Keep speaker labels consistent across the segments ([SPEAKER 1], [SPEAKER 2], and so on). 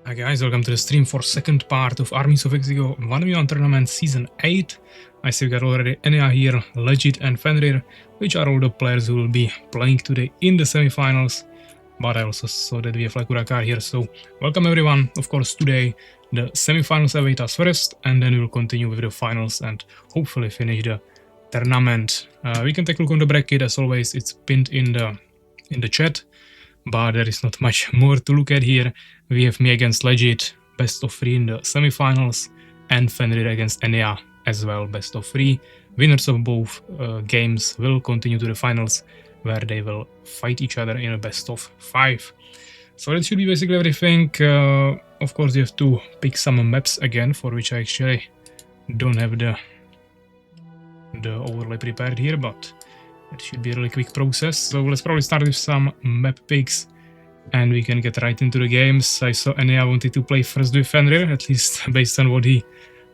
[SPEAKER 1] Hi guys, welcome to the stream for second part of Armies of Exigo 1v1 Tournament Season 8. I see we got already Ania here, Legit and Fenrir, which are all the players who will be playing today in the semifinals. But I also saw that we have Lakurakar here, so welcome everyone. Of course, today the semifinals await us first, and then we will continue with the finals and hopefully finish the tournament. We can take a look on the bracket, as always, it's pinned in the chat. But there is not much more to look at here. We have me against Legit, best of 3 in the semifinals, and Fenrir against Ania as well, best of 3. Winners of both games will continue to the finals, where they will fight each other in a best of 5. So that should be basically everything. Of course, you have to pick some maps again, for which I actually don't have the overlay prepared here, but it should be a really quick process. So let's probably start with some map picks and we can get right into the games. I saw Ania wanted to play first with Fenrir, at least based on what he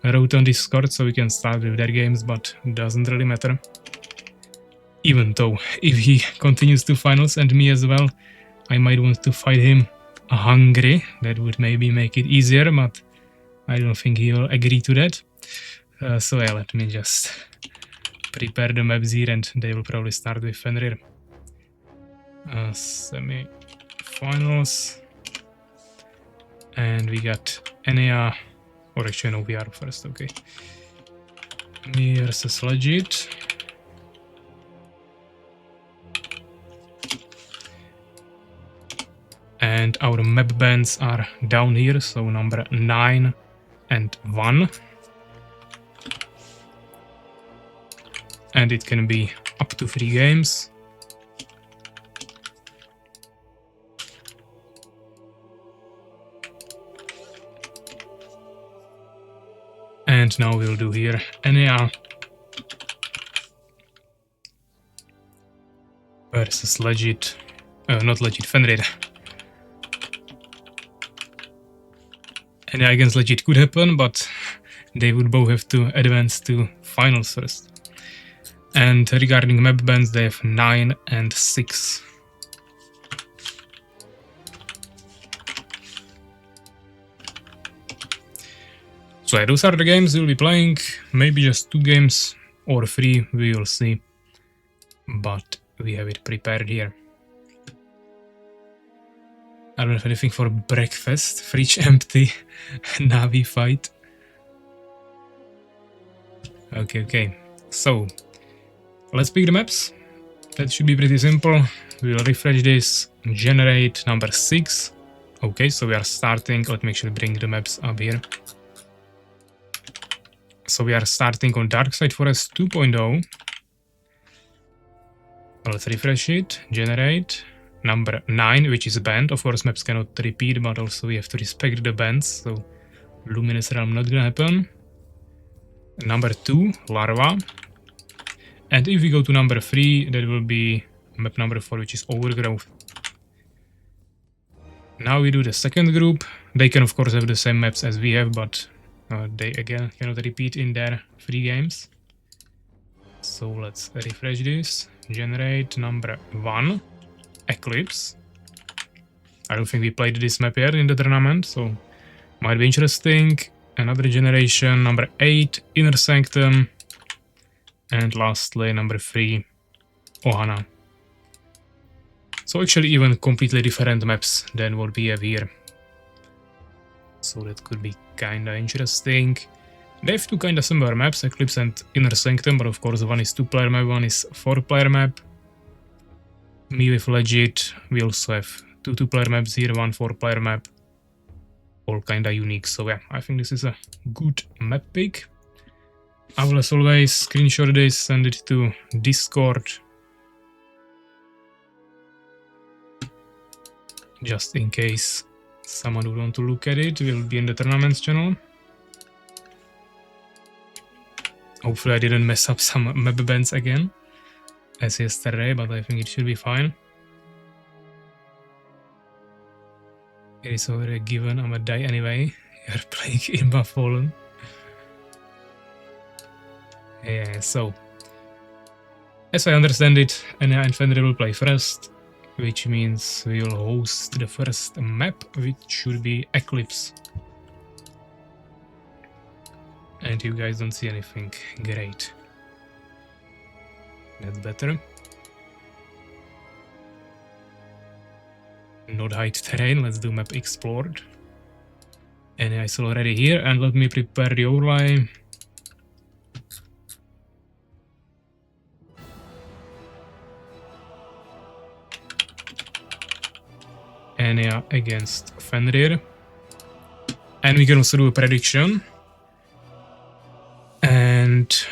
[SPEAKER 1] wrote on Discord, so we can start with their games, but doesn't really matter. Even though if he continues to finals and me as well, I might want to fight him hungry. That would maybe make it easier, but I don't think he will agree to that. So yeah, let me just prepare the maps here and they will probably start with Fenrir. Semi-finals. And we got Ania, or actually no, we are first, okay. Me versus Legit. And our map bands are down here, so number 9 and 1. And it can be up to 3 games. And now we'll do here Ania versus Legit, not Legit, Fenrir. Ania against Legit could happen, but they would both have to advance to finals first. And regarding map bands, they have 9 and 6. So yeah, those are the games we'll be playing. Maybe just 2 games or 3, we will see. But we have it prepared here. I don't have anything for breakfast. Fridge empty. Navi fight. Okay. So let's pick the maps. That should be pretty simple. We'll refresh this, generate number 6. Okay, so we are starting. Let me actually bring the maps up here. So we are starting on Darkside Forest 2.0. Let's refresh it, generate number 9, which is a band. Of course, maps cannot repeat, but also we have to respect the bands. So Luminous Realm not gonna happen. Number 2, Larva. And if we go to number 3, that will be map number 4, which is Overgrowth. Now we do the second group. They can of course have the same maps as we have, but they again cannot repeat in their 3 games. So let's refresh this. Generate number 1, Eclipse. I don't think we played this map yet in the tournament, so might be interesting. Another generation, number 8, Inner Sanctum. And lastly, number 3, Ohana. So actually even completely different maps than what we have here. So that could be kinda interesting. They have 2 kinda similar maps, Eclipse and Inner Sanctum, but of course one is 2-player map, one is 4-player map. Me with Legit, we also have 2 2-player maps here, 1 4-player map. All kinda unique, so yeah, I think this is a good map pick. I will as always screenshot this, send it to Discord. Just in case someone would want to look at it, will be in the tournaments channel. Hopefully I didn't mess up some map bands again, as yesterday, but I think it should be fine. It is already given, I'm gonna die anyway. You're playing Imba Fallen. Yeah, so as I understand it, Ania and Fenrir will play first. which means we'll host the first map, which should be Eclipse. And you guys don't see anything. Great. That's better. Not hide terrain, let's do map explored. Ania is already here, and let me prepare the overlay. Ania against Fenrir. And we can also do a prediction. And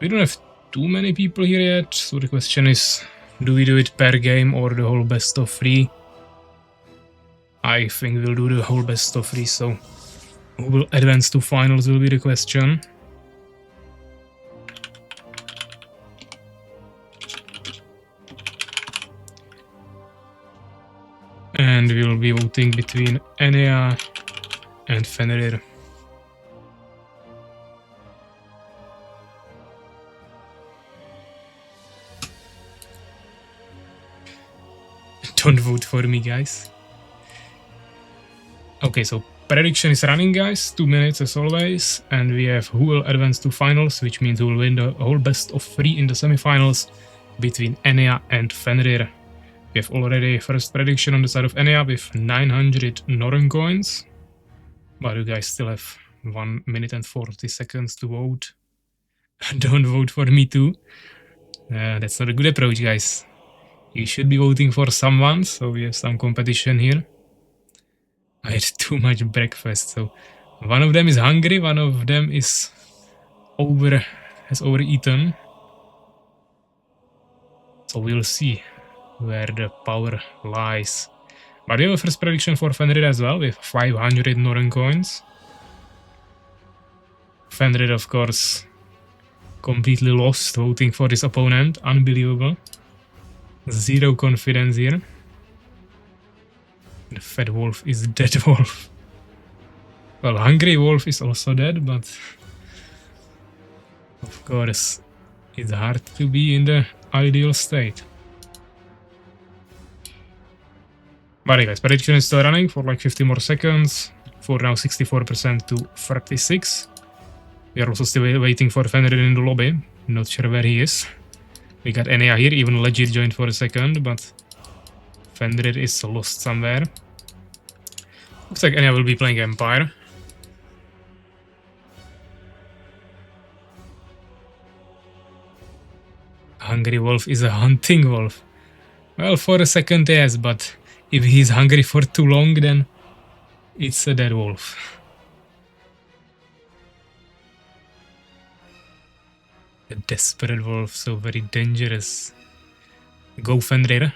[SPEAKER 1] we don't have too many people here yet, so the question is, do we do it per game or the whole best of 3? I think we'll do the whole best of 3, so who will advance to finals will be the question. And we'll be voting between Ania and Fenrir. Don't vote for me, guys. Okay, so prediction is running, guys. 2 minutes as always. And we have who will advance to finals, which means who will win the whole best of 3 in the semifinals between Ania and Fenrir. We have already first prediction on the side of Ania with 900 Norrön coins. But you guys still have 1 minute and 40 seconds to vote. Don't vote for me too. That's not a good approach, guys. You should be voting for someone, so we have some competition here. I had too much breakfast, so one of them is hungry, one of them is has overeaten. So we'll see where the power lies. But we have a first prediction for Fenrir as well, with 500 Norrön coins. Fenrir, of course, completely lost voting for his opponent. Unbelievable. Zero confidence here. The fat wolf is dead wolf. Well, hungry wolf is also dead, but of course it's hard to be in the ideal state. But anyways, prediction is still running for like 50 more seconds. For now 64% to 36. We are also still waiting for Fenrir in the lobby. Not sure where he is. We got Ania here, even Legit joined for a second, but Fenrir is lost somewhere. Looks like Ania will be playing Empire. Hungry wolf is a hunting wolf. Well, for a second yes, but if he's hungry for too long, then it's a dead wolf. A desperate wolf, so very dangerous. Go Fenrir.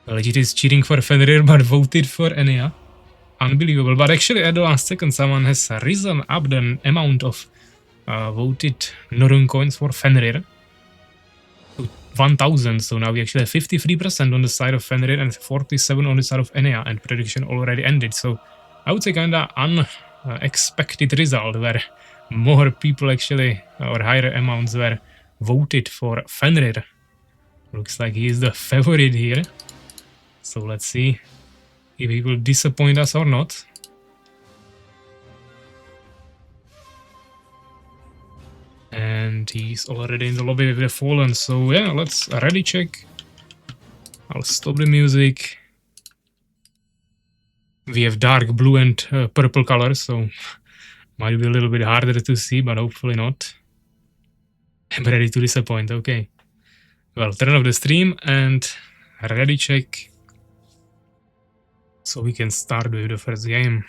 [SPEAKER 1] Legit is cheating for Fenrir, but voted for Ania. Unbelievable. But actually at the last second someone has risen up the amount of voted Norrön coins for Fenrir to 1000. So now we actually have 53% on the side of Fenrir and 47% on the side of Ania, and prediction already ended. So I would say kinda unexpected result where more people actually, or higher amounts were voted for Fenrir. Looks like he is the favorite here. So let's see if he will disappoint us or not. And he's already in the lobby with the Fallen, so yeah, let's ready check. I'll stop the music. We have dark blue and purple colors, so might be a little bit harder to see, but hopefully not. I'm ready to disappoint, okay. Well, turn off the stream and ready check. So we can start with the first game.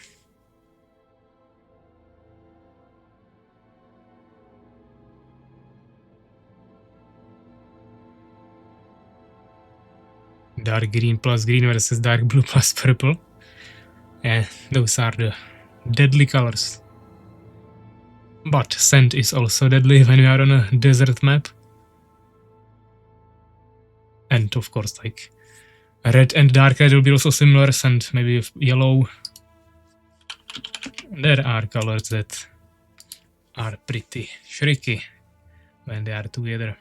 [SPEAKER 1] Dark green plus green versus dark blue plus purple. And those are the deadly colors. But sand is also deadly when we are on a desert map. And of course, like red and dark red will be also similar, and maybe yellow. There are colors that are pretty tricky when they are together.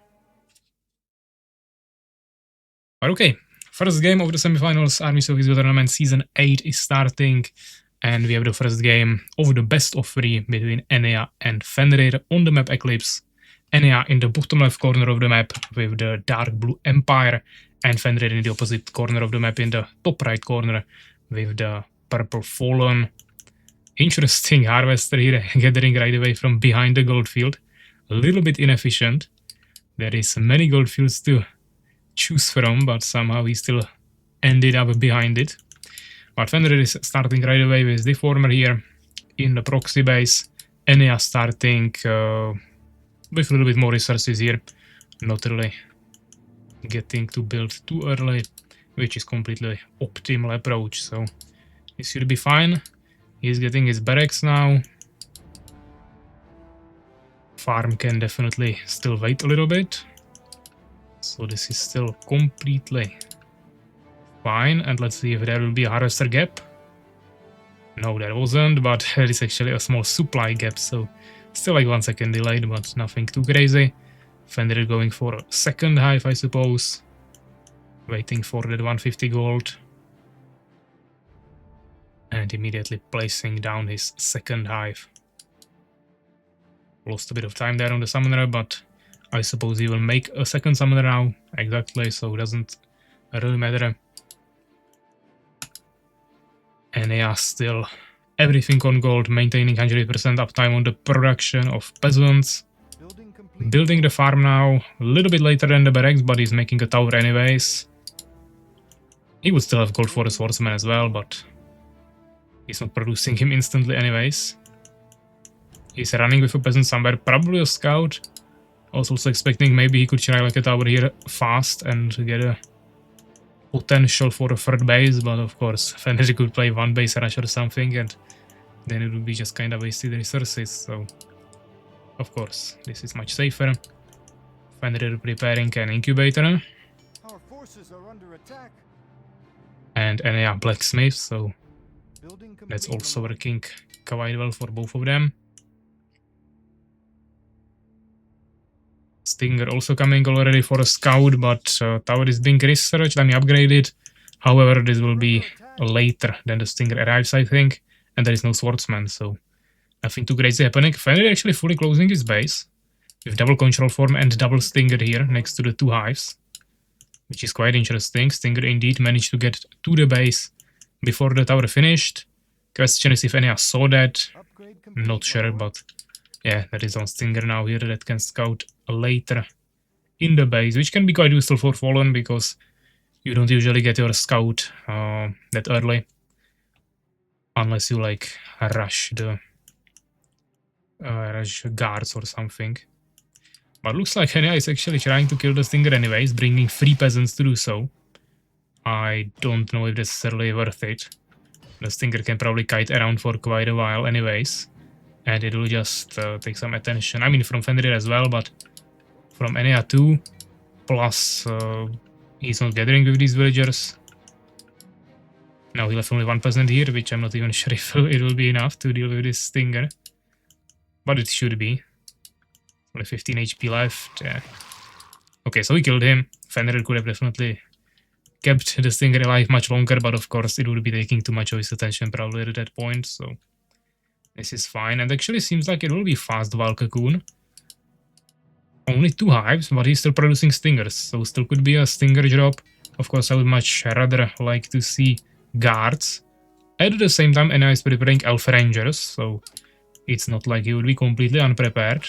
[SPEAKER 1] But okay, first game of the semifinals, Armies of Exigo Tournament Season 8 is starting, and we have the first game of the best of 3 between Ania and Fenrir on the map Eclipse. Ania in the bottom left corner of the map with the dark blue Empire, and Fenrir in the opposite corner of the map in the top right corner with the purple Fallen. Interesting Harvester here, gathering right away from behind the gold field. A little bit inefficient. There is many gold fields to choose from, but somehow he still ended up behind it. But Fenrir is starting right away with Deformer here in the proxy base. Ania starting with a little bit more resources here. Not really getting to build too early, which is completely optimal approach. So this should be fine. He's getting his barracks now. Farm can definitely still wait a little bit. So this is still completely fine. And let's see if there will be a harvester gap. No, there wasn't, but there is actually a small supply gap. So still like 1 second delayed, but nothing too crazy. Fenrir going for a second hive, I suppose. Waiting for that 150 gold. And immediately placing down his second hive. Lost a bit of time there on the summoner, but I suppose he will make a second summoner now. Exactly, so it doesn't really matter. And yeah, still everything on gold, maintaining 100% uptime on the production of peasants. Building the farm now, a little bit later than the barracks, but he's making a tower anyways. He would still have gold for a swordsman as well, but he's not producing him instantly anyways. He's running with a peasant somewhere, probably a scout. I was also expecting maybe he could try like a tower here fast and get a potential for a third base, but of course Fenrir could play one base rush or something and then it would be just kind of wasted resources, so of course this is much safer. Fenrir preparing an incubator.
[SPEAKER 2] Our forces are under attack.
[SPEAKER 1] And yeah, blacksmith, so that's also working quite well for both of them. Stinger also coming already for a scout, but tower is being researched, I mean upgraded. However, this will be later than the Stinger arrives, I think, and there is no swordsman, so nothing too crazy happening. Fenrir actually fully closing his base with double control form and double Stinger here next to the two hives, which is quite interesting. Stinger indeed managed to get to the base before the tower finished. Question is if Ania saw that. Not sure, but yeah, there is one Stinger now here that can scout later in the base, which can be quite useful for Fallen because you don't usually get your scout that early unless you like rush the rush guards or something. But looks like Ania is actually trying to kill the Stinger anyways, bringing 3 peasants to do so. I don't know if that's necessarily worth it. The Stinger can probably kite around for quite a while anyways, and it will just take some attention. I mean from Fenrir as well, but from Ania too. Plus he's not gathering with these villagers. Now he left only 1 peasant here, which I'm not even sure if it will be enough to deal with this Stinger. But it should be. Only 15 HP left. Yeah. Okay, so he killed him. Fenrir could have definitely kept the Stinger alive much longer, but of course it would be taking too much of his attention probably at that point, so this is fine. And actually seems like it will be fast while Cocoon. Only 2 hives, but he's still producing Stingers, so still could be a Stinger drop. Of course I would much rather like to see guards. At the same time Ania is preparing Elf Rangers, so it's not like he would be completely unprepared.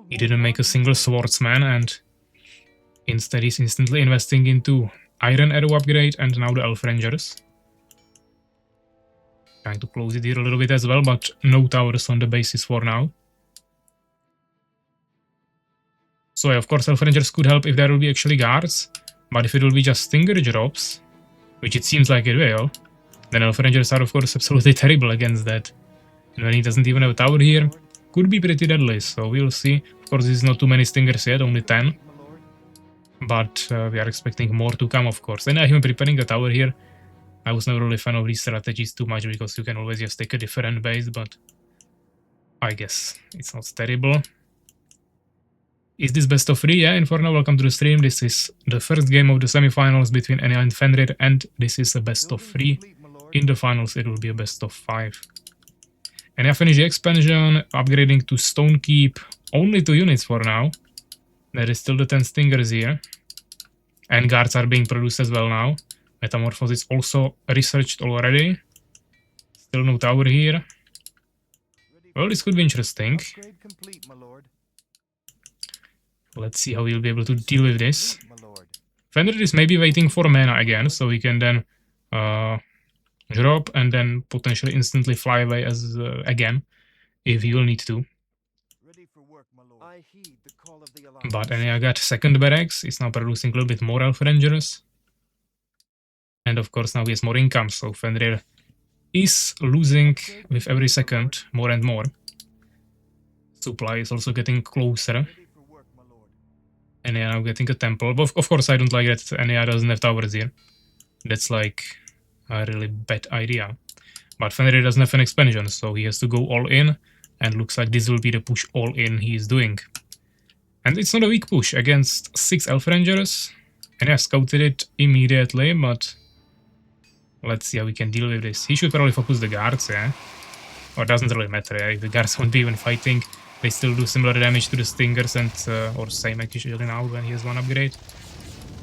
[SPEAKER 1] He didn't make a single swordsman, and instead he's instantly investing into Iron Arrow upgrade and now the Elf Rangers. Trying to close it here a little bit as well, but no towers on the bases for now. So yeah, of course Elf Rangers could help if there will be actually guards, but if it will be just Stinger drops, which it seems like it will, then Elf Rangers are of course absolutely terrible against that. And when he doesn't even have a tower here, could be pretty deadly, so we'll see. Of course this is not too many Stingers yet, only 10. But we are expecting more to come, of course. And I'm even preparing a tower here. I was never really a fan of these strategies too much because you can always just take a different base, but I guess it's not terrible. Is this best of 3? Yeah, Inferno, welcome to the stream. This is the first game of the semifinals between Ania and Fenrir, and this is a best of 3. In the finals, it will be a best of 5. Ania finished the expansion, upgrading to Stone Keep, only 2 units for now. There is still the 10 Stingers here. And guards are being produced as well now. Metamorphosis also researched already. Still no tower here. Well, this could be interesting. Let's see how we'll be able to deal with this. Fenrir is maybe waiting for mana again, so he can then drop and then potentially instantly fly away as again, if he will need to. But Ania got second barracks. He's now producing a little bit more Elf Rangers. And of course now he has more income, so Fenrir is losing with every second more and more. Supply is also getting closer. Ania now getting a temple. But of course I don't like that Ania doesn't have towers here. That's like a really bad idea. But Fenrir doesn't have an expansion, so he has to go all in. And looks like this will be the push all in he is doing. And it's not a weak push against 6 Elf Rangers. Ania scouted it immediately, but let's see how we can deal with this. He should probably focus the guards, yeah? Or doesn't really matter, yeah? If the guards won't be even fighting, they still do similar damage to the Stingers and, or same actually now when he has 1 upgrade.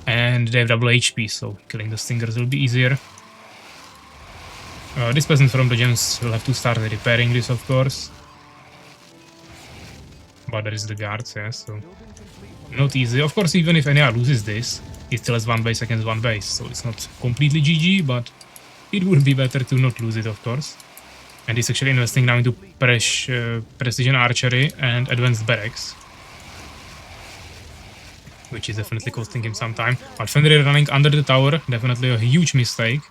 [SPEAKER 1] And they have double HP, so killing the Stingers will be easier. This peasant from the gems will have to start repairing this, of course. But there is the guards, yeah, so not easy. Of course, even if Ania loses this, he still has 1 base against 1 base, so it's not completely GG, but it would be better to not lose it, of course. And he's actually investing now into precision archery and advanced barracks, which is definitely costing him some time. But Fenrir running under the tower, definitely a huge mistake.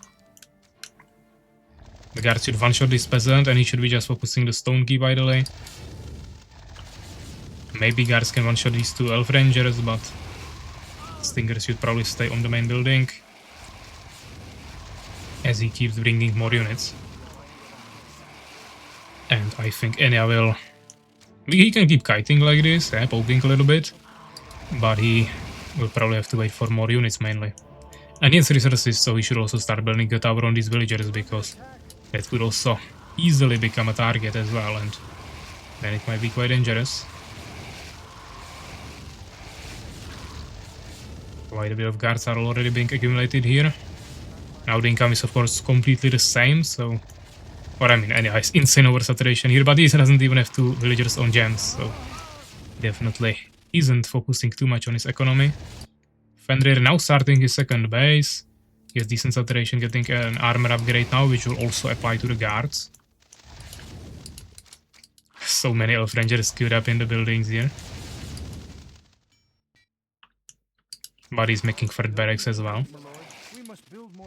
[SPEAKER 1] The guard should one-shot this peasant, and he should be just focusing the Stone Keep idly. Maybe guards can one-shot these 2 Elf Rangers, but Stingers should probably stay on the main building, as he keeps bringing more units. And I think Ania will... He can keep kiting like this, poking a little bit, but he will probably have to wait for more units mainly. And he has resources, so he should also start building a tower on these villagers, because that could also easily become a target as well, and then it might be quite dangerous. Quite a bit of guards are already being accumulated here. Now the income is of course completely the same, so... Or I mean, Ania is insane oversaturation here, but he doesn't even have 2 villagers on gems, so... Definitely isn't focusing too much on his economy. Fenrir now starting his second base. He has decent saturation, getting an armor upgrade now, which will also apply to the guards. So many Elf Rangers queued up in the buildings here. But he's making third barracks as well.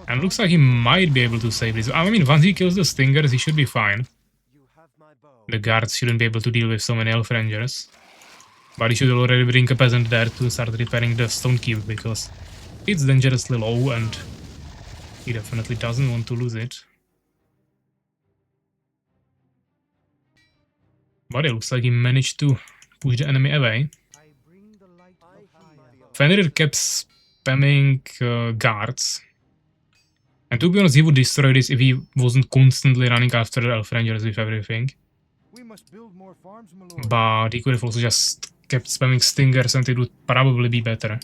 [SPEAKER 1] And looks like he might be able to save this. I mean, once he kills the Stingers, he should be fine. The guards shouldn't be able to deal with so many Elf Rangers. But he should already bring a peasant there to start repairing the Stone Keep, because it's dangerously low and he definitely doesn't want to lose it. But it looks like he managed to push the enemy away. Fenrir kept spamming guards. And to be honest, he would destroy this if he wasn't constantly running after the Elf Rangers with everything. But he could have also just kept spamming Stingers and it would probably be better.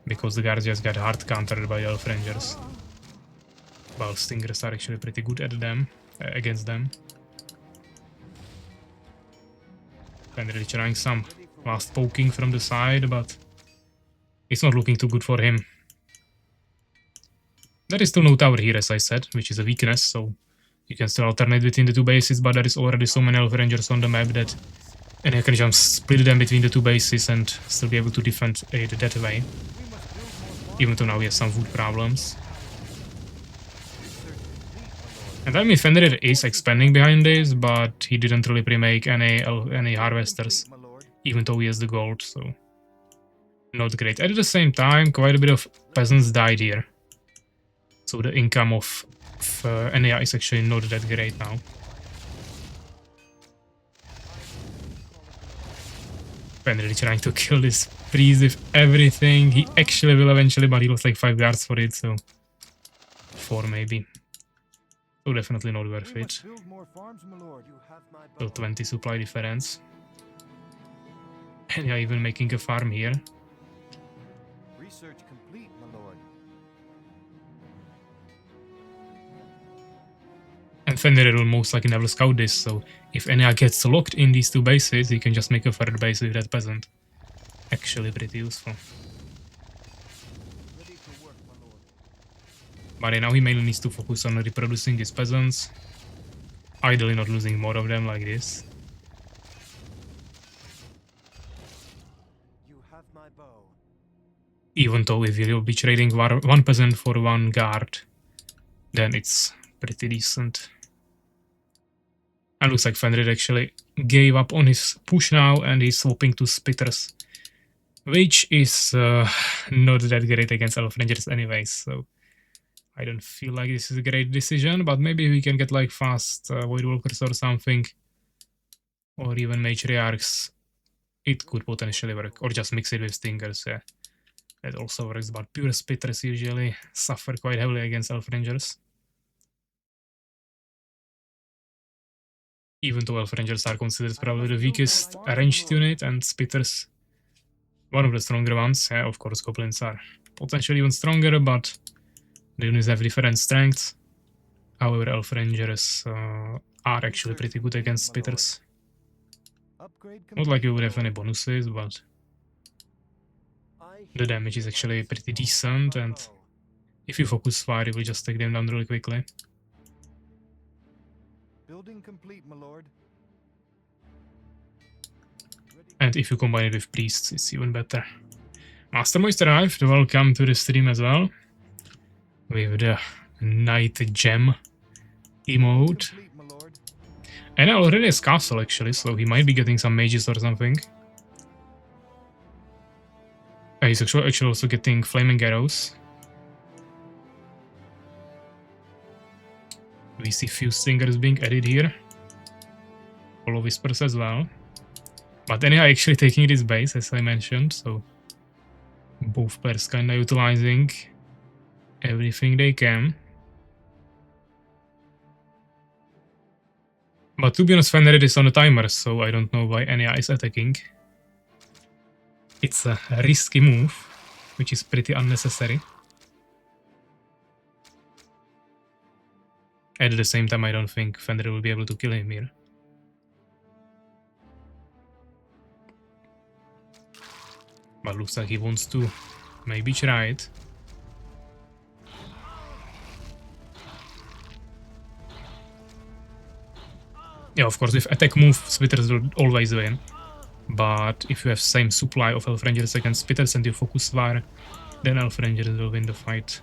[SPEAKER 1] Because the guards just got hard countered by the Elf Rangers. Well, Stingers are actually pretty good at them, against them. Fenrir trying some last poking from the side, but it's not looking too good for him. There is still no tower here, as I said, which is a weakness, so you can still alternate between the 2 bases, but there is already so many Elf Rangers on the map that and you can just split them between the 2 bases and still be able to defend it that way. Even though now we have some food problems. And I mean, Fenrir is expanding behind this, but he didn't really pre-make any harvesters, even though he has the gold, so not great. At the same time, quite a bit of peasants died here. So the income of Ania is actually not that great now. Fenrir trying to kill this priest with everything. He actually will eventually, but he lost like 5 guards for it, so 4 maybe. So definitely not worth it. Still 20 supply difference. And yeah, even making a farm here.
[SPEAKER 2] Research complete, my lord.
[SPEAKER 1] And Fenrir will most likely never scout this, so if Ania gets locked in these 2 bases, he can just make a third base with that peasant. Actually pretty useful.
[SPEAKER 2] Ready for work, my lord.
[SPEAKER 1] But now he mainly needs to focus on reproducing his peasants. Ideally not losing more of them like this.
[SPEAKER 2] You have my bow.
[SPEAKER 1] Even though if you'll be trading 1 peasant for 1 guard, then it's pretty decent. And looks like Fenrir actually gave up on his push now and he's swapping to spitters. Which is not that great against Elf Rangers anyways, so I don't feel like this is a great decision, but maybe we can get like fast Void Walkers or something. Or even Matriarchs. It could potentially work, or just mix it with Stingers, yeah. That also works, but pure spitters usually suffer quite heavily against Elf Rangers. Even though Elf Rangers are considered probably the weakest ranged unit, and spitters one of the stronger ones. Yeah, of course, goblins are potentially even stronger, but the units have different strengths. However, Elf Rangers are actually pretty good against spitters. Not like you would have any bonuses, but the damage is actually pretty decent, and if you focus fire, you will just take them down really quickly.
[SPEAKER 2] Building complete, my lord.
[SPEAKER 1] And if you combine it with priests, it's even better. Master Moist arrived, welcome to the stream as well. With the Night Gem emote.
[SPEAKER 2] Complete, my lord.
[SPEAKER 1] And I already has castle actually, so he might be getting some mages or something. He's actually also getting flaming arrows. We see few stingers being added here. Hollow whispers as well. But anyhow, actually taking this base, as I mentioned, so both players kinda utilizing everything they can. But to be honest, Fenrir is on a timer, so I don't know why Ania is attacking. It's a risky move, which is pretty unnecessary. At the same time, I don't think Fenrir will be able to kill him here. But looks like he wants to maybe try it. Yeah, of course, if attack move, spitters will always win. But if you have same supply of Elf Rangers against spitters and you focus fire, then Elf Rangers will win the fight.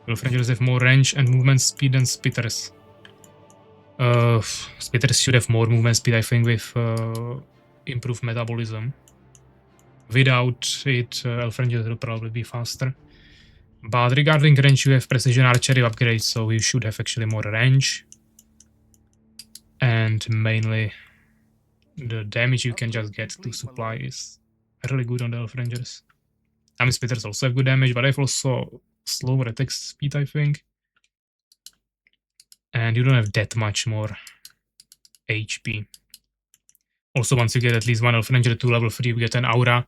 [SPEAKER 1] Elf Rangers have more range and movement speed than spitters. Spitters should have more movement speed, I think, with improved metabolism. Without it, Elf Rangers will probably be faster. But regarding range, you have precision archery upgrades, so you should have actually more range. And mainly, the damage you can just get to supply is really good on the Elf Rangers. I mean, spitters also have good damage, but they've also slower attack speed, I think. And you don't have that much more HP. Also, once you get at least one Elf Ranger to level 3, you get an aura,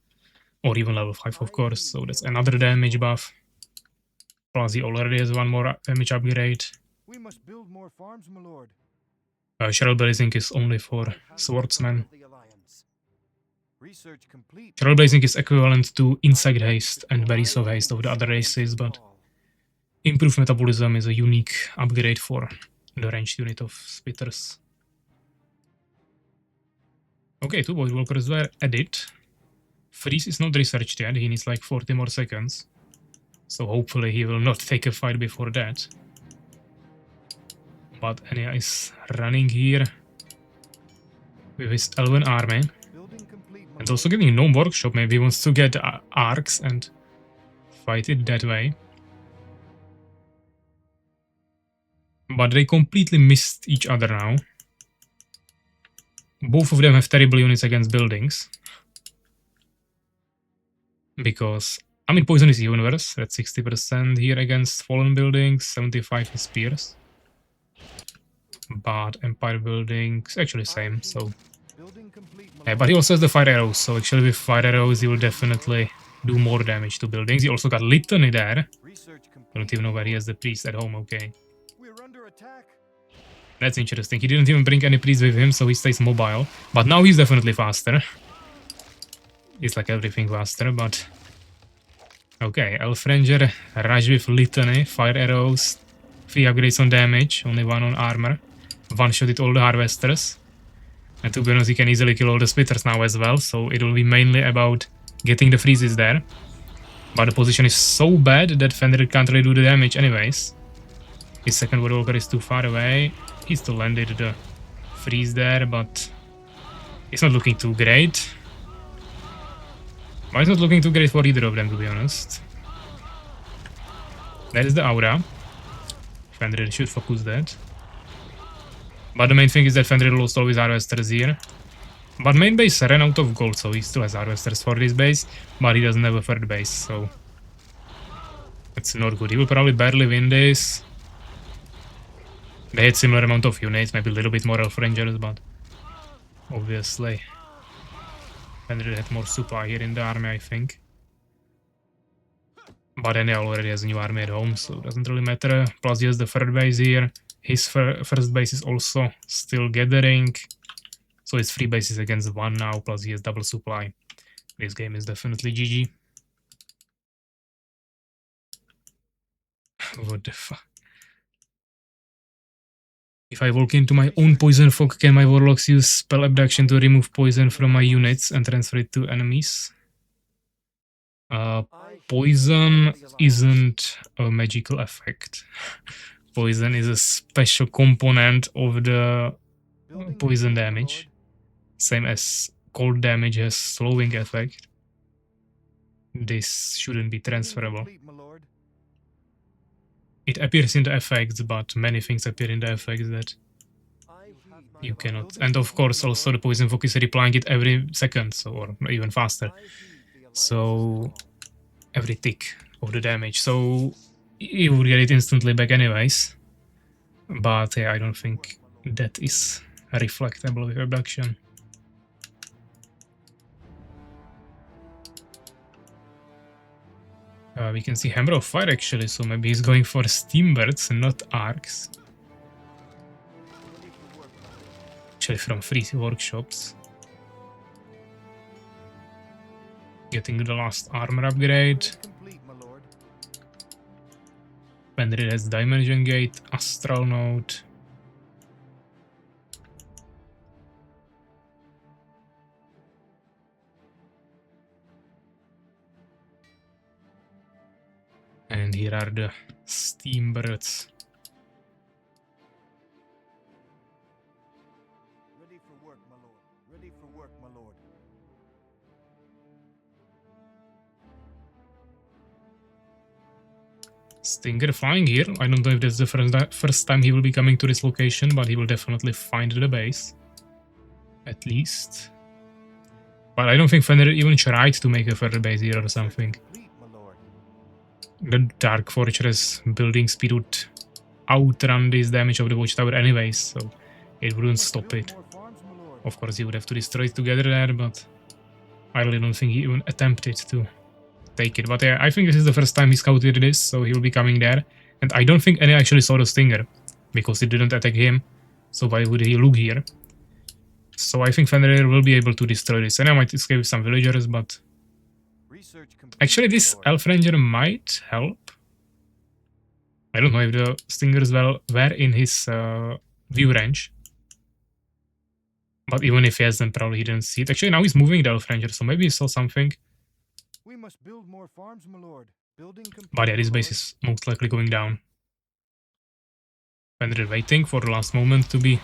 [SPEAKER 1] or even level 5, of course, so that's another damage buff. Plus, he already has one more damage upgrade.
[SPEAKER 2] We must build more farms, my lord.
[SPEAKER 1] Shell Blazing is only for swordsmen.
[SPEAKER 2] Research complete.
[SPEAKER 1] Shell Blazing is equivalent to Insect Haste and Berries of Haste of the other races, but Improved Metabolism is a unique upgrade for the ranged unit of spitters. Okay, 2 Void Walkers were added. Freeze is not researched yet, he needs like 40 more seconds. So hopefully he will not take a fight before that. But Ania is running here with his Elven army. And also getting Gnome Workshop, maybe he wants to get arcs and fight it that way. But they completely missed each other now. both of them have terrible units against buildings. Because, I mean, poison is even worse. That's 60% here against fallen buildings, 75 is spears. But empire buildings, actually same, so...
[SPEAKER 2] Building complete, my
[SPEAKER 1] Yeah,
[SPEAKER 2] lord.
[SPEAKER 1] but he also has the fire arrows, so actually with fire arrows he will definitely do more damage to buildings. He also got Litany there.
[SPEAKER 2] Research
[SPEAKER 1] I
[SPEAKER 2] complete.
[SPEAKER 1] don't even know
[SPEAKER 2] my
[SPEAKER 1] where he
[SPEAKER 2] lord.
[SPEAKER 1] has the priest at home, okay.
[SPEAKER 2] We're under attack.
[SPEAKER 1] That's interesting. He didn't even bring any priest with him, so he stays mobile. But now he's definitely faster. It's like everything faster, but... Okay, Elf Ranger, Rush with Litany, fire arrows, 3 upgrades on damage, only 1 on armor. One-shotted all the harvesters. And to be honest, he can easily kill all the splitters now as well, so it will be mainly about getting the freezes there. But the position is so bad that Fenrir can't really do the damage anyways. His second Warwalker is too far away. He still landed the freeze there, but it's not looking too great. But it's not looking too great for either of them, to be honest. That is the aura. Fenrir should focus that. But the main thing is that Fenrir lost all his harvesters here. But main base ran out of gold, so he still has harvesters for this base, but he doesn't have a third base, so... That's not good. He will probably barely win this. They had similar amount of units, maybe a little bit more Elf Rangers, but... Obviously... Fenrir had more supply here in the army, I think. But Ania already has a new army at home, so it doesn't really matter. Plus he has the third base here. His first base is also still gathering. So it's 3 bases against 1 now, plus he has double supply. This game is definitely GG. What the fuck? If I walk into my own poison fog, can my warlocks use spell abduction to remove poison from my units and transfer it to enemies? Poison isn't a magical effect. Poison is a special component of the poison damage. Same as cold damage has slowing effect. This shouldn't be transferable. It appears in the effects, but many things appear in the effects that you cannot. And of course, also the poison fog is replying it every second, so, or even faster. So every tick of the damage. So you would get it instantly back anyways. But yeah, I don't think that is reflectable with abduction. We can see Hammer of Fire actually, so maybe he's going for Steambirds and not Arcs. Actually from free workshops. Getting the last armor upgrade. Fenrir has Dimension Gate, Astral Node. And here are the Steambirds.
[SPEAKER 2] Ready for work, my lord. Ready for work, my lord.
[SPEAKER 1] Stinger flying here. I don't know if that's the first time he will be coming to this location, but he will definitely find the base. At least. But I don't think Fenrir even tried to make a further base here or something. The Dark Fortress building speed would outrun this damage of the watchtower anyways, so it wouldn't stop it. Of course, he would have to destroy it together there, but I really don't think he even attempted to take it. But yeah, I think this is the first time he scouted this, so he will be coming there. And I don't think any actually saw the Stinger, because it didn't attack him, so why would he look here? So I think Fenrir will be able to destroy this, and I might escape some villagers, but... Actually, this Elf Ranger might help. I don't know if the Stingers were in his view range. But even if he has them, probably he didn't see it. Actually, now he's moving the Elf Ranger, so maybe he saw something.
[SPEAKER 2] We must build more farms, my lord.
[SPEAKER 1] But yeah, this base is most likely going down. Fenrir waiting for the last moment to be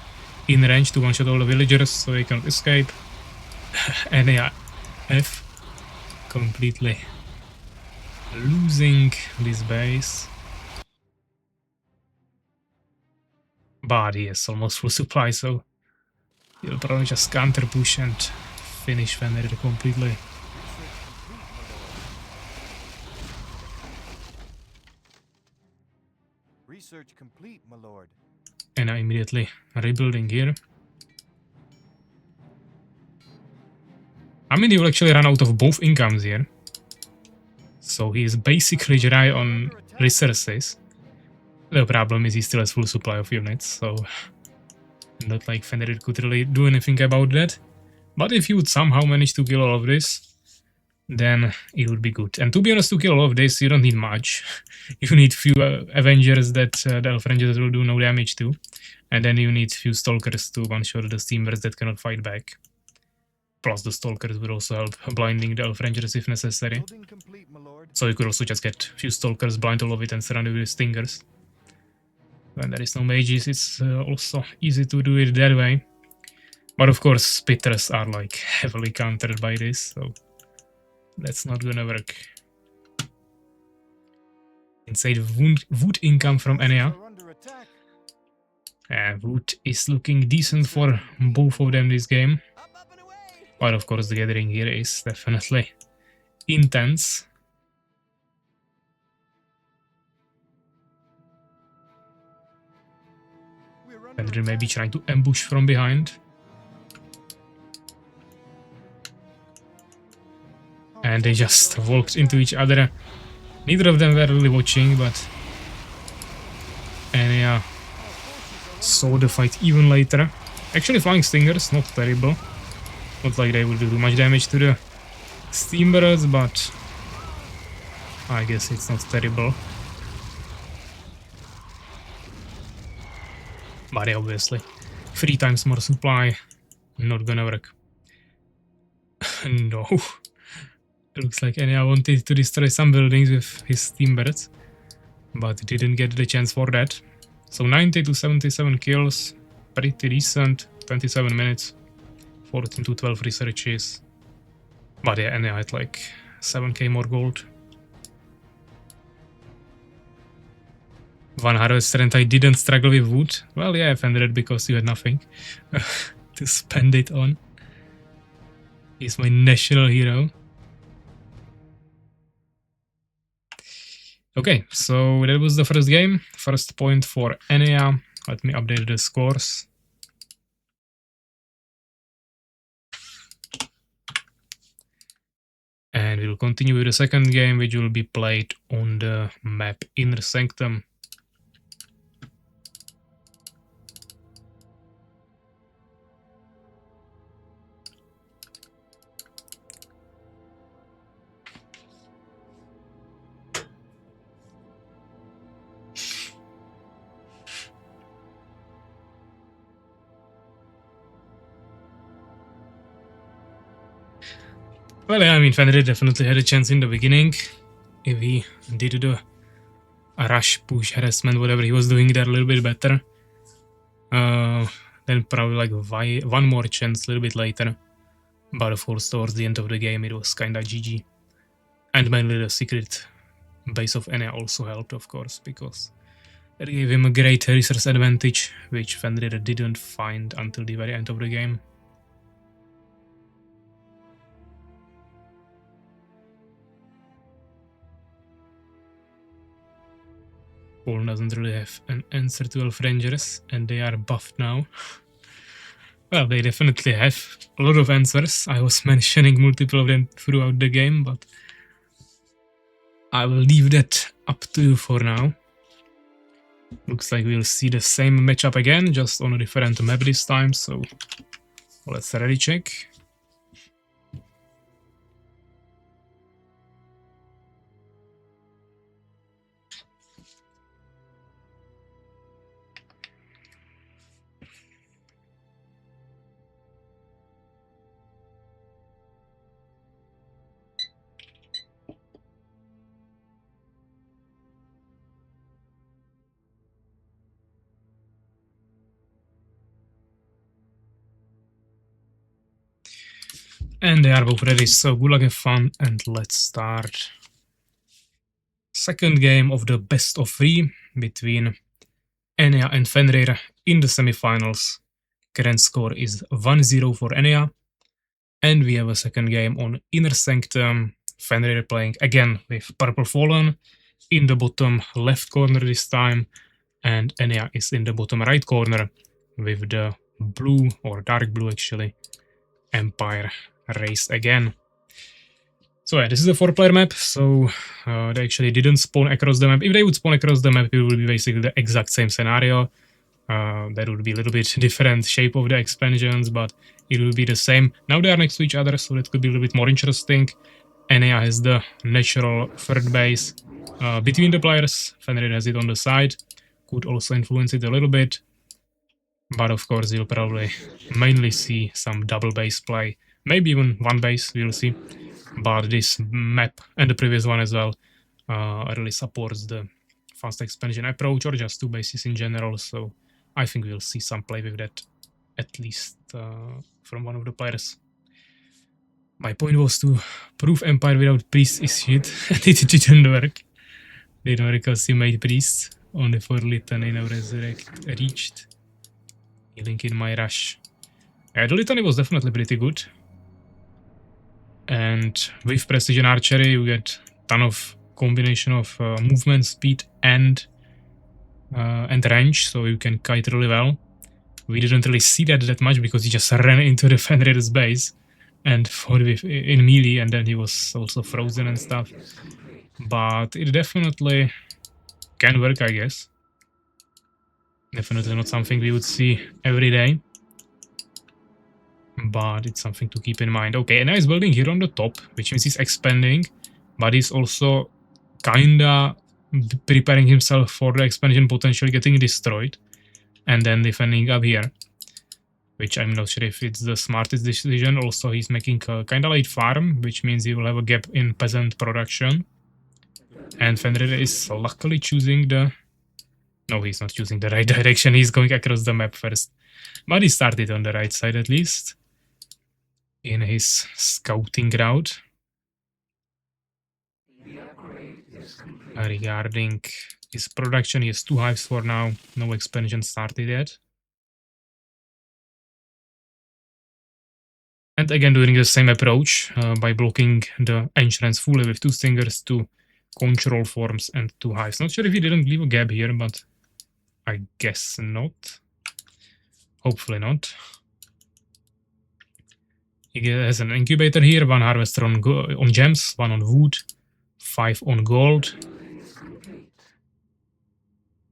[SPEAKER 1] in range to one-shot all the villagers, so he cannot escape. And yeah, F completely losing this base. But he has almost full supply, so He'll probably just counter push and finish Fenrir completely.
[SPEAKER 2] Research complete, my lord.
[SPEAKER 1] And I'm immediately rebuilding here. I mean, he will actually run out of both incomes here. So he is basically dry on resources. The problem is he still has full supply of units, so not like Fenrir could really do anything about that. But if he would somehow manage to kill all of this, then it would be good. And to be honest, to kill all of this, you don't need much. You need few Avengers that the Elf Rangers will do no damage to. And then you need few Stalkers to one-shot the Steamers that cannot fight back. Plus the Stalkers would also help blinding the Elf Rangers if necessary.
[SPEAKER 2] Building complete, my lord.
[SPEAKER 1] So you could also just get few Stalkers, blind all of it, and surround it with Stingers. When there is no mages, it's also easy to do it that way. But of course, Spitters are like heavily countered by this, so that's not gonna work. Inside wood income from Ania.
[SPEAKER 2] Are under attack.
[SPEAKER 1] Wood is looking decent for both of them this game.
[SPEAKER 2] Up and away.
[SPEAKER 1] But of course, the gathering here is definitely intense.
[SPEAKER 2] We're under
[SPEAKER 1] Fenrir may be
[SPEAKER 2] attack.
[SPEAKER 1] trying to ambush from behind. And they just walked into each other. Neither of them were really watching, but Ania saw the fight even later. Actually, flying Stingers, not terrible. Not like they will do too much damage to the Steamers, but I guess it's not terrible. But yeah, obviously, 3 times more supply, not gonna work. No. Looks like Ania wanted to destroy some buildings with his Steambirds, but didn't get the chance for that. So 90 to 77 kills, pretty decent, 27 minutes, 14 to 12 researches. But yeah, Ania had like 7k more gold. One harvester and I didn't struggle with wood. Well, yeah, I offended it because you had nothing to spend it on. He's my national hero. Okay, so that was the first game. First point for Ania. Let me update the scores. And we'll continue with the second game, which will be played on the map Inner Sanctum. Well, yeah, I mean, Fenrir definitely had a chance in the beginning. If he did the rush, push, harassment, whatever he was doing there a little bit better. Then probably like one more chance a little bit later. But of course, towards the end of the game, it was kinda GG. And mainly the secret base of Ania also helped, of course, because that gave him a great resource advantage, which Fenrir didn't find until the very end of the game. Paul doesn't really have an answer to Elf Rangers, and they are buffed now. Well, they definitely have a lot of answers. I was mentioning multiple of them throughout the game, but I will leave that up to you for now. Looks like we'll see the same matchup again, just on a different map this time, so let's ready check. And they are both ready, so good luck, have fun, and let's start. Second game of the best of 3 between Ania and Fenrir in the semifinals Current score is 1-0 for Ania. And we have a second game on Inner Sanctum. Fenrir playing again with Purple Fallen in the bottom left corner this time. And Ania is in the bottom right corner with the blue, or dark blue actually, Empire race again. So yeah, this is a 4-player map, so they actually didn't spawn across the map. If they would spawn across the map, it would be basically the exact same scenario. That would be a little bit different shape of the expansions, but it will be the same. Now they are next to each other, so that could be a little bit more interesting. Ania has the natural third base between the players. Fenrir has it on the side. Could also influence it a little bit. But of course, you'll probably mainly see some double base play. Maybe even one base, we'll see. But this map, and the previous one as well, really supports the fast expansion approach, or just two bases in general, so I think we'll see some play with that, at least from one of the players. My point was to prove Empire without priest is shit, and it didn't work. Didn't work because he made priest, only for Litany now reached. Healing in my rush. Yeah, the Litany was definitely pretty good. And with Precision Archery, you get a ton of combination of movement, speed, and range, so you can kite really well. We didn't really see that much because he just ran into the Fenrir's base and fought with in melee, and then he was also frozen and stuff. But it definitely can work, I guess. Definitely not something we would see every day, but it's something to keep in mind. Okay, and he's building here on the top, which means he's expanding, but he's also kinda preparing himself for the expansion potentially getting destroyed, and then defending up here, which I'm not sure if it's the smartest decision. Also, he's making a kinda late farm, which means he will have a gap in peasant production. And Fenrir is luckily choosing the... No, he's not choosing the right direction, he's going across the map first. But he started on the right side at least, in his scouting route. Regarding his production, he has 2 hives for now, no expansion started yet. And again doing the same approach by blocking the entrance fully with 2 stingers, 2 control forms, and 2 hives. Not sure if he didn't leave a gap here, but I guess not. Hopefully not. He has an incubator here, 1 harvester on gems, 1 on wood, 5 on gold.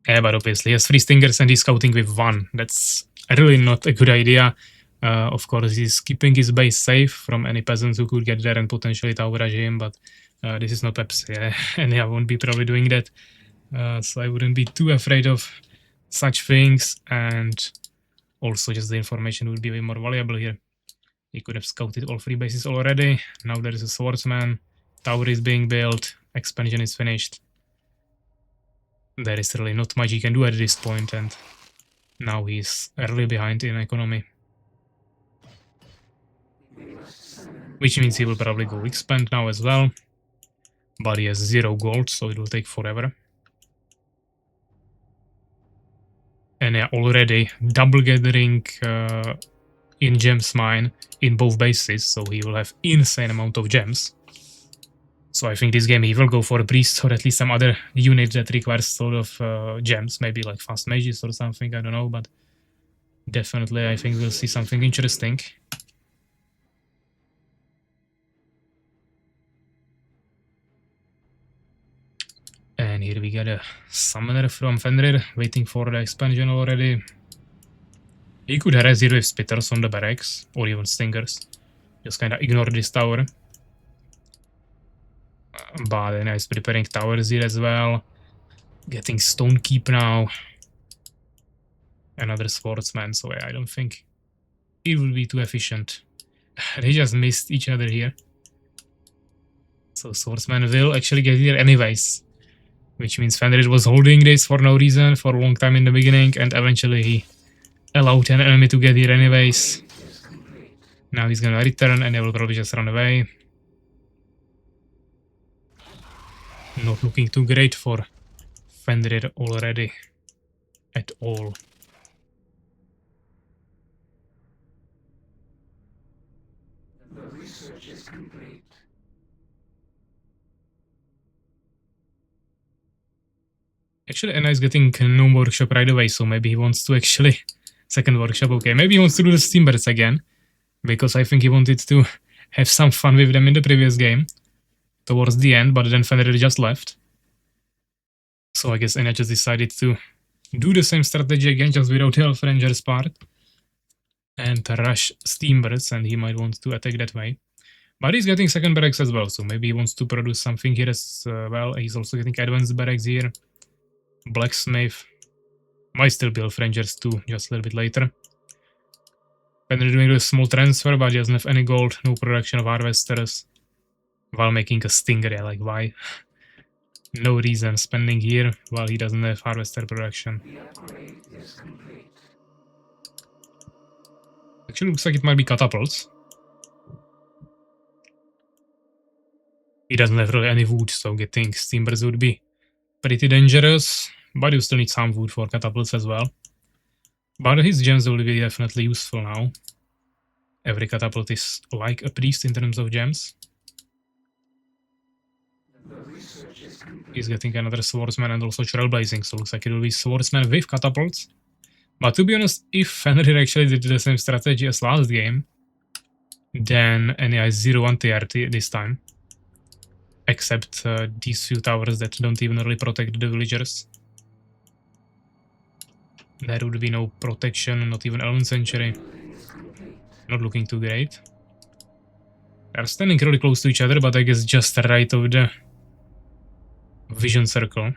[SPEAKER 1] Yeah, but obviously he has 3 stingers and he's scouting with 1. That's really not a good idea. Of course, he's keeping his base safe from any peasants who could get there and potentially tower rush him, but this is not Pepsi, and I won't be probably doing that. So I wouldn't be too afraid of such things, and also just the information would be way more valuable here. He could have scouted all 3 bases already. Now there is a swordsman, tower is being built, expansion is finished. There is really not much he can do at this point, and now he's early behind in economy. Which means he will probably go expand now as well. But he has 0 gold, so it will take forever. And yeah, already double gathering in gems mine in both bases, so he will have insane amount of gems. So I think this game he will go for a priest or at least some other unit that requires sort of gems, maybe like fast mages or something, I don't know, but definitely I think we'll see something interesting. And here we get a summoner from Fenrir, waiting for the expansion already. He could harass here with spitters on the barracks, or even stingers. Just kinda ignore this tower. But then he's preparing towers here as well. Getting stone keep now. Another swordsman, so yeah, I don't think it will be too efficient. They just missed each other here. So swordsman will actually get here anyways. Which means Fenrir was holding this for no reason for a long time in the beginning, and eventually he allowed an enemy to get here anyways. Now he's gonna return and they will probably just run away. Not looking too great for Fenrir already at all. Actually, Ania is getting no workshop right away, so maybe he wants to actually... Second workshop, okay. Maybe he wants to do the Steam Birds again, because I think he wanted to have some fun with them in the previous game, towards the end, but then Fenrir just left. So I guess Ania just decided to do the same strategy again, just without the Elf Ranger's part, and rush Steam Birds, and he might want to attack that way. But he's getting second barracks as well, so maybe he wants to produce something here as well. He's also getting advanced barracks here. Blacksmith. Might still be Elf Rangers too, just a little bit later. Fenrir doing a small transfer, but he doesn't have any gold, no production of harvesters. While making a stinger, yeah, like why? No reason spending here while he doesn't have harvester production. Actually looks like it might be catapults. He doesn't have really any wood, so getting steamers would be pretty dangerous. But you still need some wood for catapults as well. But his gems will be definitely useful now. Every catapult is like a priest in terms of gems. He's getting another swordsman and also trailblazing, so looks like it will be swordsman with catapults. But to be honest, if Fenrir actually did the same strategy as last game, then Ania is 0 anti-RT this time. Except these few towers that don't even really protect the villagers. There would be no protection, not even 11th century. Not looking too great. They are standing really close to each other, but I guess just right of the vision circle.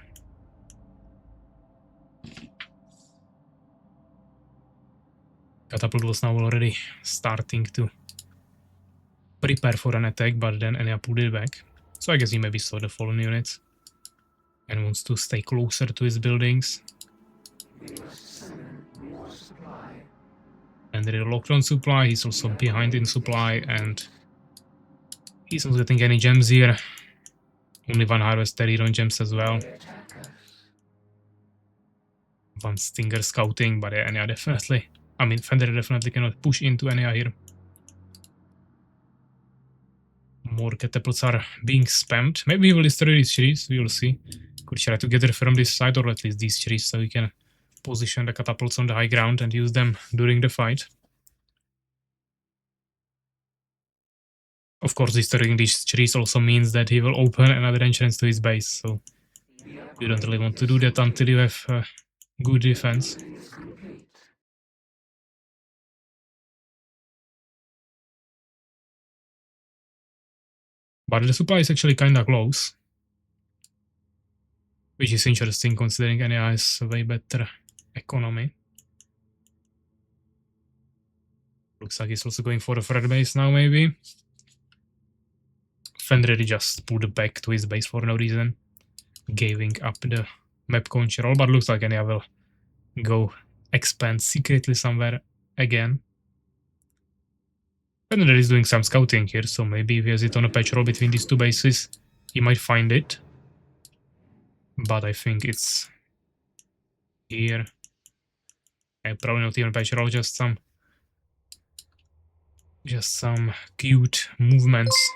[SPEAKER 1] Catapult was now already starting to prepare for an attack, but then Ania pulled it back. So I guess he maybe saw the fallen units and wants to stay closer to his buildings. And they're locked on supply, he's also behind in supply, and he's not getting any gems here. Only one harvester here on gems as well. One stinger scouting, but Ania definitely... I mean, Fenrir definitely cannot push into Ania here. More catapults are being spammed. Maybe he will destroy these trees, we will see. Could try to get it from this side, or at least these trees, so we can position the catapults on the high ground and use them during the fight. Of course, destroying these trees also means that he will open another entrance to his base, so you don't really want to do that until you have good defense. But the supply is actually kinda close, which is interesting considering Ania has a way better economy. Looks like he's also going for a third base now, maybe. Fenrir just pulled back to his base for no reason, giving up the map control, but looks like Ania will go expand secretly somewhere again. Fenrir is doing some scouting here, so maybe if he has it on a patrol between these two bases, he might find it. But I think it's here. Probably not even patrol, just some cute movements.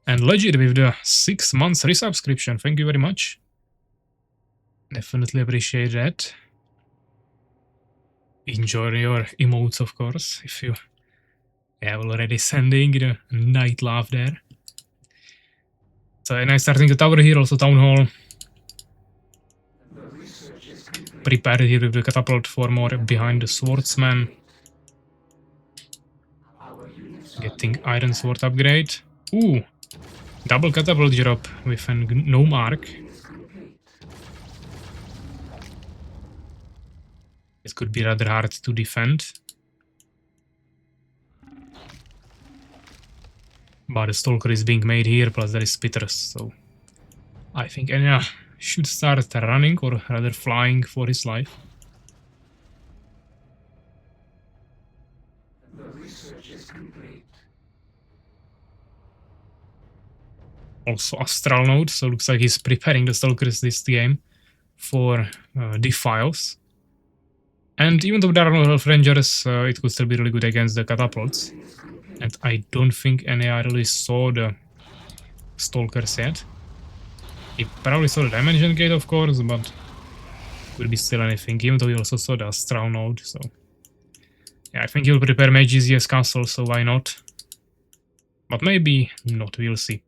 [SPEAKER 1] And Legit with the 6 months resubscription, thank you very much. Definitely appreciate that. Enjoy your emotes, of course, if you have already sending the night laugh there. So, and I'm starting the tower here, also town hall. Prepared here with the catapult for more behind the swordsman. Getting iron sword upgrade. Ooh, double catapult drop with a gnome arc. It could be rather hard to defend. But the stalker is being made here, plus there is spitters, so I think Ania should start running, or rather flying, for his life. The research is complete. Also Astral Node, so looks like he's preparing the stalkers this game for defiles. And even though there are no Elf Rangers, it could still be really good against the catapults. And I don't think Ania really saw the stalkers yet. He probably saw the Dimension Gate, of course, but could be still anything, even though he also saw the Astral Node, so... Yeah, I think he'll prepare Mage's Castle, so why not? But maybe not, we'll see.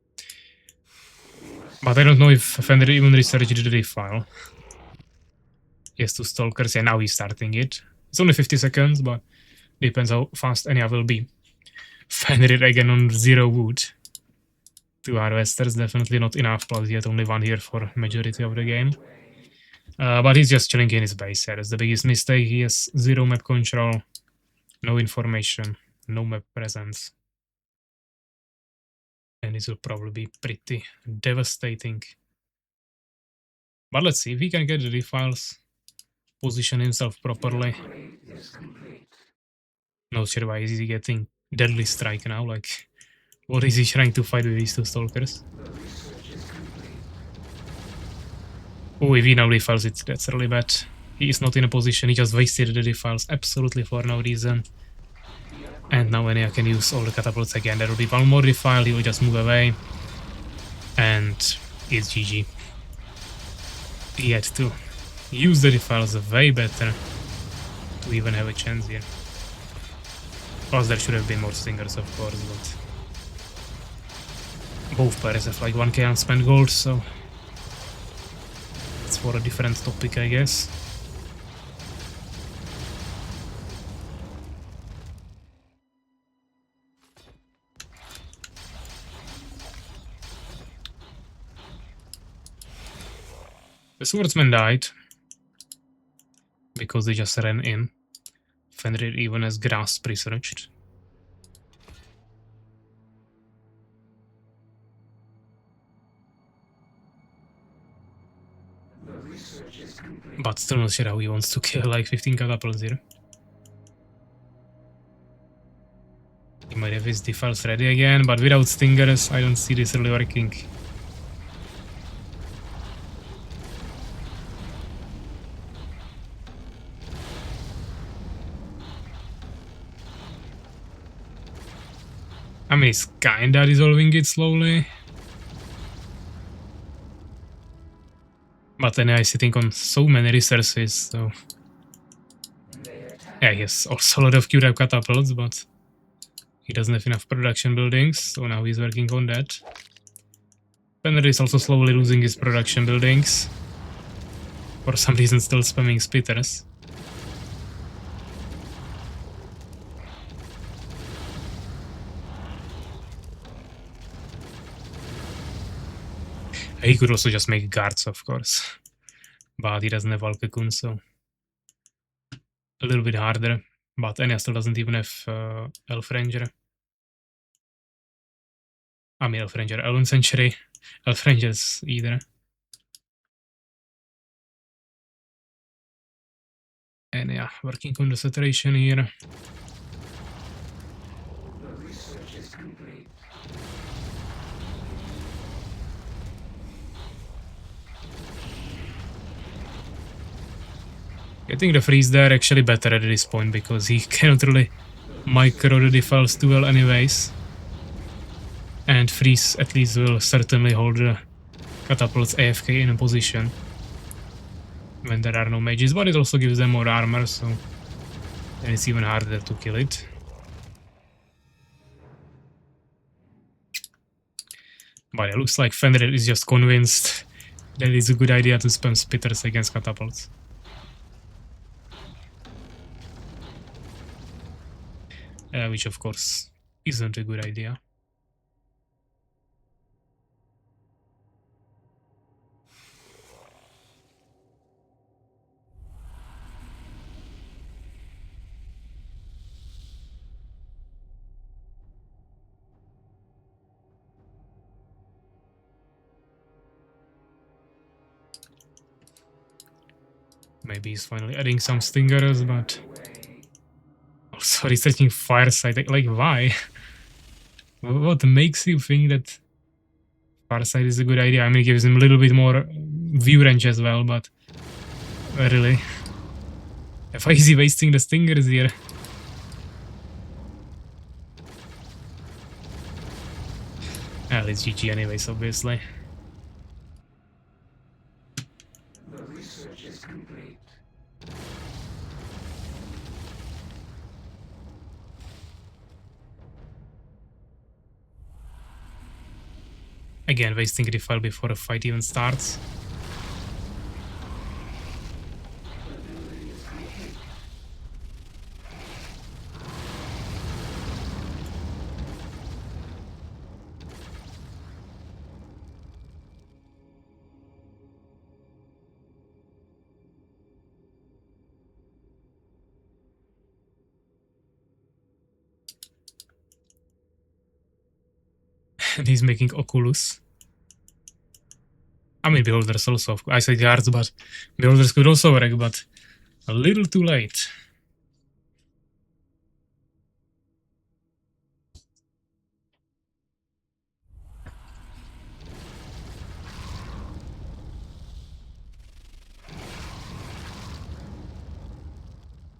[SPEAKER 1] But I don't know if Fenrir even researched the defile. He has 2 Stalkers, yeah, now he's starting it. It's only 50 seconds, but depends how fast Ania will be. Fenrir again on 0 wood. 2 Harvesters, definitely not enough, plus yet only 1 here for majority of the game. But he's just chilling in his base, yeah, that's the biggest mistake. He has 0 map control, no information, no map presence. And this will probably be pretty devastating. But let's see if he can get the defiles, position himself properly. Not sure why is he getting Deadly Strike now, like, what is he trying to fight with these 2 Stalkers? Oh, if he now defiles it, that's really bad. He is not in a position, he just wasted the defiles absolutely for no reason. And now Ania can use all the catapults again. There will be 1 more defile, he will just move away. And it's GG. He had to use the defiles way better to even have a chance here. Plus there should have been more stingers, of course, but... both players have like 1k unspent gold, so... it's for a different topic, I guess. The swordsman died because they just ran in. Fenrir even has grasp researched. But still not sure how he wants to kill like 15 catapults here. He might have his defiles ready again, but without stingers I don't see this really working. I mean, he's kinda dissolving it slowly. But then I'm sitting on so many resources, so... yeah, he has also a lot of Q-type catapults, but... he doesn't have enough production buildings, so now he's working on that. Fenrir is also slowly losing his production buildings. For some reason still spamming splitters. He could also just make guards, of course. But he doesn't have Alkekun, so... a little bit harder. But Ania still doesn't even have Elf Ranger. I mean Elf Ranger, Elven Century. Elf Rangers either. And yeah, working on the saturation here. Getting the freeze there actually better at this point because he cannot really micro the defiles too well anyways. And freeze at least will certainly hold the catapults AFK in a position when there are no mages, but it also gives them more armor, so then it's even harder to kill it. But it looks like Fenrir is just convinced that it's a good idea to spam spitters against catapults. Which of course isn't a good idea. Maybe he's finally adding some stingers, but also researching Fireside. Like, why? What makes you think that Fireside is a good idea? I mean, it gives him a little bit more view range as well, but really, why is he wasting the stingers here? Well, it's GG anyways, obviously. Again, wasting refile before the fight even starts. And he's making Oculus. I mean, Beholders also. I said guards, but Beholders could also work, but a little too late.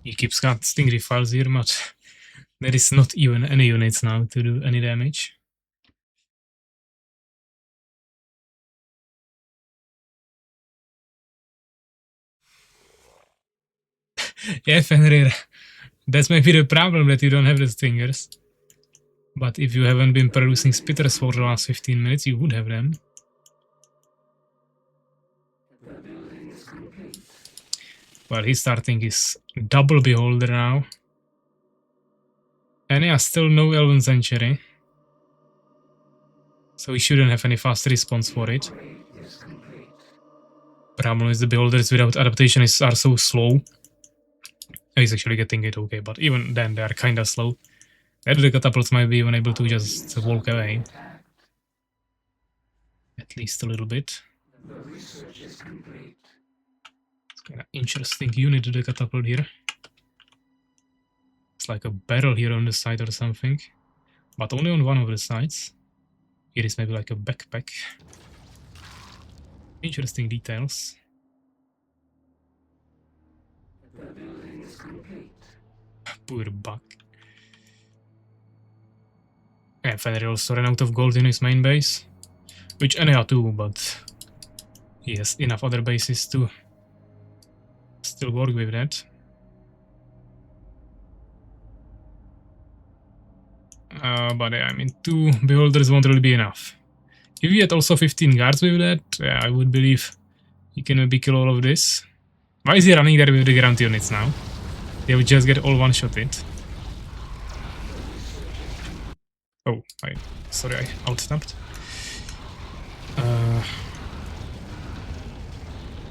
[SPEAKER 1] He keeps casting refiles here, but there is not even any units now to do any damage. Yeah, Fenrir, that's maybe the problem that you don't have the stingers. But if you haven't been producing spitters for the last 15 minutes, you would have them. Well, he's starting his double beholder now. And yeah, still no Elven Sanctuary. So he shouldn't have any fast response for it. Problem is the beholders without adaptation are so slow. He's actually getting it okay, but even then they are kinda slow. That the catapults might be even able to just walk away. At least a little bit. It's kinda interesting unit to the catapult here. It's like a barrel here on the side or something. But only on one of the sides. Here is maybe like a backpack. Interesting details. Poor Buck. Yeah, Fenrir also ran out of gold in his main base. Which Ania too, but he has enough other bases to still work with that. But yeah, I mean, 2 beholders won't really be enough. If you had also 15 guards with that, yeah, I would believe you can maybe kill all of this. Why is he running there with the ground units now? They would just get all one-shotted. Oh, sorry, I out-snapped.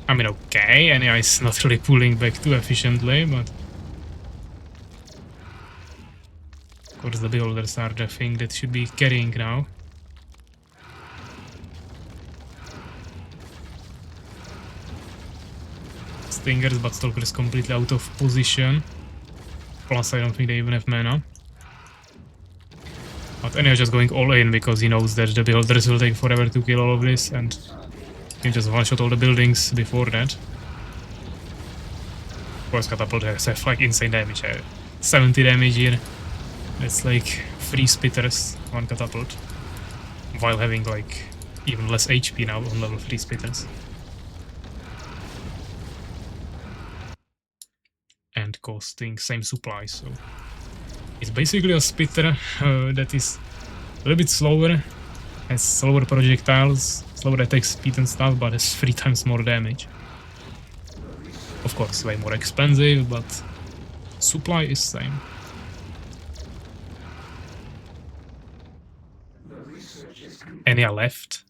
[SPEAKER 1] I mean, okay, Ania is not really pulling back too efficiently, but... Of course, the beholders are the thing that should be carrying now. Stingers, but Stalker is completely out of position. Plus, I don't think they even have mana. But Ania is just going all in because he knows that the beholders will take forever to kill all of this, and he can just one-shot all the buildings before that. Of course, catapult has like insane damage. 70 damage here. That's like 3 spitters, 1 catapult. While having like even less HP now on level 3 spitters. And costing same supply, so it's basically a spitter that is a little bit slower, has slower projectiles, slower attack speed and stuff, but has 3 times more damage. Of course, way more expensive, but supply is same. Ania left.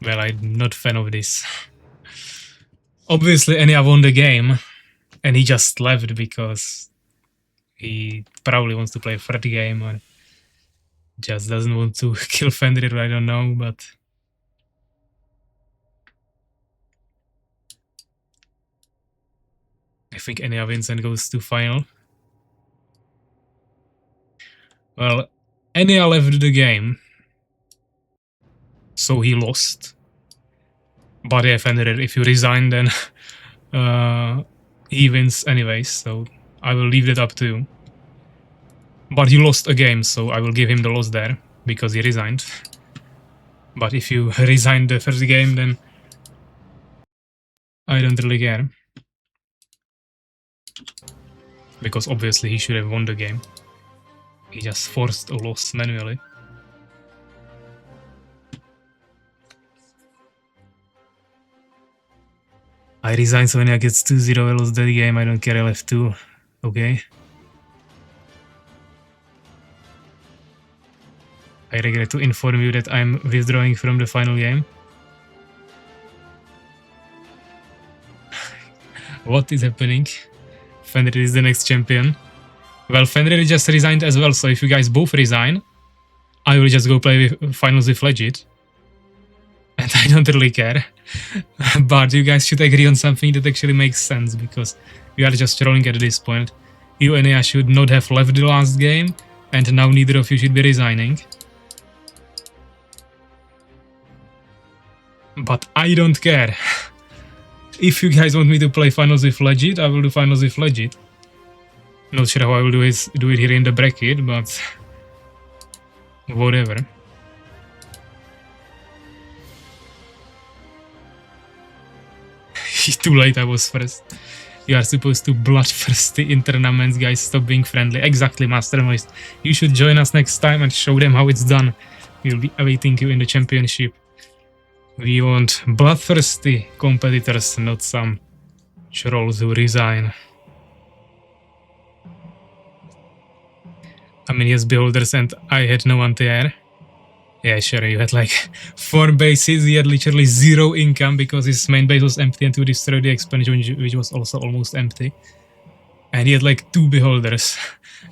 [SPEAKER 1] Well, I'm not fan of this. Obviously, Ania won the game, and he just left because he probably wants to play a third game, or just doesn't want to kill Fenrir, I don't know, but... I think Ania wins and goes to final. Well, Ania left the game, so he lost. But yeah, Fenrir, if you resign, then he wins anyways, so I will leave that up to you. But you lost a game, so I will give him the loss there, because he resigned. But if you resign the first game, then I don't really care. Because obviously he should have won the game. He just forced a loss manually. I resign so Ania gets 2-0, I lost that game, I don't care, I left 2. Okay. I regret to inform you that I'm withdrawing from the final game. What is happening? Fenrir is the next champion. Well, Fenrir just resigned as well, so if you guys both resign, I will just go play with finals with Legit. And I don't really care. But you guys should agree on something that actually makes sense, because you are just trolling at this point. You and Ania should not have left the last game, and now neither of you should be resigning. But I don't care. If you guys want me to play finals with Legit, I will do finals with Legit. Not sure how I will do it here in the bracket, but whatever. Too late, I was first. You are supposed to bloodthirsty in tournaments, guys. Stop being friendly. Exactly, Master Moist. You should join us next time and show them how it's done. We'll be awaiting you in the championship. We want bloodthirsty competitors, not some trolls who resign. I mean, yes, beholders, and I had no anti-air. Yeah, sure, you had like 4 bases, he had literally 0 income because his main base was empty and to destroy the expansion, which was also almost empty. And he had like 2 beholders.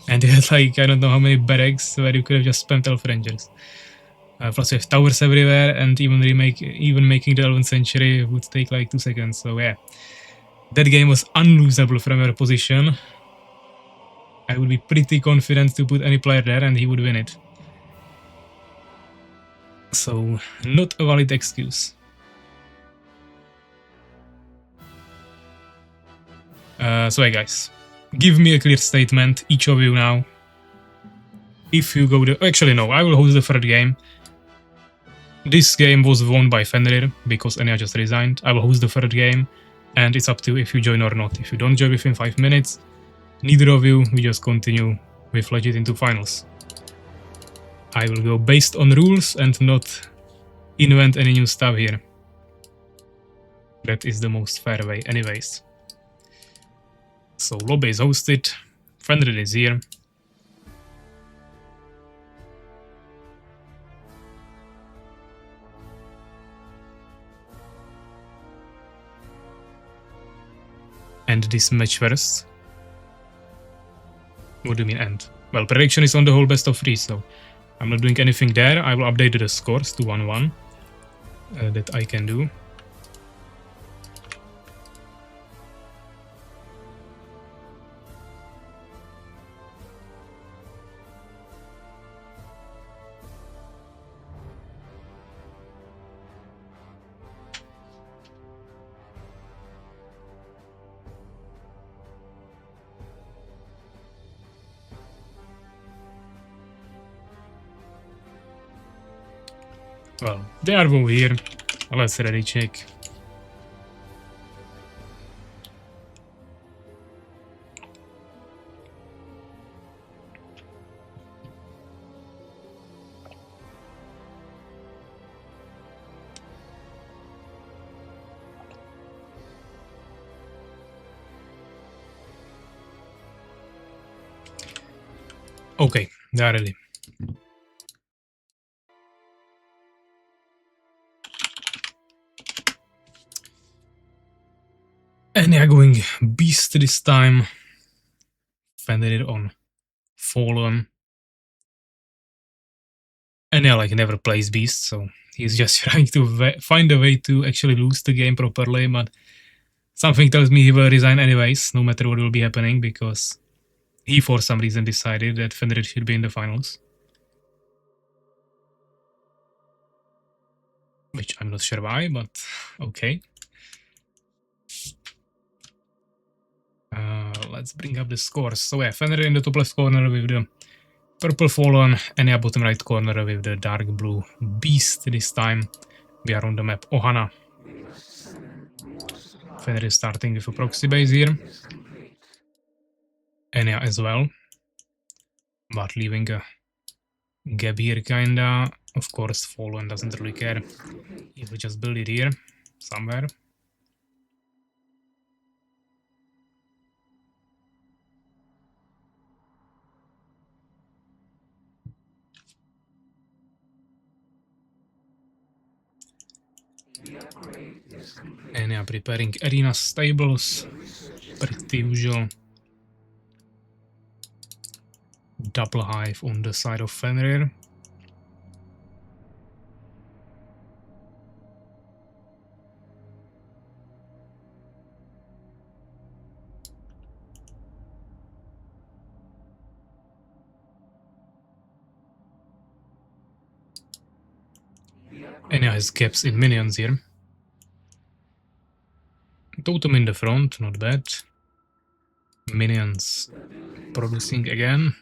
[SPEAKER 1] And he had like, I don't know how many barracks where you could have just spent Elf Rangers. Plus you have towers everywhere, and even making the 11th century would take like 2 seconds, so yeah. That game was unlosable from your position. I would be pretty confident to put any player there and he would win it. So, not a valid excuse. So hey guys, give me a clear statement, each of you now. If you go to... Actually no, I will host the third game. This game was won by Fenrir, because Ania just resigned. I will host the third game, and it's up to you if you join or not. If you don't join within 5 minutes, neither of you, we just continue with Legit into finals. I will go based on rules and not invent any new stuff here. That is the most fair way anyways. So lobby is hosted, Fenrir is here. End this match first. What do you mean end? Well, prediction is on the whole best of 3, so I'm not doing anything there. I will update the scores to 1-1. That I can do. Well, they are both here. Let's ready check. Okay, they are ready. And they are going Beast this time. Fenrir on Fallen. And yeah, like never plays Beast, so he's just trying to find a way to actually lose the game properly, but something tells me he will resign anyways, no matter what will be happening, because he for some reason decided that Fenrir should be in the finals. Which I'm not sure why, but okay. Let's bring up the scores. So yeah, Fenrir in the top left corner with the purple Fallen, and yeah, bottom right corner with the dark blue Beast this time. We are on the map Ohana. Fenrir is starting with a proxy base here. Ania as well. but leaving a gap here kinda. Of course, Fallen doesn't really care. He will just build it here, somewhere. And yeah, preparing arena stables. Pretty usual. Double hive on the side of Fenrir. Ania has gaps in minions here. Totem in the front, not bad. Minions producing again.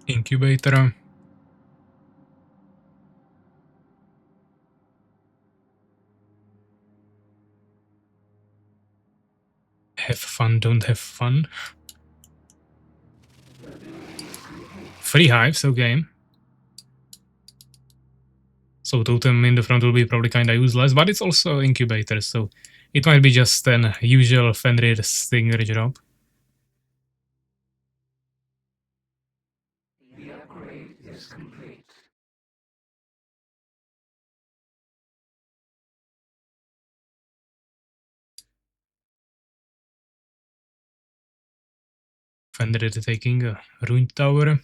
[SPEAKER 1] Incubator. Have fun, don't have fun. 3 hives, okay. So totem in the front will be probably kinda useless, but it's also incubator, so it might be just an usual Fenrir stinger job.
[SPEAKER 3] The upgrade is complete.
[SPEAKER 1] Fenrir taking a ruined tower.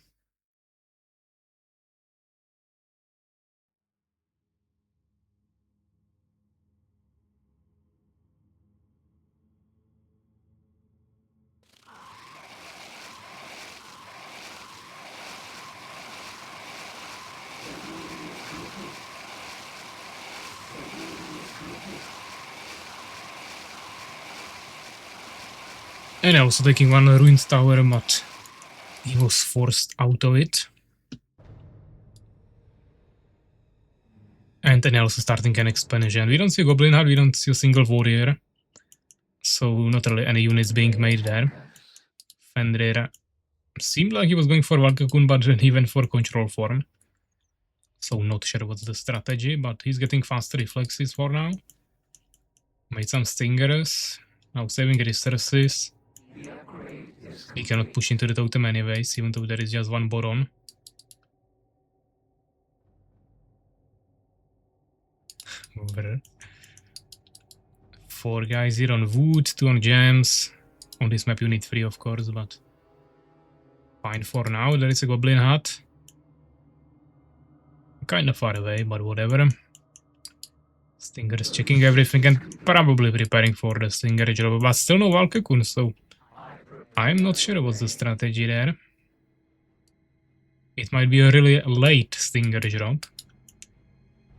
[SPEAKER 1] And also taking one ruined tower, but he was forced out of it. And then also starting an expansion. We don't see a Goblin Heart, we don't see a single warrior. So not really any units being made there. Fenrir seemed like he was going for Valkakun, but then he went for control form. So not sure what's the strategy, but he's getting faster reflexes for now. Made some stingers. Now saving resources. He cannot push into the totem anyways, even though there is just one Boron. Over. 4 guys here on wood, 2 on gems. On this map you need 3 of course, but fine for now. There is a Goblin Hut. Kinda far away, but whatever. Stinger is checking everything and probably preparing for the Stinger job, but still no Valkakun, so I'm not sure what's the strategy there. It might be a really late Stinger job.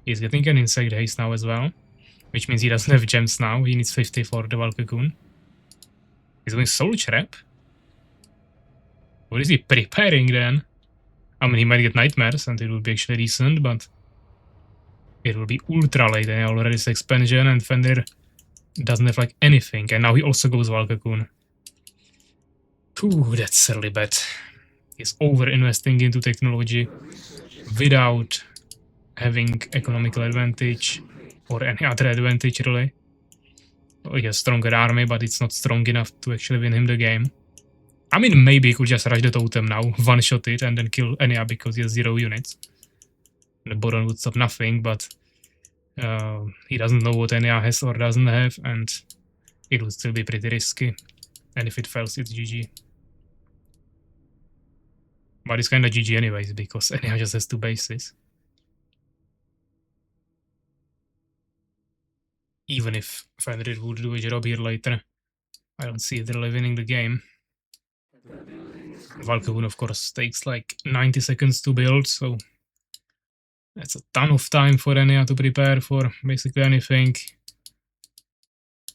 [SPEAKER 1] He's getting an Insect Haste now as well, which means he doesn't have gems now. He needs 50 for the Valkakun. He's going Soul Trap? What is he preparing then? I mean, he might get Nightmares and it will be actually decent, but it will be ultra late and already is expansion and Fenrir doesn't have like anything, and now he also goes Valkakun. Ooh, that's really bad. He's over-investing into technology without having economical advantage or any other advantage really. He has stronger army, but it's not strong enough to actually win him the game. I mean, maybe he could just rush the totem now, one-shot it, and then kill Ania because he has 0 units. The Boron would stop nothing, but he doesn't know what Ania has or doesn't have, and it would still be pretty risky. And if it fails, it's GG. But it's kinda GG anyways, because Ania just has 2 bases. Even if Fenrir would do a job here later, I don't see it really winning the game. Valkakun, of course, takes like 90 seconds to build, so that's a ton of time for Ania to prepare for basically anything.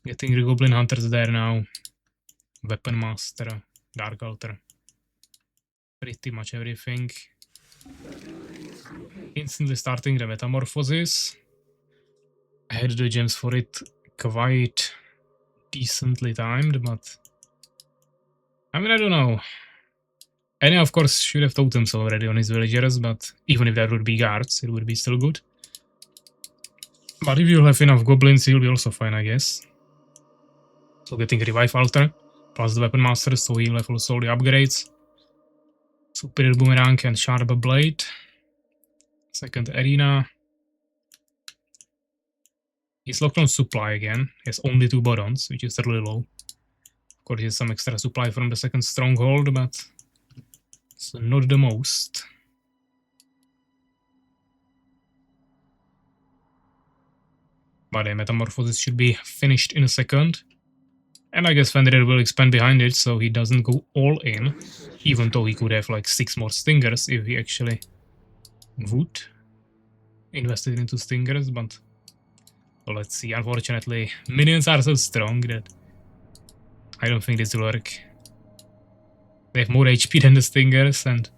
[SPEAKER 1] Getting the Goblin Hunters there now. Weapon Master, Dark Altar. Pretty much everything. Instantly starting the Metamorphosis. I had the gems for it quite decently timed, but I mean, I don't know. Ania, of course, should have totems already on his villagers, but even if that would be guards, it would be still good. But if you'll have enough goblins, he'll be also fine, I guess. So getting Revive Altar, plus the Weapon Master, so he'll have also all the upgrades. Superior Boomerang and Sharp Blade. Second Arena. He's locked on supply again. He has only 2 bottoms, which is really low. Of course, he has some extra supply from the second Stronghold, but it's not the most. But the Metamorphosis should be finished in a second. And I guess Fenrir will expand behind it, so he doesn't go all in. Even though he could have like 6 more Stingers if he actually would invest it into Stingers, but well, let's see. Unfortunately, minions are so strong that I don't think this will work. They have more HP than the Stingers and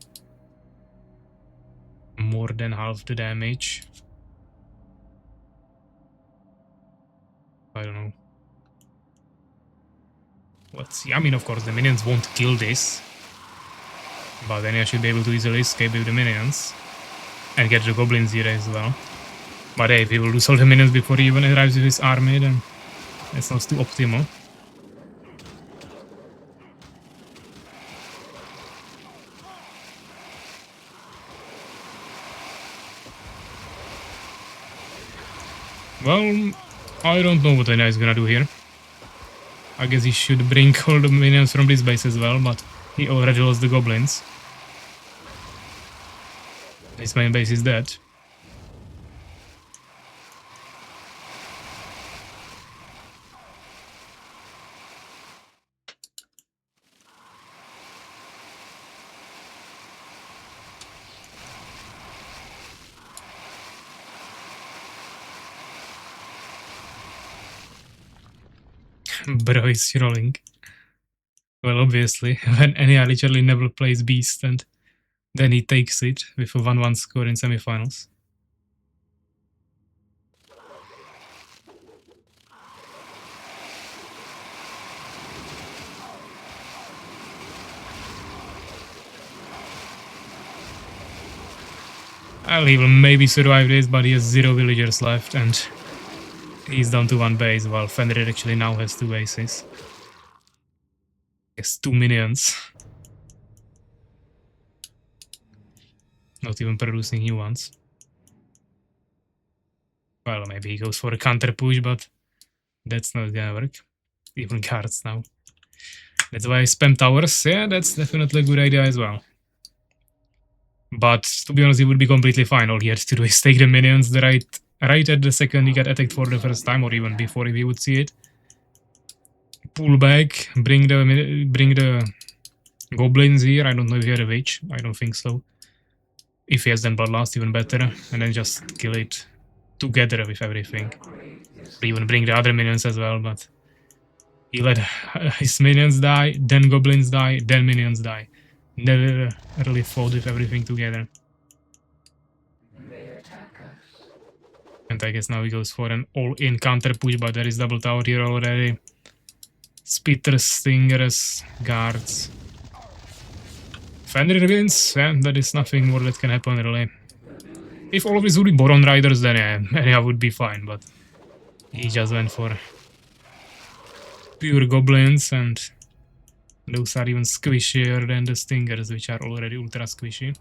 [SPEAKER 1] more than half the damage. I don't know. Let's see. I mean, of course, the minions won't kill this. But then I should be able to easily escape with the minions. And get the goblins here as well. But hey, if he will lose all the minions before he even arrives with his army, then that's not too optimal. Well, I don't know what Ania is gonna do here. I guess he should bring all the minions from this base as well, but he already lost the goblins. His main base is dead. Bro is rolling. Well, obviously, when Ania literally never plays Beast and then he takes it with a 1-1 score in semifinals. Well, he will maybe survive this, but he has 0 villagers left and he's down to 1 base, while Fenrir actually now has 2 bases. He has 2 minions. Not even producing new ones. Well, maybe he goes for a counter push, but that's not gonna work. Even guards now. That's why I spam towers. Yeah, that's definitely a good idea as well. But to be honest, he would be completely fine. All he has to do is take the minions right at the second he get attacked for the first time, or even before if he would see it. Pull back, bring the goblins here. I don't know if he had a witch. I don't think so. If he has then Bloodlust, even better. And then just kill it together with everything. Or even bring the other minions as well, but he let his minions die, then goblins die, then minions die. Never really fought with everything together. And I guess now he goes for an all-in counter push, but there is double tower here already. Spitters, Stingers, guards. Fenrir wins, yeah, there is nothing more that can happen really. If all of these would be Boron Riders, then yeah, Ania would be fine, but he just went for pure goblins, and those are even squishier than the Stingers, which are already ultra squishy.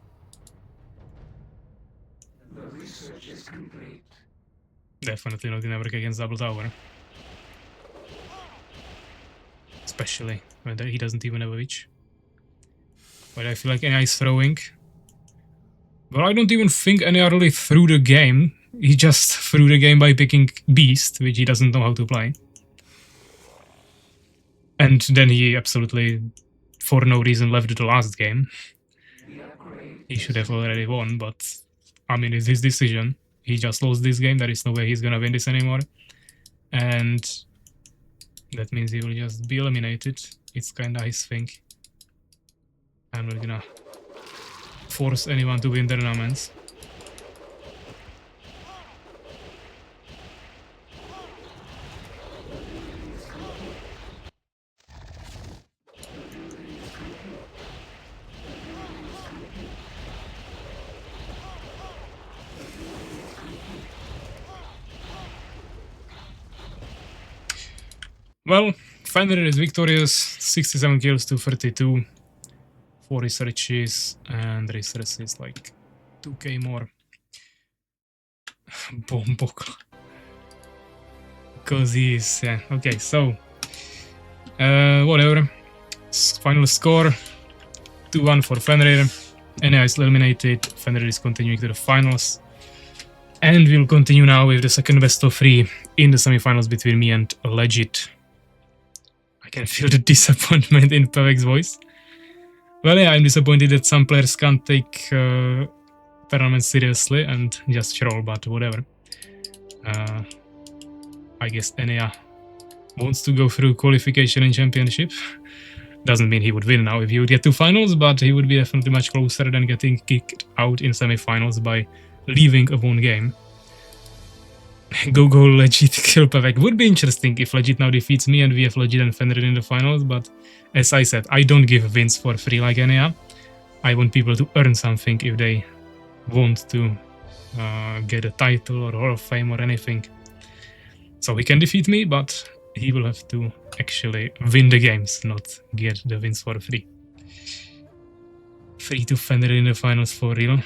[SPEAKER 3] The research is complete.
[SPEAKER 1] Definitely not gonna work against double tower. Especially when he doesn't even have a witch. But I feel like Ania is throwing. Well, I don't even think Ania really threw the game. He just threw the game by picking Beast, which he doesn't know how to play. And then he absolutely, for no reason, left the last game. He should have already won, but I mean, it's his decision. He just lost this game. There is no way he's gonna win this anymore. And that means he will just be eliminated. It's kinda his thing. I'm not gonna force anyone to win tournaments. Well, Fenrir is victorious, 67 kills to 32, 4 researches, and research is like 2k more. Bombok. Because he's, yeah, okay, so, whatever. Final score, 2-1 for Fenrir. Ania is eliminated, Fenrir is continuing to the finals. And we'll continue now with the second best of 3 in the semifinals between me and Legit. I can feel the disappointment in PAVVAC's voice. Well, yeah, I'm disappointed that some players can't take tournaments seriously and just troll, but whatever. I guess Ania wants to go through qualification and championship. Doesn't mean he would win now if he would get to finals, but he would be definitely much closer than getting kicked out in semifinals by leaving a won game. Go Legit kill PAVVAC. Would be interesting if Legit now defeats me and we have Legit and Fenrir in the finals, but as I said, I don't give wins for free like Ania. I want people to earn something if they want to get a title or Hall of Fame or anything. So he can defeat me, but he will have to actually win the games, not get the wins for free. Free to Fenrir in the finals for real.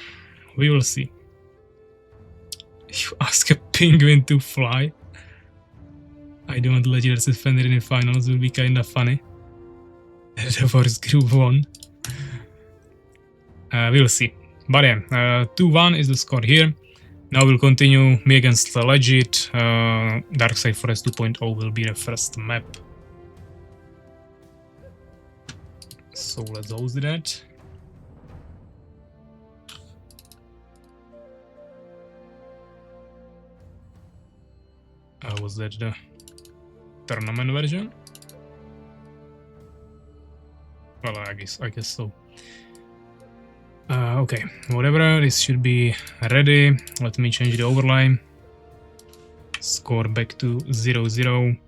[SPEAKER 1] We will see. You ask a penguin to fly. I don't want Legit versus Fenrir in the finals, will be kinda funny. The first group won. We'll see. But yeah, 2-1 is the score here. Now we'll continue me against Legit. Darkside Forest 2.0 will be the first map. So let's host that. Was that the tournament version? Well, I guess so. Okay, whatever, this should be ready. Let me change the overlay. Score back to 0-0.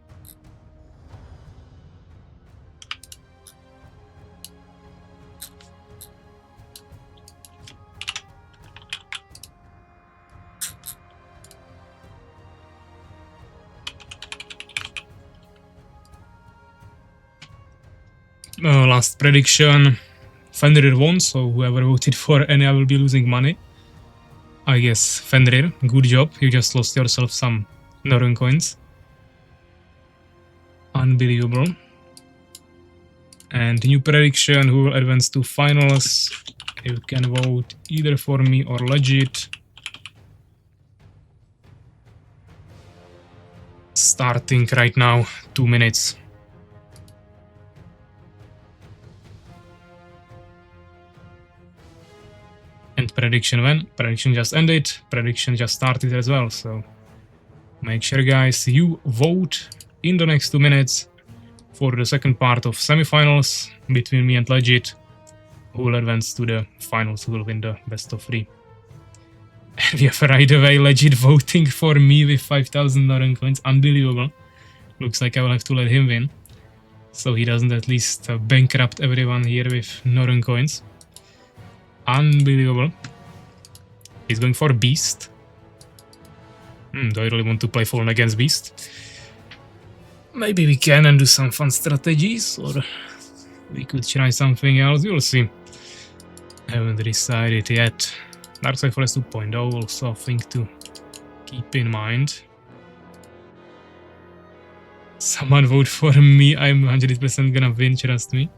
[SPEAKER 1] Last prediction. Fenrir won, so whoever voted for Ania will be losing money. I guess Fenrir, good job. You just lost yourself some Northern coins. Unbelievable. And new prediction, who will advance to finals? You can vote either for me or Legit. Starting right now, 2 minutes. And prediction when? Prediction just ended, prediction just started as well, so make sure guys you vote in the next 2 minutes for the second part of semifinals between me and Legit. Who will advance to the finals, who will win the best of 3. And we have right away Legit voting for me with 5,000 Northern coins, unbelievable. Looks like I will have to let him win, so he doesn't at least bankrupt everyone here with Northern coins. Unbelievable. He's going for Beast. Do I really want to play Fallen against Beast? Maybe we can and do some fun strategies, or we could try something else. We'll see. Haven't decided yet. Darkside Forest 2.0 also a thing to keep in mind. Someone vote for me. I'm 100% gonna win, trust me.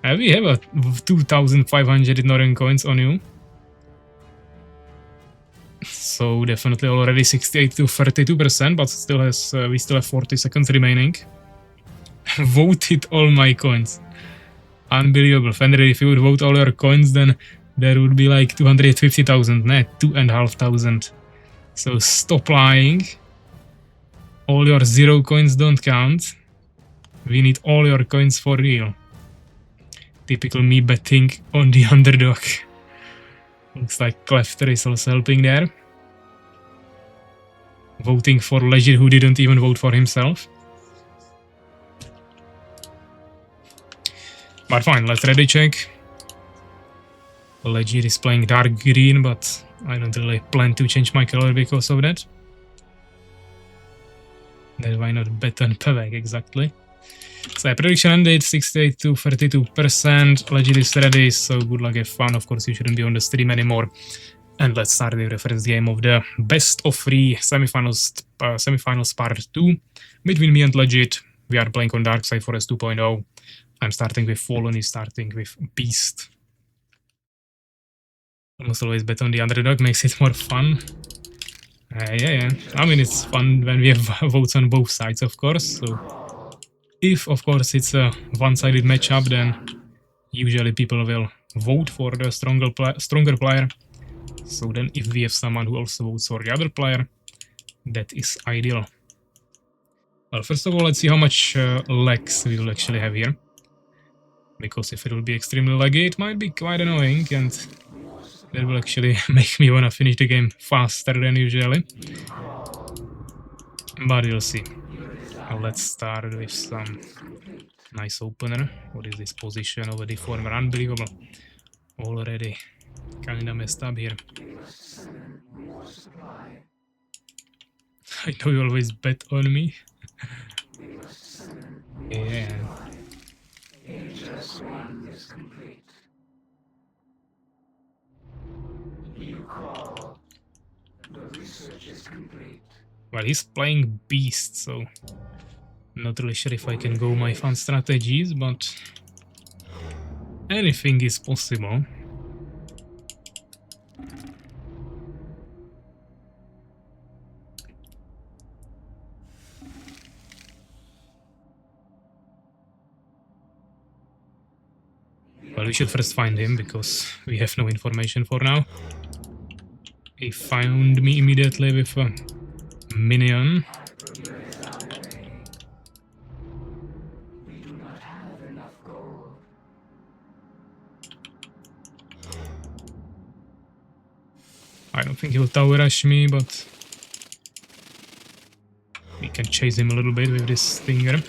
[SPEAKER 1] We have a 2,500 Northern coins on you. So definitely already 68 to 32%, but still has we still have 40 seconds remaining. Voted all my coins. Unbelievable. Fenrir, if you would vote all your coins, then there would be like 250,000 net, 2,500. So stop lying. All your 0 coins don't count. We need all your coins for real. Typical me betting on the underdog. Looks like Legitfr is also helping there. Voting for Legit, who didn't even vote for himself. But fine, let's ready check. Legit is playing dark green, but I don't really plan to change my color because of that. then why not bet on PAVVAC exactly? So prediction ended 68 to 32%. Legit is ready, so good luck, have fun. Of course, you shouldn't be on the stream anymore. And let's start with the first game of the best of 3 semifinals part 2 between me and Legit. We are playing on Dark Side Forest 2.0. I'm starting with Fallen, he's starting with Beast. Almost always bet on the underdog, makes it more fun. Yeah. I mean, it's fun when we have votes on both sides, of course. So if, of course, it's a one-sided matchup, then usually people will vote for the stronger player. So then if we have someone who also votes for the other player, that is ideal. Well, first of all, let's see how much lags we will actually have here. Because if it will be extremely laggy, it might be quite annoying, and that will actually make me wanna finish the game faster than usually. But we'll see. Let's start with some nice opener. What is this position of a deformer? Unbelievable. Already kinda messed up here. I know you always bet on me. Yeah. Well, he's playing Beast, so not really sure if I can go my fun strategies, but anything is possible. Well, we should first find him, because we have no information for now. He found me immediately with a minion. I don't think he'll tower rush me, but we can chase him a little bit with this stinger.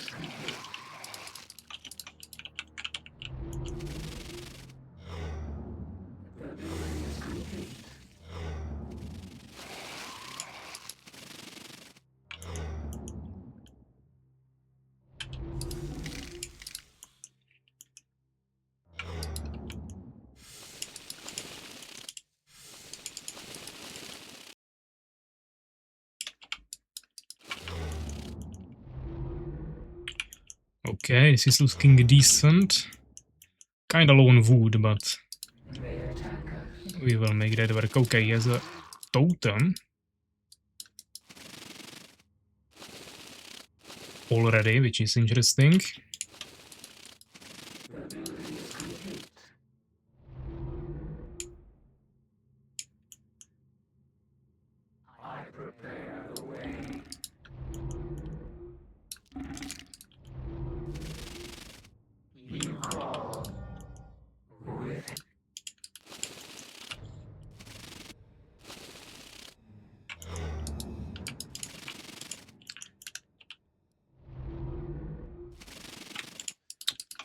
[SPEAKER 1] Okay, this is looking decent. Kinda low on wood, but we will make that work. Okay, he has a totem already, which is interesting.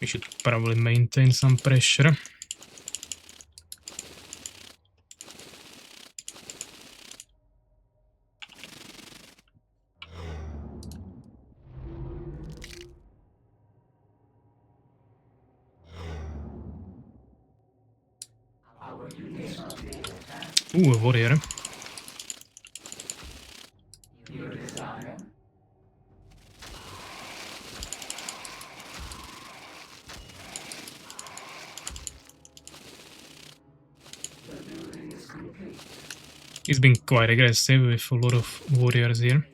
[SPEAKER 1] We should probably maintain some pressure. Ooh, a warrior. He's been quite aggressive with a lot of warriors here.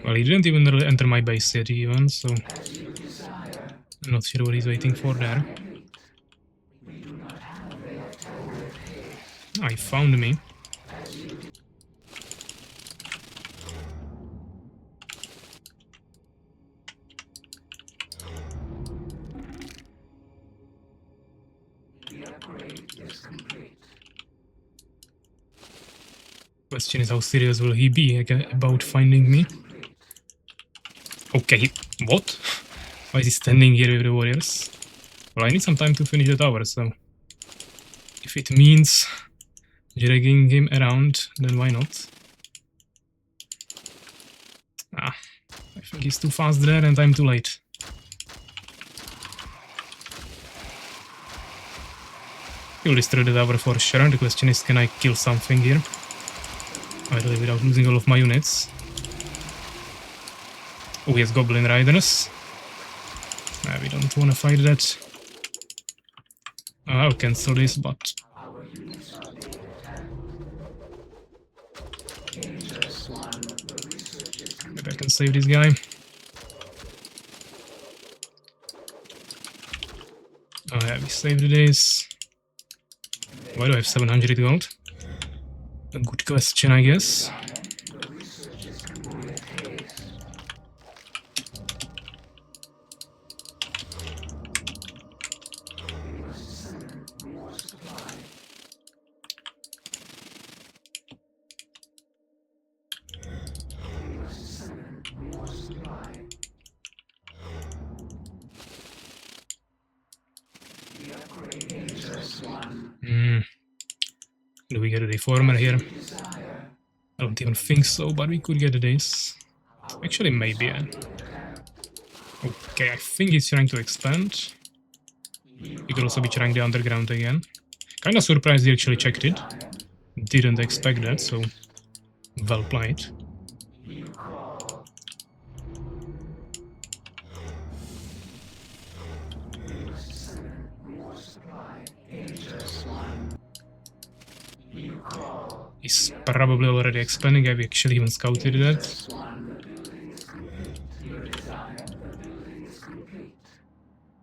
[SPEAKER 1] Well, he didn't even really enter my base yet even, so I'm not sure what he's waiting for there. Ah, he found me. Question is, how serious will he be about finding me? Okay, what? Why is he standing here with the warriors? Well, I need some time to finish the tower, so if it means dragging him around, then why not? Ah, I think he's too fast there and I'm too late. He'll destroy the tower for sure. The question is, can I kill something here? Ideally without losing all of my units. Oh, he has Goblin Riders. We don't want to fight that. I'll cancel this, but maybe I can save this guy. Oh yeah, we saved this. Why do I have 700 gold? A good question, I guess. Do we get a deformer here? I don't even think so, but we could get this. Actually, maybe. Okay, I think he's trying to expand. He could also be trying the underground again. Kinda surprised he actually checked it. Didn't expect that, so well played. He's probably already expanding. I've actually even scouted that.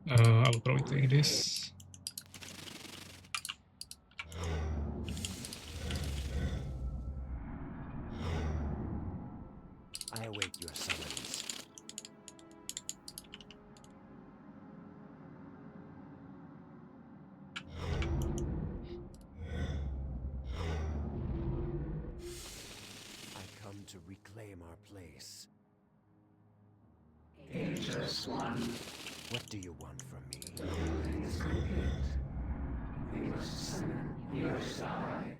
[SPEAKER 1] I'll probably take this.
[SPEAKER 2] I await your summons. I come to reclaim our place.
[SPEAKER 3] Dangerous one.
[SPEAKER 2] What do you want from me?
[SPEAKER 3] We must summon your side.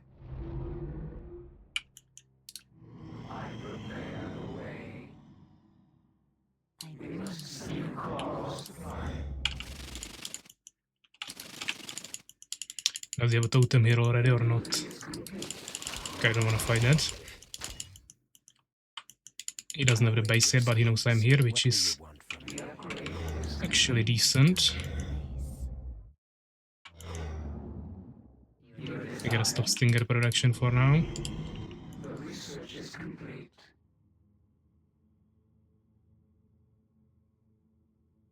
[SPEAKER 3] I prepare the way. We must summon calls to fly.
[SPEAKER 1] Does he have a totem here already or not? Okay, I don't want to fight that. He doesn't have the base yet, but he knows I'm here, which is actually decent. I gotta stop Stinger production for now.
[SPEAKER 3] The research is complete.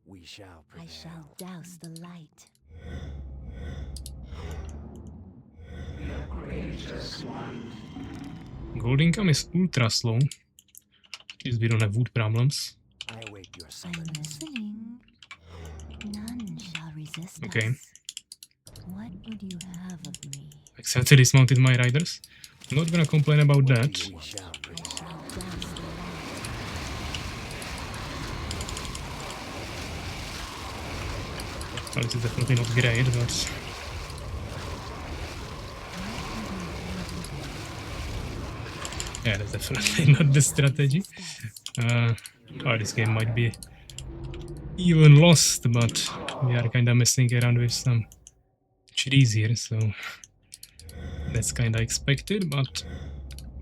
[SPEAKER 2] We shall prevail.
[SPEAKER 4] I shall douse the light.
[SPEAKER 3] Dangerous one.
[SPEAKER 1] Gold income is ultra slow. At least we don't have wood problems.
[SPEAKER 2] I await your
[SPEAKER 4] I'm
[SPEAKER 2] summons.
[SPEAKER 4] listening. None shall resist
[SPEAKER 1] Okay.
[SPEAKER 4] us. What would you have of me?
[SPEAKER 1] Accidentally dismounted my riders. I'm not gonna complain about that.
[SPEAKER 2] We shall
[SPEAKER 4] I
[SPEAKER 2] prevail.
[SPEAKER 4] shall douse the light.
[SPEAKER 1] Well, this is definitely not great, but yeah, that's definitely not the strategy. This game might be even lost, but we are kinda messing around with some trees here, so that's kinda expected, but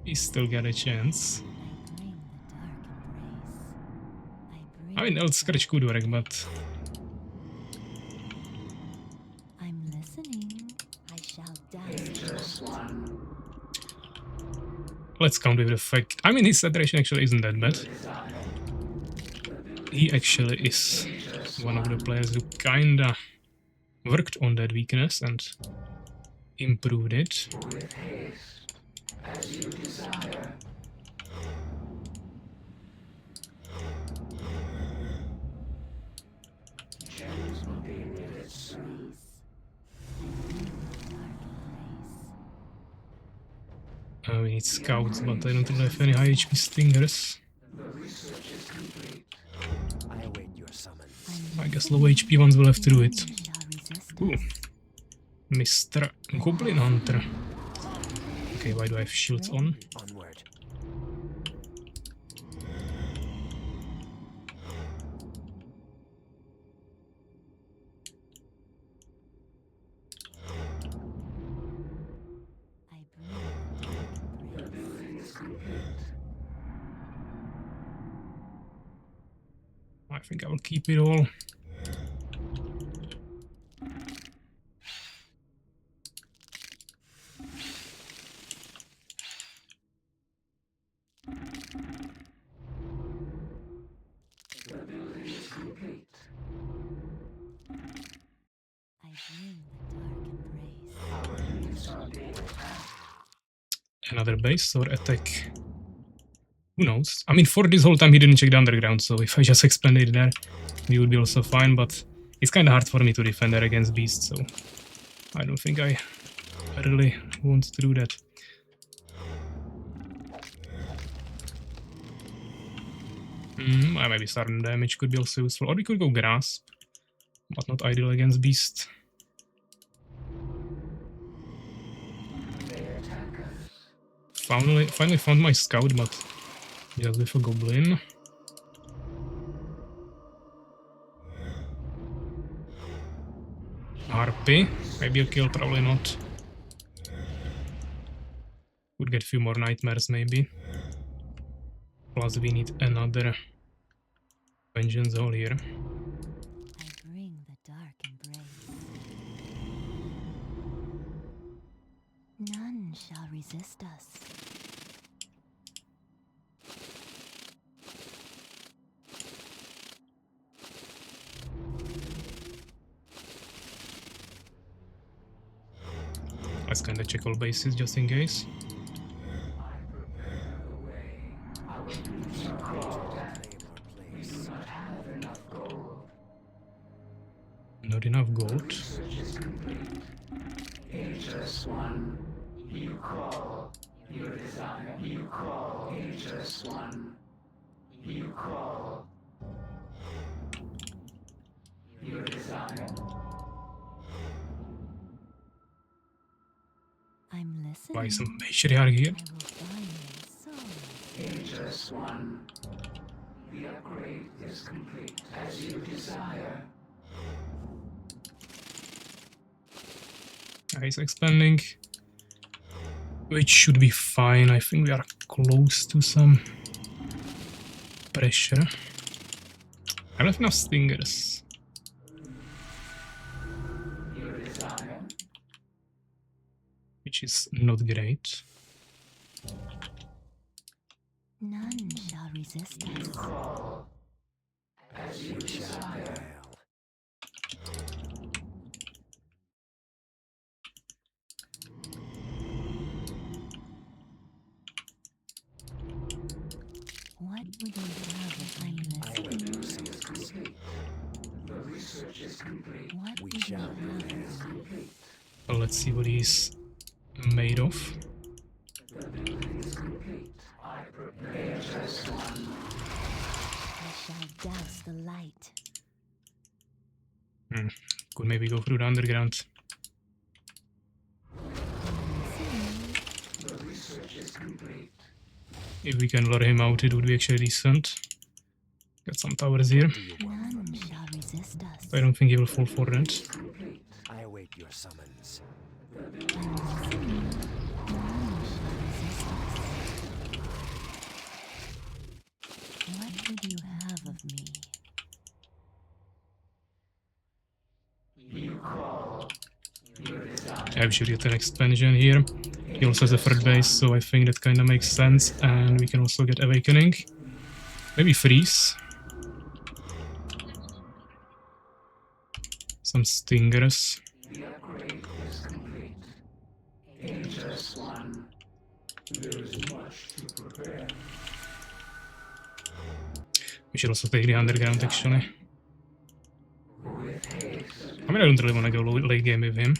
[SPEAKER 1] we still got a chance.
[SPEAKER 4] I bring the dark embrace.
[SPEAKER 1] I mean, old Scratch could work, but
[SPEAKER 4] I'm listening. I shall douse the light.
[SPEAKER 1] let's count with the fact. I mean, his saturation actually isn't that bad. He actually is one of the players who kinda worked on that weakness and improved it.
[SPEAKER 3] With haste, as you desire. Gems will be knitted soon.
[SPEAKER 1] We need scouts, but I don't really have any high HP stingers.
[SPEAKER 2] I await your summons.
[SPEAKER 1] I guess low HP ones will have to do it.
[SPEAKER 4] Shall resist
[SPEAKER 1] Ooh.
[SPEAKER 4] us.
[SPEAKER 1] Mr. Goblin Hunter. Okay, why do I have shields on?
[SPEAKER 2] Onward.
[SPEAKER 4] I bring
[SPEAKER 1] I think I will keep it all.
[SPEAKER 4] I bring the dark embrace.
[SPEAKER 1] Another base or attack? Who knows? I mean, for this whole time he didn't check the underground, so if I just expand it there, we would be also fine, but it's kind of hard for me to defend there against beasts, so I don't think I really want to do that. Maybe sudden damage could be also useful, or we could go grasp, but not ideal against beast. Finally found my scout, but just with a goblin. Harpy, maybe a kill, probably not. Could get a few more nightmares maybe. Plus we need another vengeance hole here.
[SPEAKER 4] I bring the dark embrace. None shall resist us.
[SPEAKER 1] Let's kinda check all bases just in case.
[SPEAKER 2] Claim our place.
[SPEAKER 1] Not enough gold.
[SPEAKER 3] Ageless one, you call your desire. You call Ageless one. You call your desire.
[SPEAKER 4] I'm listening.
[SPEAKER 1] Buy some matriarch here.
[SPEAKER 4] I will find my soul.
[SPEAKER 3] Ageless one, the upgrade is complete as you desire.
[SPEAKER 1] He's expanding, which should be fine. I think we are close to some pressure. I don't have enough stingers.
[SPEAKER 3] Your desire.
[SPEAKER 1] Which is not great.
[SPEAKER 4] None shall resist us.
[SPEAKER 3] Call as you desire.
[SPEAKER 4] What would you have if I'm listening?
[SPEAKER 3] The research is complete.
[SPEAKER 4] What
[SPEAKER 2] We
[SPEAKER 4] would you
[SPEAKER 2] shall
[SPEAKER 4] have?
[SPEAKER 1] Well, let's see what he's made of.
[SPEAKER 3] The building is complete. I prepare just one.
[SPEAKER 4] I shall douse the light.
[SPEAKER 1] Could maybe go through the underground.
[SPEAKER 3] The research is complete.
[SPEAKER 1] If we can lure him out, it would be actually decent. Got some towers here.
[SPEAKER 2] Do you want from
[SPEAKER 4] None
[SPEAKER 2] me?
[SPEAKER 4] shall resist us.
[SPEAKER 1] I don't think he will fall for that.
[SPEAKER 2] I await your summons.
[SPEAKER 4] I'm listening. None shall resist us. What would you have of me?
[SPEAKER 3] You call your desire.
[SPEAKER 1] I should get an expansion here. He also has a third base, so I think that kind of makes sense. And we can also get awakening. Maybe freeze. Some stingers.
[SPEAKER 3] The upgrade is complete. Ageless one. There is much to prepare.
[SPEAKER 1] We should also take the underground actually.
[SPEAKER 3] With haste.
[SPEAKER 1] I mean, I don't really want to go late game with him.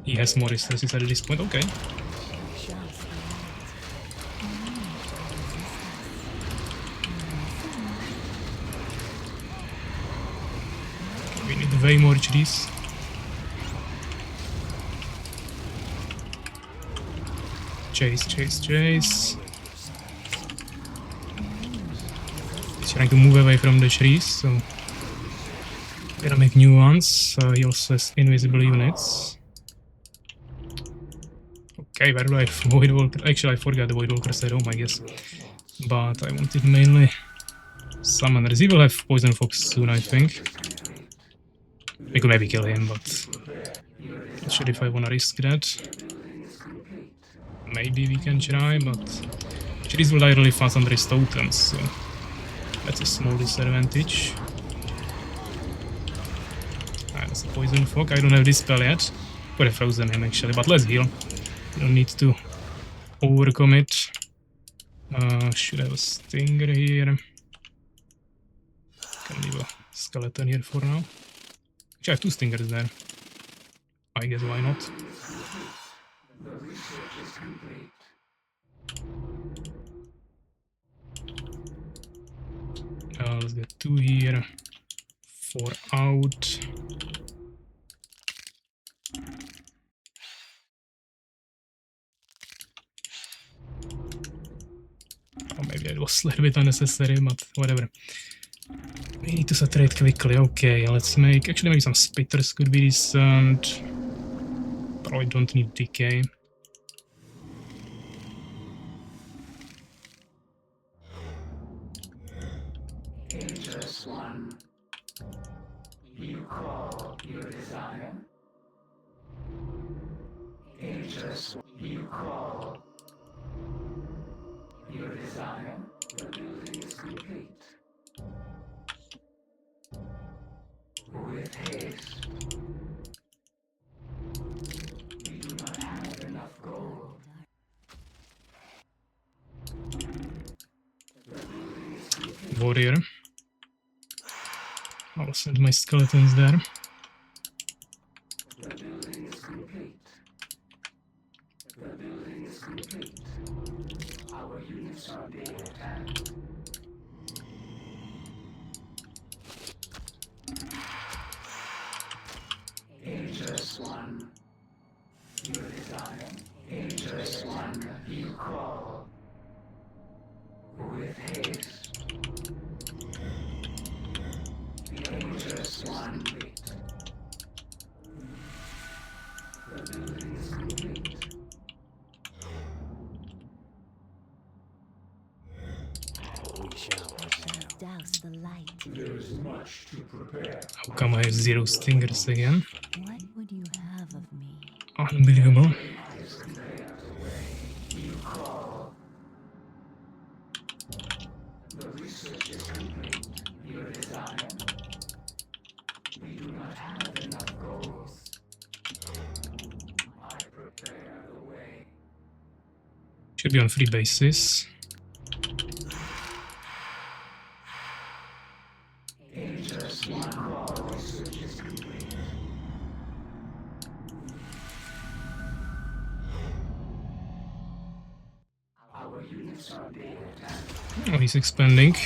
[SPEAKER 1] He has more resources at this point. Okay.
[SPEAKER 4] Shall stand.
[SPEAKER 1] We need way more trees. Chase, chase, chase. He's trying to move away from the trees, so gotta make new ones. He also has invisible units. Okay, where do I have Void Walker? Actually, I forgot the Void Walkers at home, I guess. But I wanted mainly summoners. He will have Poison Fox soon, I think. We could maybe kill him, but not sure if I wanna risk that. Maybe we can try, but trees will die really fast under his totems, so that's a small disadvantage. That's a Poison Fog. I don't have this spell yet. Could have frozen him actually, but let's heal. We don't need to overcommit. Should have a Stinger here. Can leave a Skeleton here for now. Actually, I have 2 Stingers there. I guess why not? Let's get 2 here. 4 out. Oh, maybe it was a little bit unnecessary, but whatever. We need to saturate quickly. Okay, let's make... Actually, maybe some Spitters could be decent. Probably don't need decay.
[SPEAKER 3] Ageless One, you call your desire. Ageless, you call your desire. The building is complete. With haste, we do not have enough gold.
[SPEAKER 1] Warrior. I'll send my skeletons there.
[SPEAKER 3] The building is complete. The building is complete. Our units are being attacked. Ageless One, your desire. Ageless One, you call. With haste. The Ageless One. The building is complete.
[SPEAKER 2] We shall prevail.
[SPEAKER 4] Douse the light.
[SPEAKER 3] There is much to prepare.
[SPEAKER 1] How come I have 0 Stingers again?
[SPEAKER 4] What would you have of me?
[SPEAKER 1] Unbelievable.
[SPEAKER 3] You call. The research is complete. Your desire. We do not have enough gold. I prepare the way.
[SPEAKER 1] Should be on free basis.
[SPEAKER 3] Ageless One call. Research is complete. Our units are being attacked.
[SPEAKER 1] Oh, he's expanding.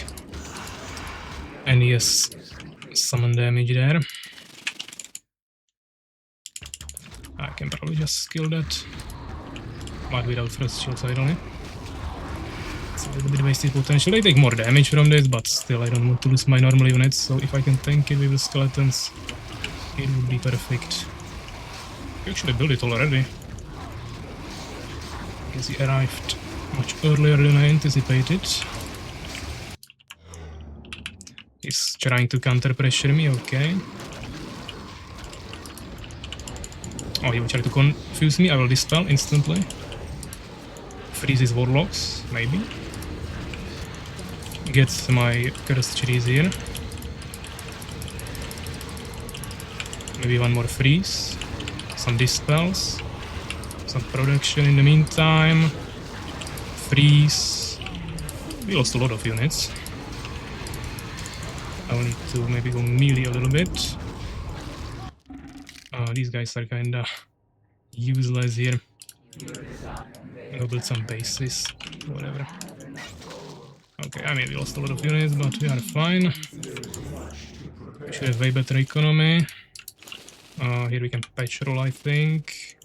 [SPEAKER 1] And he has summon damage there. I can probably just kill that. But without first shield side only. It's a little bit wasted potential. I take more damage from this, but still I don't want to lose my normal units, so if I can tank it with the skeletons, it would be perfect. I actually built it already. Because he arrived much earlier than I anticipated. He's trying to counter pressure me, okay. Oh, he will try to confuse me, I will dispel instantly. Freeze his warlocks, maybe. Get my cursed trees here. Maybe one more freeze. Some dispels. Some production in the meantime. Freeze. We lost a lot of units. I will need to maybe go melee a little bit. These guys are kinda useless here. I'll build some bases, whatever. Okay, I mean we lost a lot of units, but we are fine. Should have way better economy. Here we can patch roll, I think.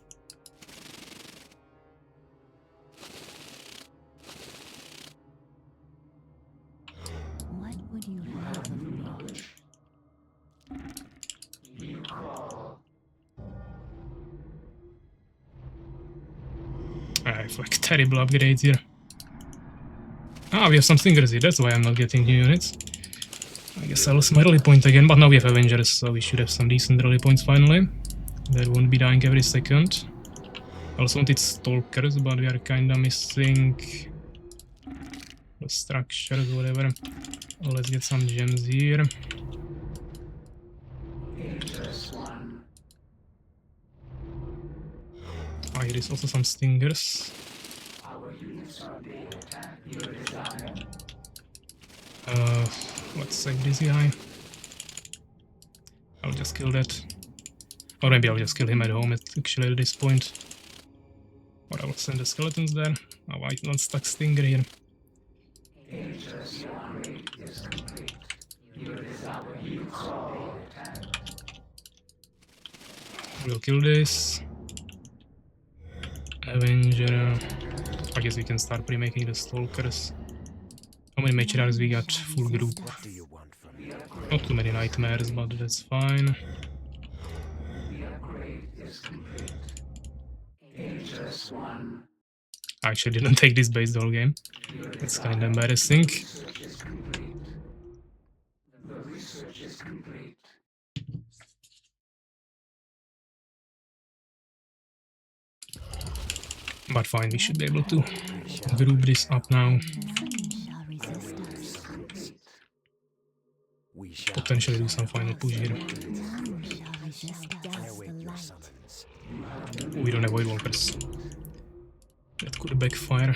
[SPEAKER 4] What would you have of me?
[SPEAKER 3] You call.
[SPEAKER 1] I have like terrible upgrades here. Ah, we have some stingers here, that's why I'm not getting new units. I guess I lost my rally point again, but now we have Avengers, so we should have some decent rally points finally. That won't be dying every second. I also wanted Stalkers, but we are kinda missing the structures, whatever. Let's get some gems here. Ah, here is also some stingers.
[SPEAKER 3] Our units are being attacked. Your desire.
[SPEAKER 1] Let's save this guy. I'll just kill that. Or maybe I'll just kill him at home actually at this point. Or I'll send the skeletons there. Oh, I don't stuck stinger here.
[SPEAKER 3] Your upgrade is complete. Your desire. You call. Being attacked.
[SPEAKER 1] We'll kill this. Avenger. I guess we can start pre-making the stalkers. How many matriarchs we got? Full group.
[SPEAKER 2] What do you want from me?
[SPEAKER 1] Not too many nightmares, but that's fine.
[SPEAKER 3] The upgrade is complete. Aegis 1.
[SPEAKER 1] I actually didn't take this base the whole game. It's kinda embarrassing.
[SPEAKER 3] Research is complete. The research is complete.
[SPEAKER 1] But fine, we should be able to group this up now.
[SPEAKER 4] None shall resist us.
[SPEAKER 2] We shall
[SPEAKER 1] Potentially do some final push here.
[SPEAKER 4] None shall resist us.
[SPEAKER 2] I
[SPEAKER 4] The
[SPEAKER 2] await your
[SPEAKER 4] light.
[SPEAKER 2] summons.
[SPEAKER 1] We don't have Void Walkers. That could backfire.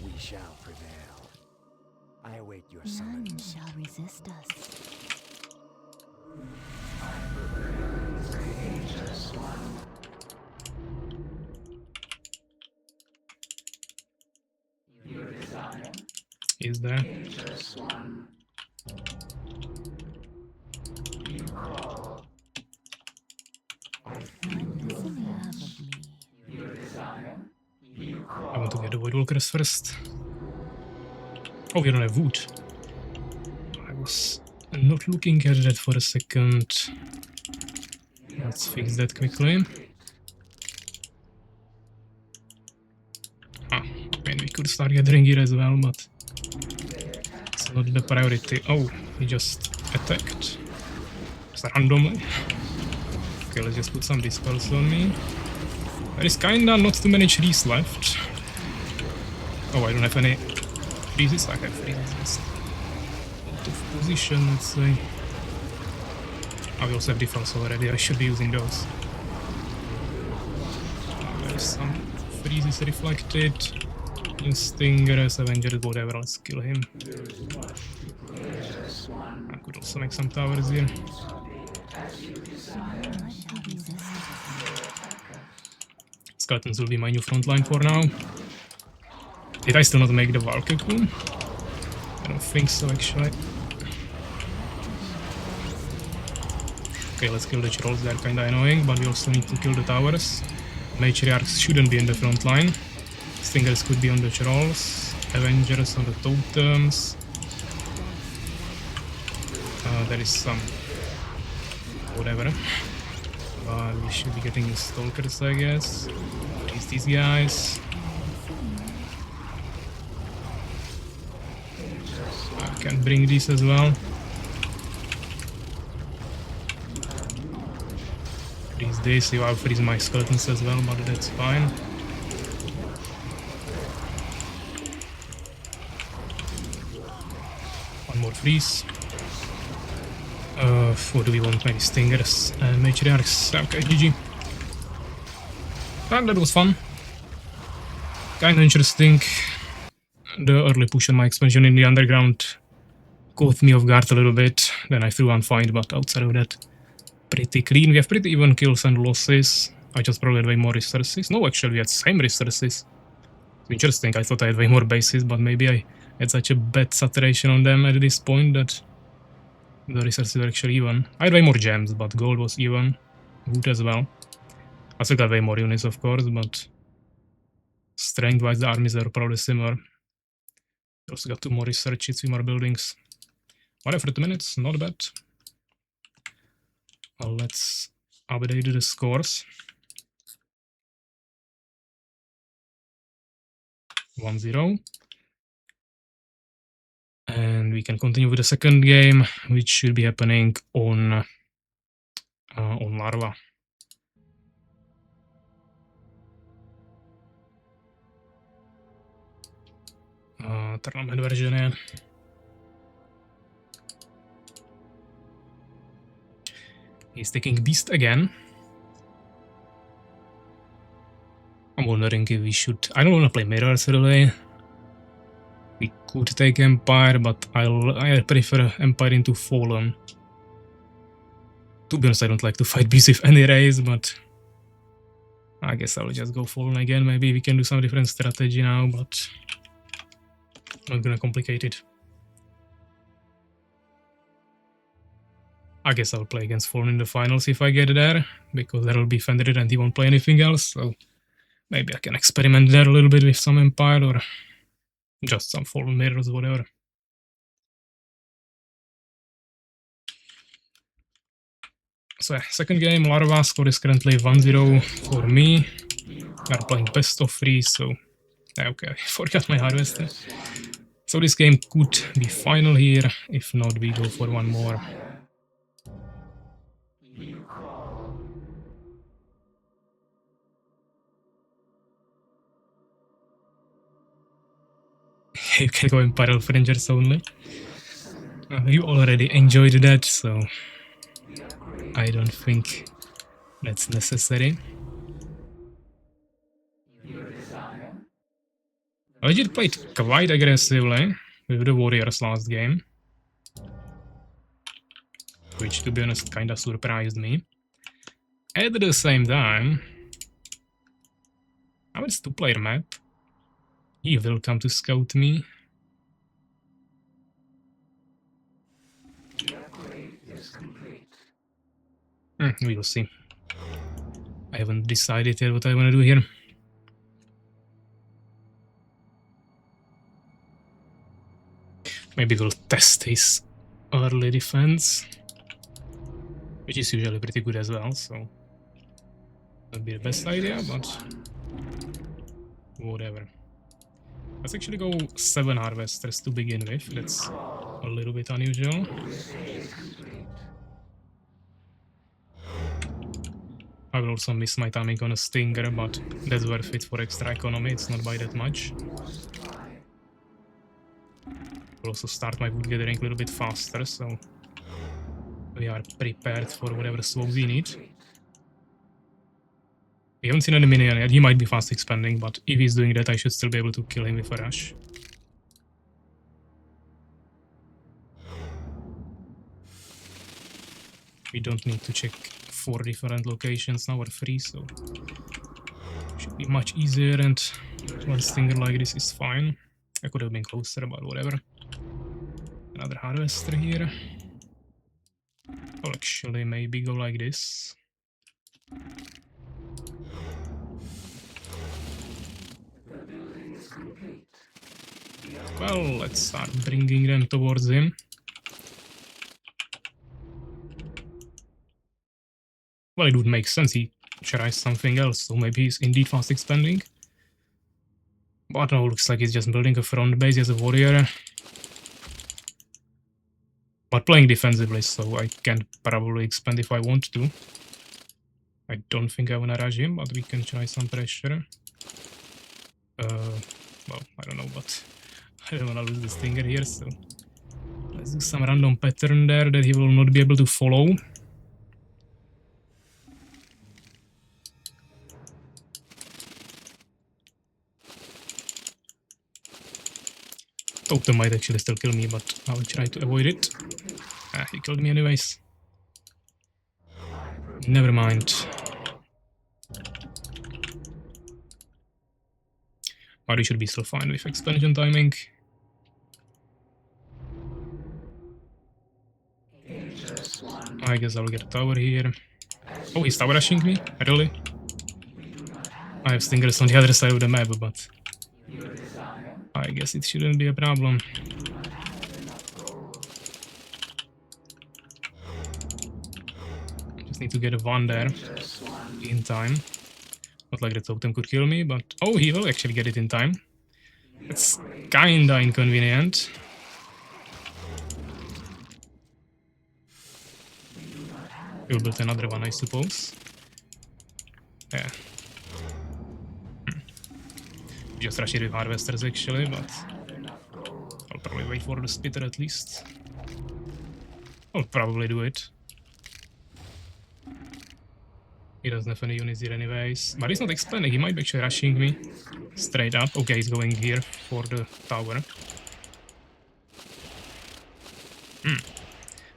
[SPEAKER 2] We shall prevail. I await your
[SPEAKER 4] None
[SPEAKER 2] summons.
[SPEAKER 4] shall resist us.
[SPEAKER 3] Your desire.
[SPEAKER 1] Is there?
[SPEAKER 3] Aegis 1. You call.
[SPEAKER 4] What does you have of me?
[SPEAKER 3] Your desire. You call.
[SPEAKER 1] I want to get the Void Walkers first. Oh, we don't have wood. I was not looking at that for a second. Let's fix that quickly. Ah, I mean, we could start gathering here as well, but it's not the priority. Oh, he just attacked. Just randomly. Okay, let's just put some dispels on me. There is kinda not too many trees left. Oh, I don't have any freezes. I have freezes. Out of position, let's say. I also have defense already. I should be using those. There is some freezes reflected. Stingers, Avengers, whatever. Let's kill him. I could also make some towers here.
[SPEAKER 4] None shall resist us.
[SPEAKER 1] Skeletons will be my new front line for now. Did I still not make the Valkyrie? I don't think so, actually. Okay, let's kill the trolls. They're kinda annoying, but we also need to kill the towers. Matriarchs shouldn't be in the front line. Stingers could be on the trolls. Avengers on the totems. There is some... whatever. We should be getting the stalkers, I guess. At least these guys. I can bring these as well. Freeze this, you will freeze my skeletons as well, but that's fine. One more freeze. What do we want? Maybe stingers and matriarchs. Okay, GG. And that was fun. Kinda interesting. The early push on my expansion in the underground caught me off guard a little bit. Then I threw unfind, but outside of that, pretty clean. We have pretty even kills and losses. I just probably had way more resources. No, actually, we had same resources. Interesting, I thought I had way more bases, but maybe I had such a bad saturation on them at this point that the resources were actually even. I had way more gems, but gold was even. Wood as well. I still got way more units, of course, but strength-wise the armies are probably similar. Also got 2 more researches, 3 more buildings. Whatever, 2 minutes, not bad. Well, let's update the scores. 1-0. And we can continue with the second game, which should be happening on Larva. Tournament version je. He's taking Beast again. I'm wondering if we should... I don't want to play Mirrors really. We could take Empire, but I prefer Empire into Fallen. To be honest, I don't like to fight beasts with any race, but I guess I'll just go Fallen again. Maybe we can do some different strategy now, but not gonna complicate it. I guess I'll play against Fallen in the finals if I get there, because there will be Fenrir and he won't play anything else, so maybe I can experiment there a little bit with some Empire or just some Fallen Mirrors, whatever. So yeah, second game, Larva score is currently 1-0 for me. We are playing best of 3, so... okay, I forgot my harvester. So this game could be final here, if not we go for one more. You can go Imperial Fringers only. You already enjoyed that, so I don't think that's necessary. Legit played quite aggressively with the Warriors last game, which to be honest kinda surprised me. At the same time, now it's 2-player map. He will come to scout me. We will see. I haven't decided yet what I want to do here. Maybe we'll test his early defense, which is usually pretty good as well, so that'd be the best idea, but whatever. Let's actually go 7 harvesters to begin with. That's a little bit unusual. I will also miss my timing on a Stinger, but that's worth it for extra economy, it's not by that much. I'll also start my wood gathering a little bit faster, so we are prepared for whatever swap we need. We haven't seen any minion yet, he might be fast expanding, but if he's doing that I should still be able to kill him with a rush. We don't need to check 4 different locations now, or 3, so should be much easier, and one Stinger like this is fine. I could have been closer, but whatever. Another harvester here. I'll actually maybe go like this. Well, let's start bringing them towards him. Well, it would make sense, he tries something else, so maybe he's indeed fast expanding. But now looks like he's just building a front base as a warrior. But playing defensively, so I can probably expand if I want to. I don't think I wanna rush him, but we can try some pressure. Well, I don't know, but I don't wanna lose the Stinger here, so let's do some random pattern there that he will not be able to follow. Totem might actually still kill me, but I'll try to avoid it. He killed me anyways. Never mind. But we should be still fine with expansion timing. I guess I'll get a tower here. Oh, he's tower rushing me? Really? I have stingers on the other side of the map, but I guess it shouldn't be a problem. Just need to get a one there in time. Not like the totem could kill me, but oh, he will actually get it in time. It's kinda inconvenient. We'll build another one, I suppose. Yeah. Just rush it with harvesters actually, but I'll probably wait for the splitter at least. I'll probably do it. He doesn't have any units here anyways. But he's not expanding, he might be actually rushing me straight up. Okay, he's going here for the tower.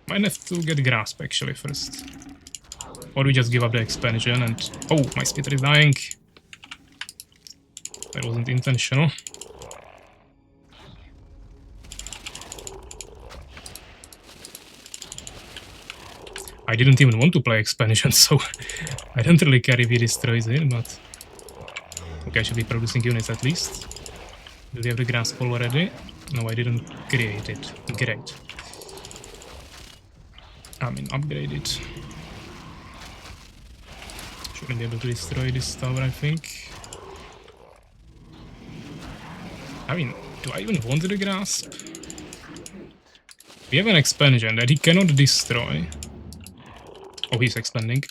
[SPEAKER 1] Might have to get grasp actually first. Or we just give up the expansion and... Oh, my splitter is dying. That wasn't intentional. I didn't even want to play expansion, so I don't really care if he destroys it, but... Okay, I should be producing units at least. Do we have the grasp already? No, I didn't create it. Great. I mean, upgrade it. Shouldn't be able to destroy this tower, I think. I mean, do I even want the grasp? We have an expansion that he cannot destroy. Oh, he's expanding.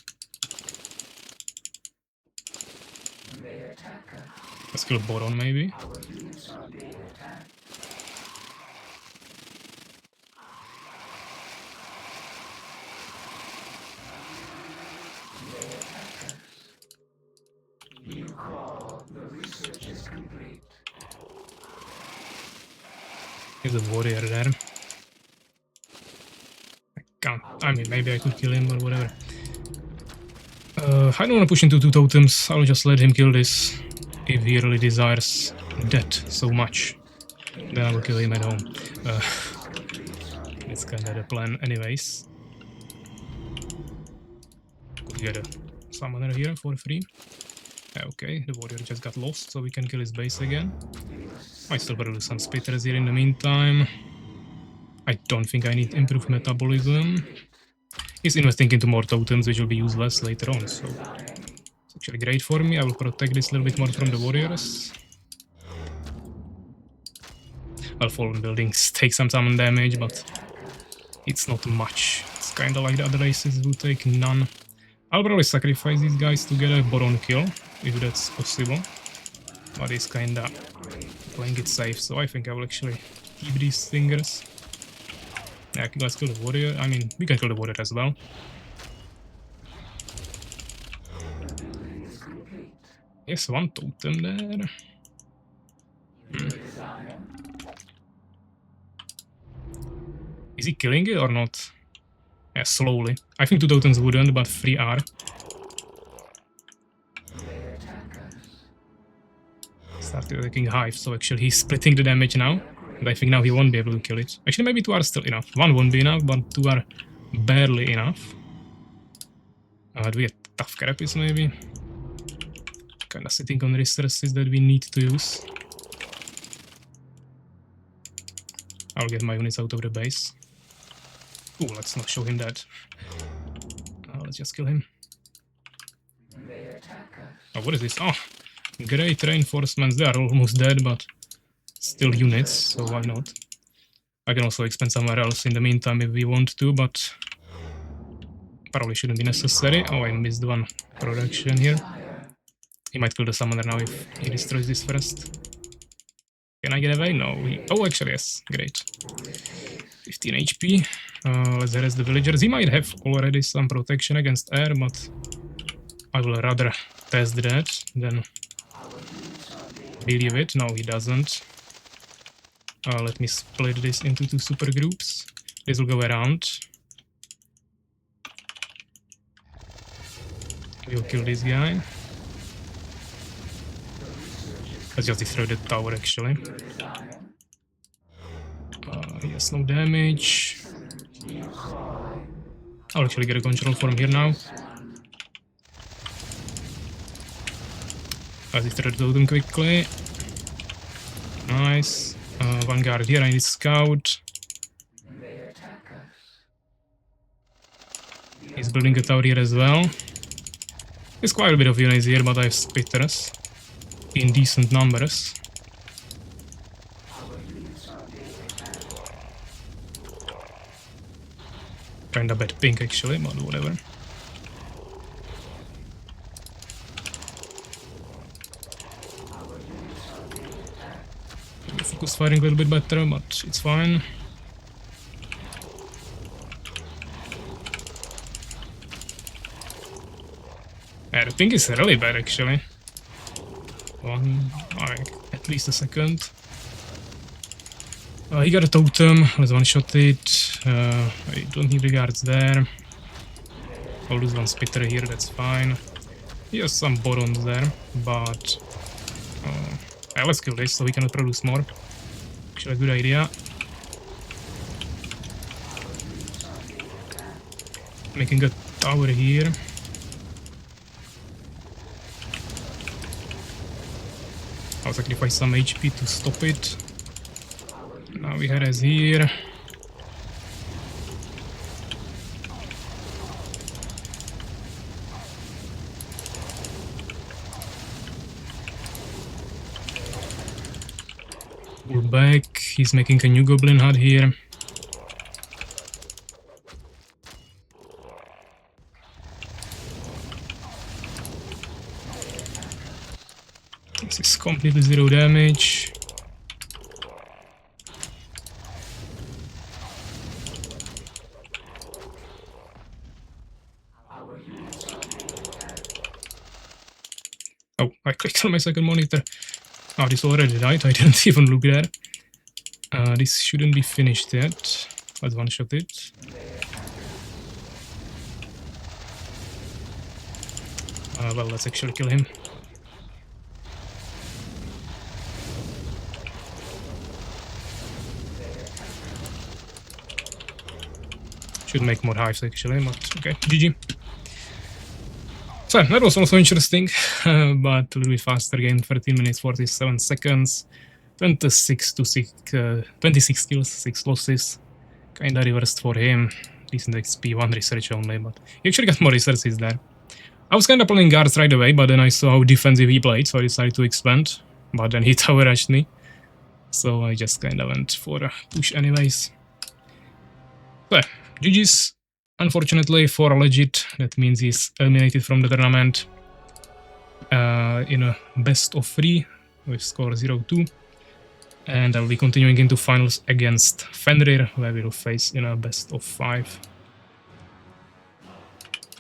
[SPEAKER 1] Let's kill Boron, maybe. There's a warrior there. I can't. I mean, maybe I could kill him or whatever. I don't want to push into 2 totems. I'll just let him kill this if he really desires that so much. Then I will kill him at home. It's kind of the plan, anyways. Could get a summoner here for free. Okay, the warrior just got lost, so we can kill his base again. Might still better do some splitters here in the meantime. I don't think I need improved metabolism. He's investing into more totems, which will be useless later on, so it's actually great for me. I will protect this a little bit more from the warriors. Well, fallen buildings take some summon damage, but it's not much. It's kinda like the other races would take none. I'll probably sacrifice these guys to get a Boron kill, if that's possible. But he's kinda playing it safe, so I think I will actually keep these fingers. Yeah, let's kill the warrior. I mean, we can kill the warrior as well. Yes, one totem there. Is he killing it or not? Yeah, slowly. I think 2 totems wouldn't, but 3 are. Started attacking Hive, so actually he's splitting the damage now. And I think now he won't be able to kill it. Actually, maybe 2 are still enough. 1 won't be enough, but 2 are barely enough. Do we get tough carapace maybe? Kinda sitting on resources that we need to use. I'll get my units out of the base. Ooh, let's not show him that. Let's just kill him. Oh, what is this? Oh, great reinforcements. They are almost dead, but still units, so why not? I can also expand somewhere else in the meantime if we want to, but probably shouldn't be necessary. Oh, I missed one production here. He might kill the summoner now if he destroys this first. Can I get away? No. Oh, actually, yes. Great. 15 HP. Let's harass the villagers. He might have already some protection against air, but I will rather test that than believe it. No, he doesn't. Let me split this into 2 super groups. This will go around. We'll kill this guy. Let's just destroy the tower actually. He has no damage. I'll actually get a control from here now. Let's destroy the totem quickly. Nice. One guard here, I need scout. He's building a tower here as well. There's quite a bit of units here, but I have spitters in decent numbers. Kinda bad pink actually, but whatever. Focus firing a little bit better, but it's fine. Yeah, the ping is really bad actually. At least a second. He got a totem, let's one-shot it. I don't need the guards there. I'll lose one spitter here, that's fine. He has some borons there, but... yeah, let's kill this so we cannot produce more. Actually a good idea. Making a tower here. I'll sacrifice some HP to stop it. Now we harass here. We're back. He's making a new goblin hut here. This is completely zero damage. Oh, I clicked on my second monitor. Oh, this already died. I didn't even look there. This shouldn't be finished yet. Let's one-shot it. Well, let's actually kill him. Should make more hives actually, but okay, GG. So that was also interesting, but a little bit faster game, 13 minutes 47 seconds, 26 kills, 6 losses, kinda reversed for him, decent XP, 1 research only, but he actually got more researches there. I was kinda playing guards right away, but then I saw how defensive he played, so I decided to expand, but then he tower rushed me, so I just kinda went for a push anyways. So, GG's. Unfortunately for Legit, that means he's eliminated from the tournament in a best of 3 with score 0-2. And I'll be continuing into finals against Fenrir, where we'll face in a best of 5.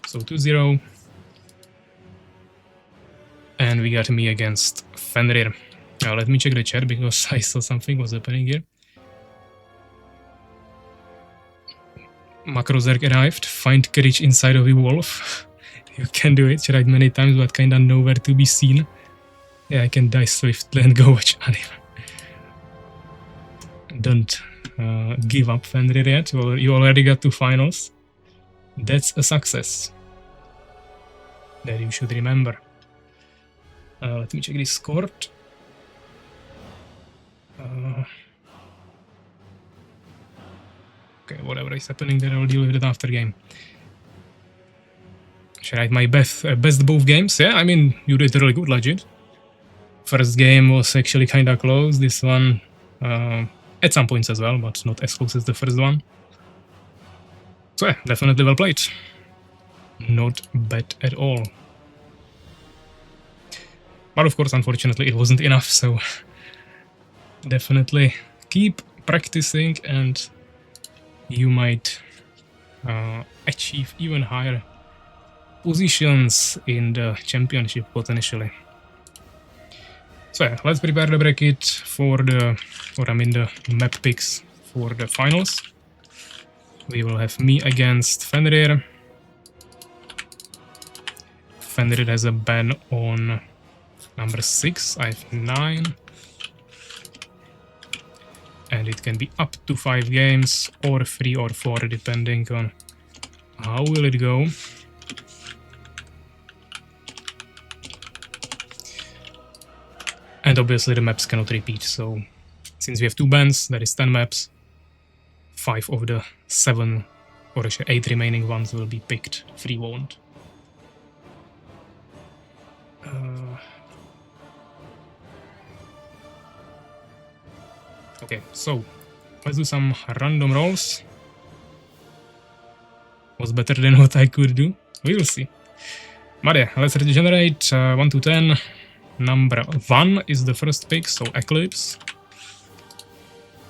[SPEAKER 1] So 2-0. And we got me against Fenrir. Now let me check the chat because I saw something was happening here. Macrozerg arrived. Find courage inside of the wolf. You can do it. Tried many times, but kinda nowhere to be seen. Yeah, I can die swiftly and go watch anime. Don't give up, Fenrir, yet. Well, you already got to finals. That's a success. That you should remember. Let me check Discord. Okay, whatever is happening there, I'll deal with it after game. Should I write my best both games? Yeah, I mean, you did really good, Legit. First game was actually kinda close, this one at some points as well, but not as close as the first one. So yeah, definitely well played. Not bad at all. But of course, unfortunately, it wasn't enough, so definitely keep practicing and you might achieve even higher positions in the championship potentially. So yeah, let's prepare the bracket for the map picks for the finals. We will have me against Fenrir. Fenrir has a ban on number 6, I have 9. And it can be up to 5 games, or 3 or 4, depending on how will it go. And obviously the maps cannot repeat, so since we have 2 bands, that is 10 maps. 5 of the 7, or actually 8 remaining ones will be picked, 3 won't. Okay, so let's do some random rolls. Was better than what I could do. We will see. But yeah, let's regenerate 1 to 10. Number 1 is the first pick, so Eclipse.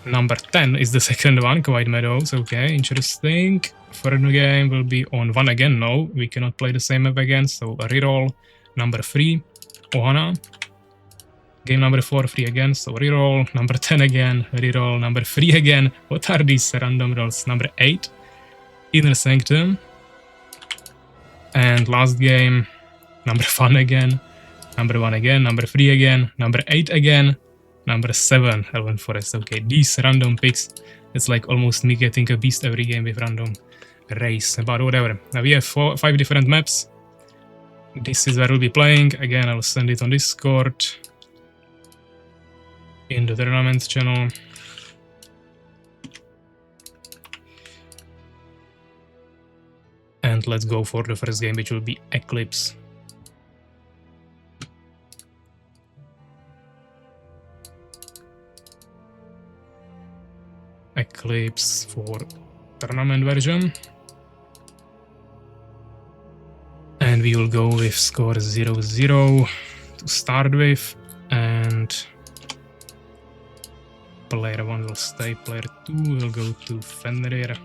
[SPEAKER 1] Number 10 is the second one, Quiet Meadows. Okay, interesting. Third game will be on 1 again. No, we cannot play the same map again, so a reroll. Number 3, Ohana. Game number 4, 3 again, so reroll. Number 10 again, reroll. Number 3 again. What are these random rolls? Number 8, Inner Sanctum. And last game, number 1 again. Number 1 again, number 3 again, number 8 again, number 7, Elven Forest. Okay, these random picks, it's like almost me getting a beast every game with random race, but whatever. Now we have 5 different maps. This is where we'll be playing. Again, I'll send it on Discord in the tournament channel. And let's go for the first game, which will be Eclipse. Eclipse for tournament version. And we will go with score 0-0 to start with, and player 1 will stay, player 2 will go to Fenrir.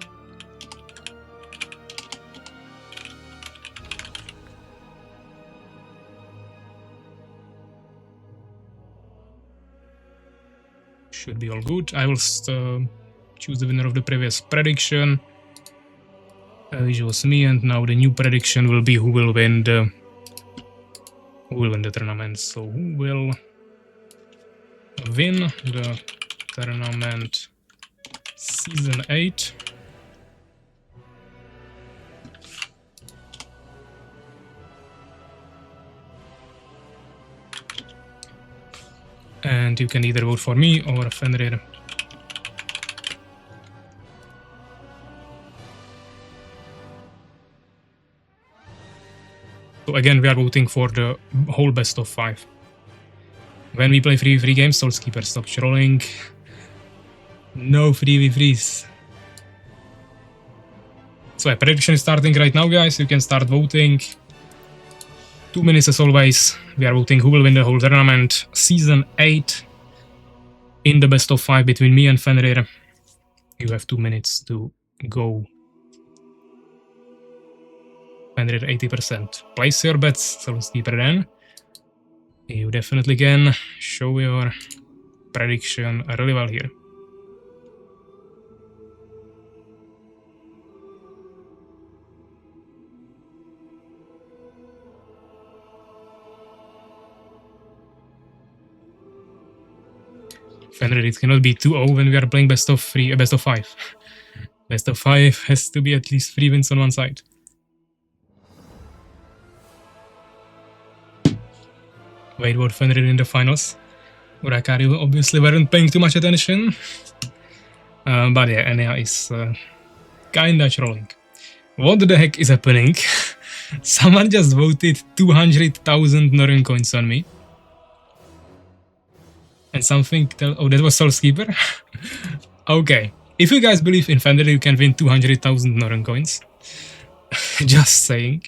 [SPEAKER 1] Should be all good. I will choose the winner of the previous prediction, which was me, and now the new prediction will be who will win the tournament. So who will win the tournament season 8? And you can either vote for me or Fenrir. So again, we are voting for the whole best of 5. When we play 3v3 games, Soulskeeper, stop trolling. No 3v3s. So prediction is starting right now, guys. You can start voting. 2 minutes as always. We are voting who will win the whole tournament. Season 8 in the best of 5 between me and Fenrir. You have 2 minutes to go. Fenrir 80%. Place your bets, Soulskeeper then. You definitely can show your prediction really well here. Fenrir, it cannot be 2-0 when we are playing best of 5. Best of 5 has to be at least 3 wins on one side. Wait, what Fenrir in the finals? Urakari obviously weren't paying too much attention. But yeah, Ania is kinda trolling. What the heck is happening? Someone just voted 200,000 Norrøn coins on me. And something oh, that was Soulskeeper? Okay. If you guys believe in Fenrir, you can win 200,000 Norrøn coins. Just saying.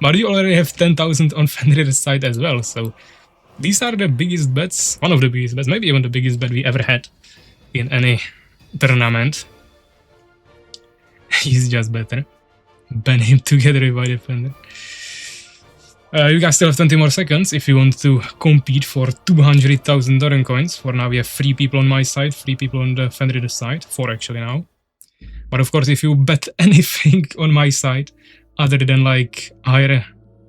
[SPEAKER 1] But you already have 10,000 on Fenrir's side as well, so these are the biggest bets, one of the biggest bets, maybe even the biggest bet we ever had in any tournament. He's just better. Ban him together with my defender. You guys still have 20 more seconds if you want to compete for 200,000 Norrøn coins. For now we have 3 people on my side, 3 people on the Fenrir side, 4 actually now. But of course if you bet anything on my side, other than like higher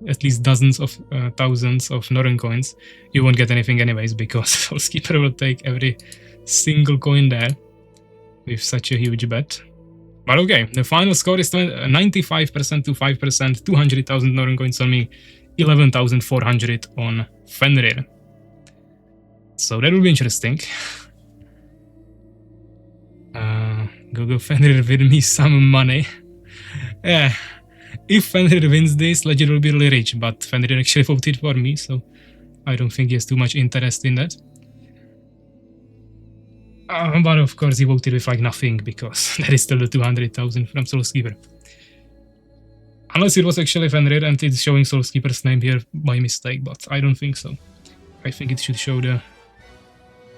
[SPEAKER 1] at least dozens of thousands of Northern coins, you won't get anything anyways, because Soulskeeper will take every single coin there with such a huge bet. But okay, the final score is 95% to 5%, 200,000 Northern coins on me, 11,400 on Fenrir. So that will be interesting. Go Fenrir with me some money. Yeah, if Fenrir wins this, Legit will be really rich, but Fenrir actually voted for me, so I don't think he has too much interest in that. But of course he voted with like nothing, because that is still the 200,000 from Soulskeeper. Unless it was actually Fenrir and it's showing Soulskeeper's name here by mistake, but I don't think so. I think it should show the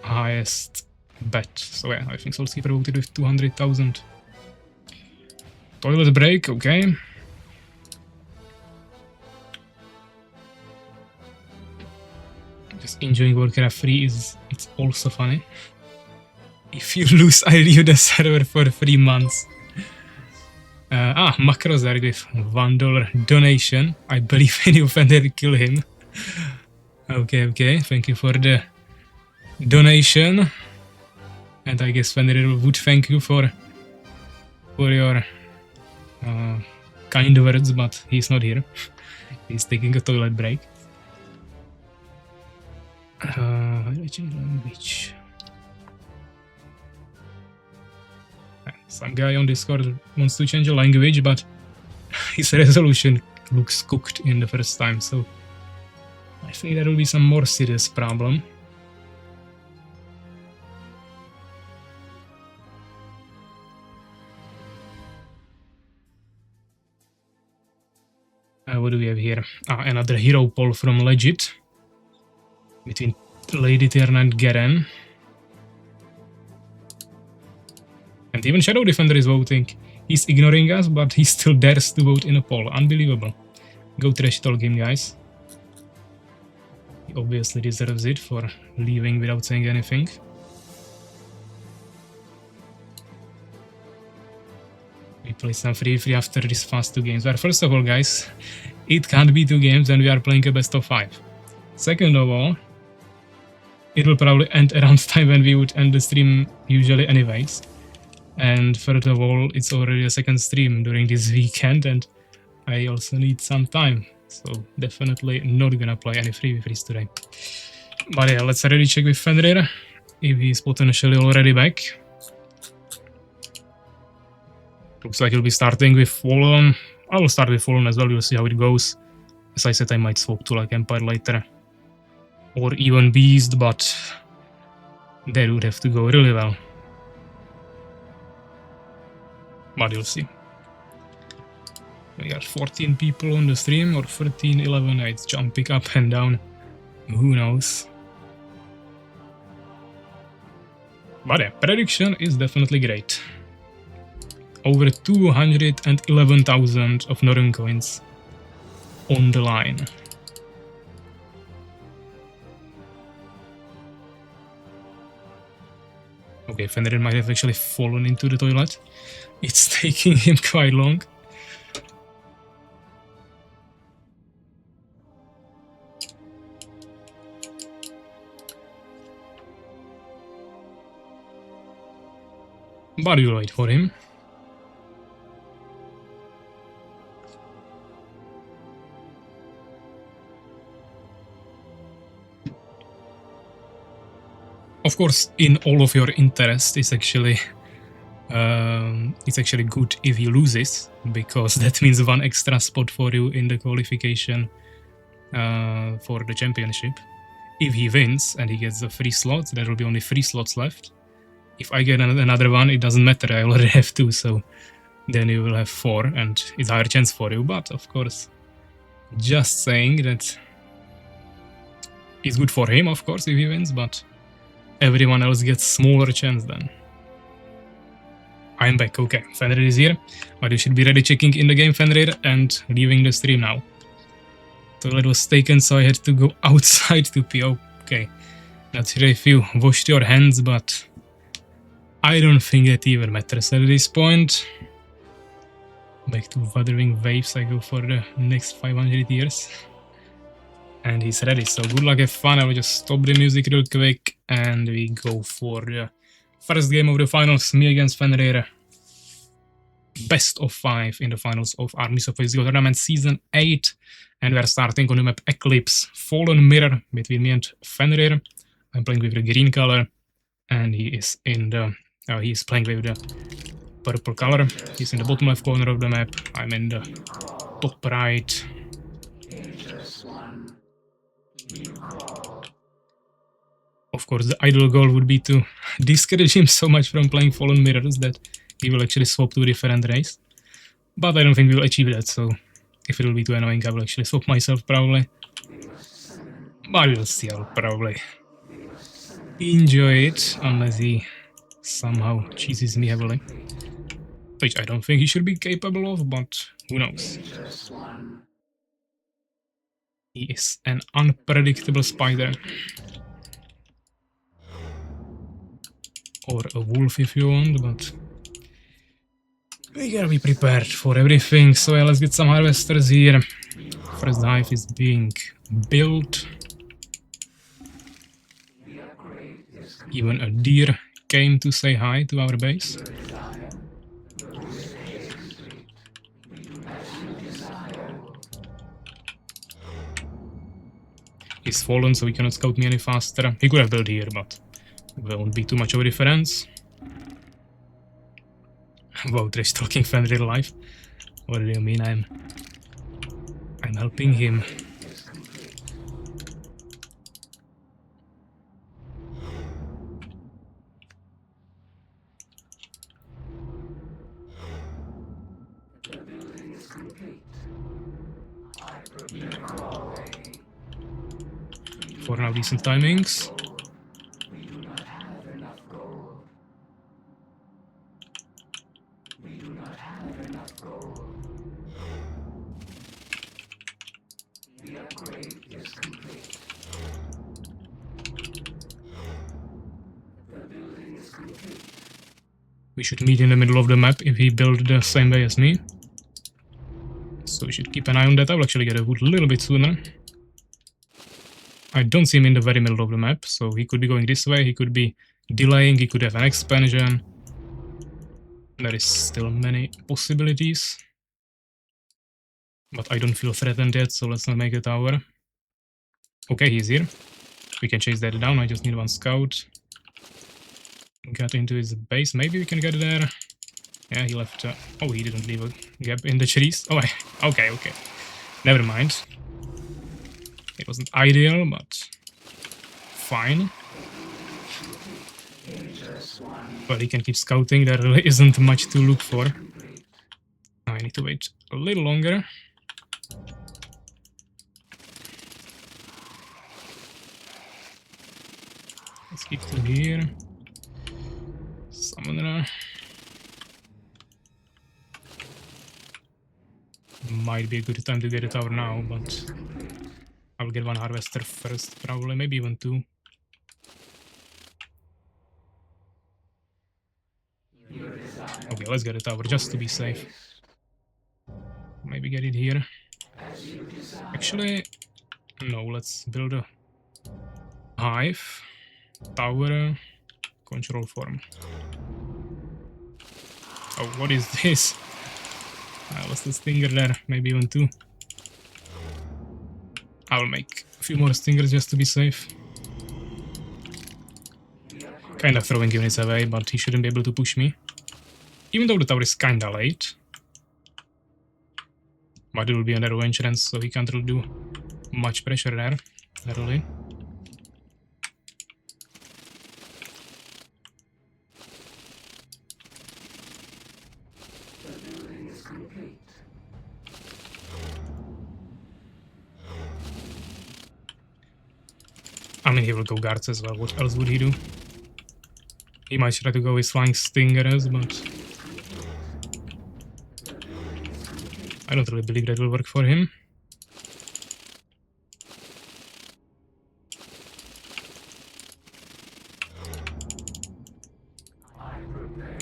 [SPEAKER 1] highest bet. So yeah, I think Soulskeeper voted with 200,000. Toilet break, okay. Just enjoying Warcraft 3 it's also funny. If you lose, I leave the server for 3 months. Macros are with $1 donation. I believe in you, Fenrir, kill him. Okay, thank you for the donation. And I guess Fenrir would thank you for your kind words, but he's not here. He's taking a toilet break. Language. Some guy on Discord wants to change a language, but his resolution looks cooked in the first time, so I think there will be some more serious problem. What do we have here? Another hero poll from Legit between Legitfr and Garen. And even Shadow Defender is voting. He's ignoring us, but he still dares to vote in a poll. Unbelievable. Go trash talk him, guys. He obviously deserves it for leaving without saying anything. We play some free after these fast 2 games. Well, first of all, guys, it can't be 2 games and we are playing a best of 5. Second of all, it will probably end around the time when we would end the stream usually anyways. And third of all, it's already a second stream during this weekend and I also need some time. So definitely not gonna play any frees today. But yeah, let's already check with Fenrir if he's potentially already back. Looks like he'll be starting with Fallen. I will start with Fallen as well, we'll see how it goes. As I said, I might swap to like Empire later. Or even Beast, but that would have to go really well. But you'll see. We are 14 people on the stream, or 13, 11, it's jumping up and down. Who knows? But yeah, prediction is definitely great. Over 211,000 of Northern coins on the line. Okay, Fenrir might have actually fallen into the toilet. It's taking him quite long. But we'll wait for him. Of course, in all of your interest, it's actually good if he loses, because that means 1 extra spot for you in the qualification for the championship. If he wins and he gets the 3 slots, there will be only 3 slots left. If I get another one, it doesn't matter, I already have 2, so then you will have 4 and it's a higher chance for you. But of course, just saying that it's good for him, of course, if he wins, but everyone else gets smaller chance then. I'm back, okay. Fenrir is here, but you should be ready checking in the game, Fenrir, and leaving the stream now. Toilet was taken, so I had to go outside to pee. Okay. Not sure if you washed your hands, but I don't think that even matters at this point. Back to Wuthering Waves, I go for the next 500 years. And he's ready, so good luck, have fun. I will just stop the music real quick and we go for the first game of the finals, me against Fenrir. Best of 5 in the finals of Armies of Exigo Tournament Season 8. And we are starting on the map Eclipse, Fallen Mirror between me and Fenrir. I'm playing with the green color and he is in the... he's playing with the purple color. He's in the bottom left corner of the map. I'm in the top right. Of course, the ideal goal would be to discourage him so much from playing Fallen Mirrors that he will actually swap to a different race. But I don't think we will achieve that, so if it will be too annoying, I will actually swap myself probably. But we'll see, I'll probably enjoy it, unless he somehow cheeses me heavily. Which I don't think he should be capable of, but who knows. He is an unpredictable spider. Or a wolf if you want, but we gotta be prepared for everything. So yeah, let's get some harvesters here. First hive is being built. Even a deer came to say hi to our base. He's fallen, so he cannot scout me any faster. He could have built here, but there won't be too much of a difference. Wow, trash talking Fenrir live. What do you mean? I'm helping him. For now, decent timings. We should meet in the middle of the map if he built the same way as me. So we should keep an eye on that. I will actually get a wood a little bit sooner. I don't see him in the very middle of the map, so he could be going this way, he could be delaying, he could have an expansion. There is still many possibilities. But I don't feel threatened yet, so let's not make a tower. Okay, he's here. We can chase that down, I just need one scout. Get into his base, maybe we can get there. Yeah, he left... oh, he didn't leave a gap in the trees. Oh, okay. Never mind. It wasn't ideal, but fine. But he can keep scouting, there really isn't much to look for. I need to wait a little longer. Let's keep to here. Summoner. Might be a good time to get a tower now, but I'll get one harvester first, probably, maybe even two. Okay, let's get a tower just to be safe. Maybe get it here. Actually, no, let's build a hive, tower, control form. Oh, what is this? I lost a stinger there, maybe even two. I'll make a few more stingers just to be safe. Kind of throwing units away, but he shouldn't be able to push me. Even though the tower is kinda late. But it will be a narrow entrance, so he can't really do much pressure there, really. I mean, he will go guards as well, what else would he do? He might try to go with flying stingers, but I don't really believe that will work for him.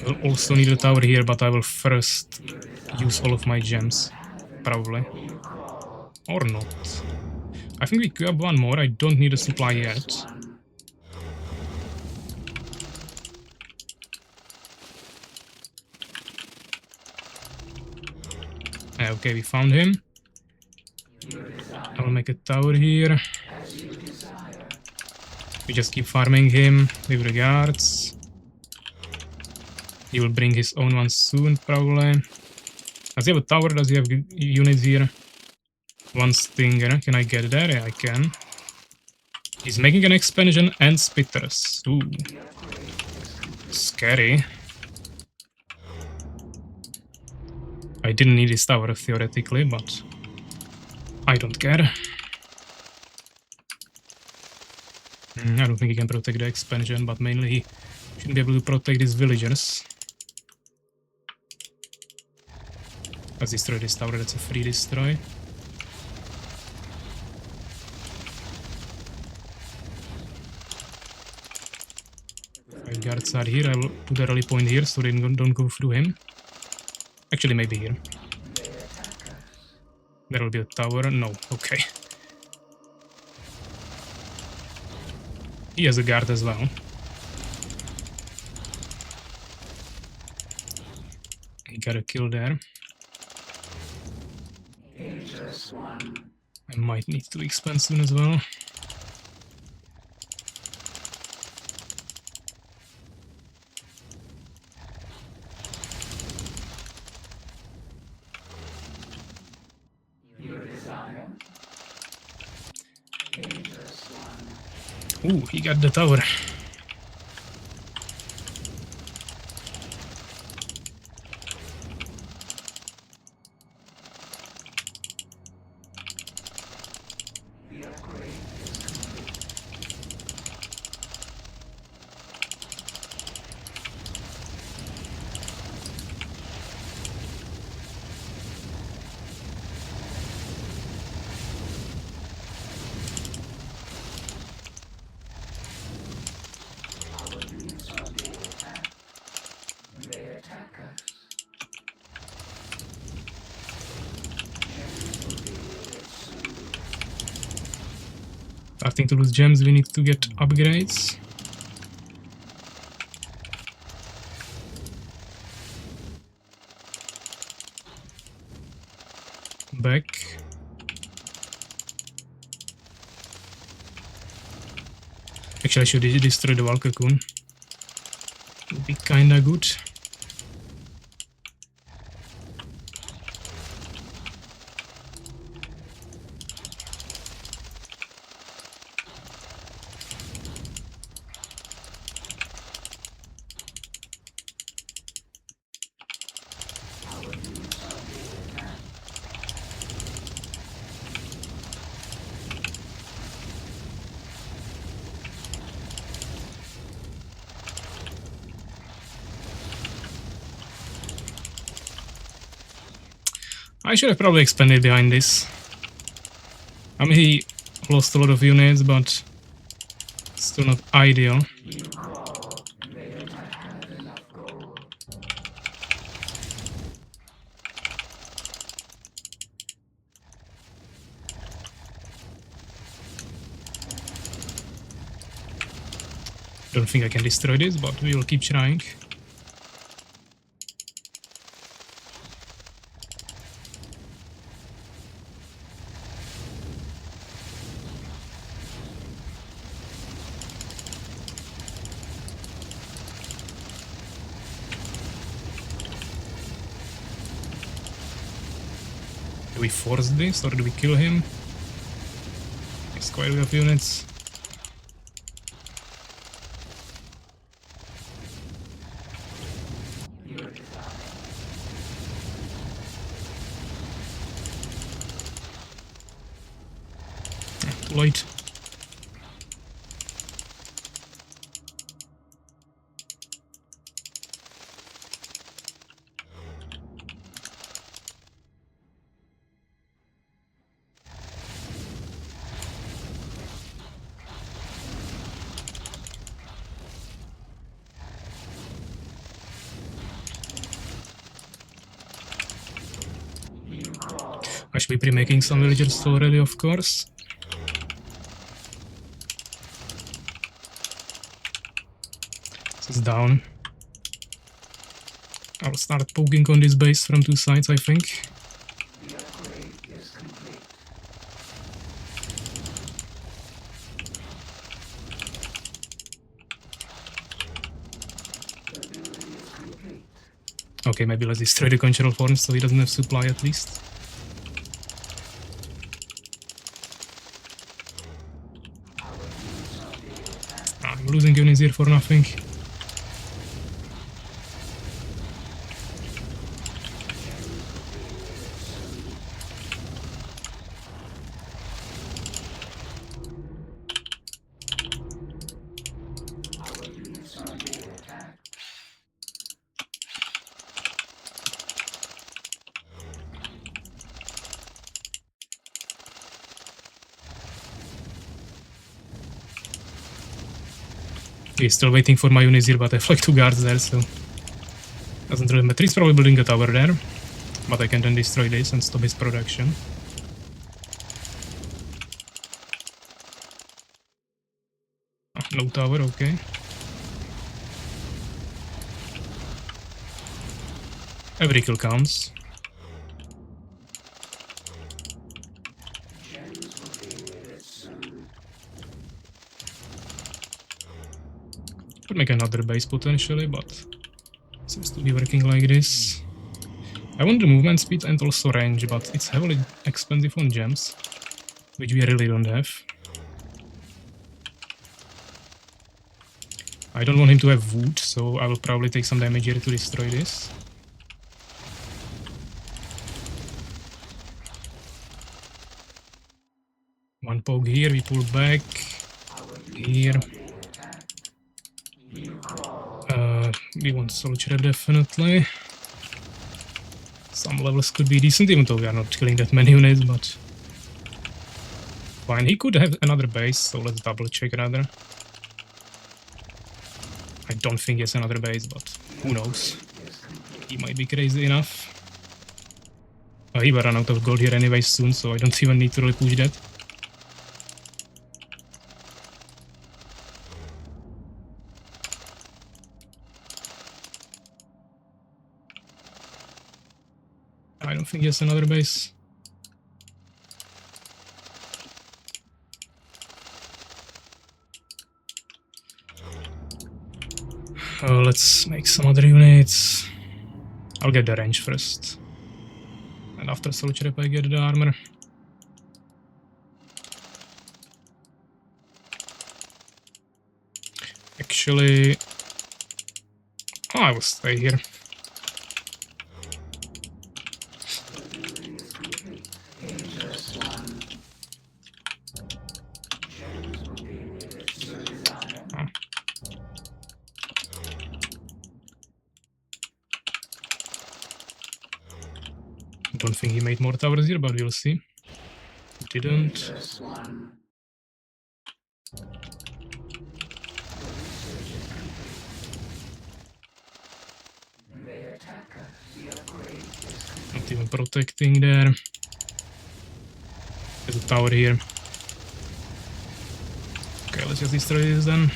[SPEAKER 1] will also need a tower here, but I will first use all of my gems. Probably. Or not. I think we queue up one more. I don't need a supply yet. Okay, we found him. I will make a tower here. We just keep farming him with regards. He will bring his own one soon, probably. Does he have a tower? Does he have units here? One stinger. Can I get there? Yeah, I can. He's making an expansion and spitters. Ooh. Scary. I didn't need this tower theoretically, but I don't care. I don't think he can protect the expansion, but mainly he should be able to protect his villagers. Let's destroy this tower, that's a free destroy. Five guards are here, I will put a rally point here so they don't go through him. Actually, maybe here. There will be a tower. No, okay. He has a guard as well. He got a kill there. I might need to expand soon as well. Ooh, he got the tower. Starting to lose gems, we need to get upgrades. Back. Actually, I should destroy the Valkakun. Would be kinda good. I should have probably expanded behind this. I mean, he lost a lot of units, but still not ideal. Don't think I can destroy this, but we will keep trying. Do we force this or do we kill him? It's quite a bit of units. Too late. I should be pre-making some villagers already, of course. This is down. I'll start poking on this base from two sides, I think.
[SPEAKER 3] The upgrade is complete. The building is complete.
[SPEAKER 1] Okay, maybe let's destroy the control forms so he doesn't have supply at least. I'm losing units here for nothing. He's still waiting for my units here, but I have like 2 guards there, so doesn't really matter. He's probably building a tower there, but I can then destroy this and stop his production. No tower, okay. Every kill counts. Could make another base potentially, but seems to be working like this. I want the movement speed and also range, but it's heavily expensive on gems, which we really don't have. I don't want him to have wood, so I will probably take some damage here to destroy this. One poke here, we pull back. Here. We want soldier definitely. Some levels could be decent, even though we are not killing that many units, but fine. He could have another base, so let's double check rather. I don't think he has another base, but who knows? He might be crazy enough. He will run out of gold here anyway soon, so I don't even need to really push that. I don't think he has another base. Let's make some other units. I'll get the range first. And after soldier rep I get the armor. Actually... Oh, I will stay here. Don't think he made more towers here, but we'll see. Didn't. Not even protecting there. There's a tower here. Okay, let's just destroy this then.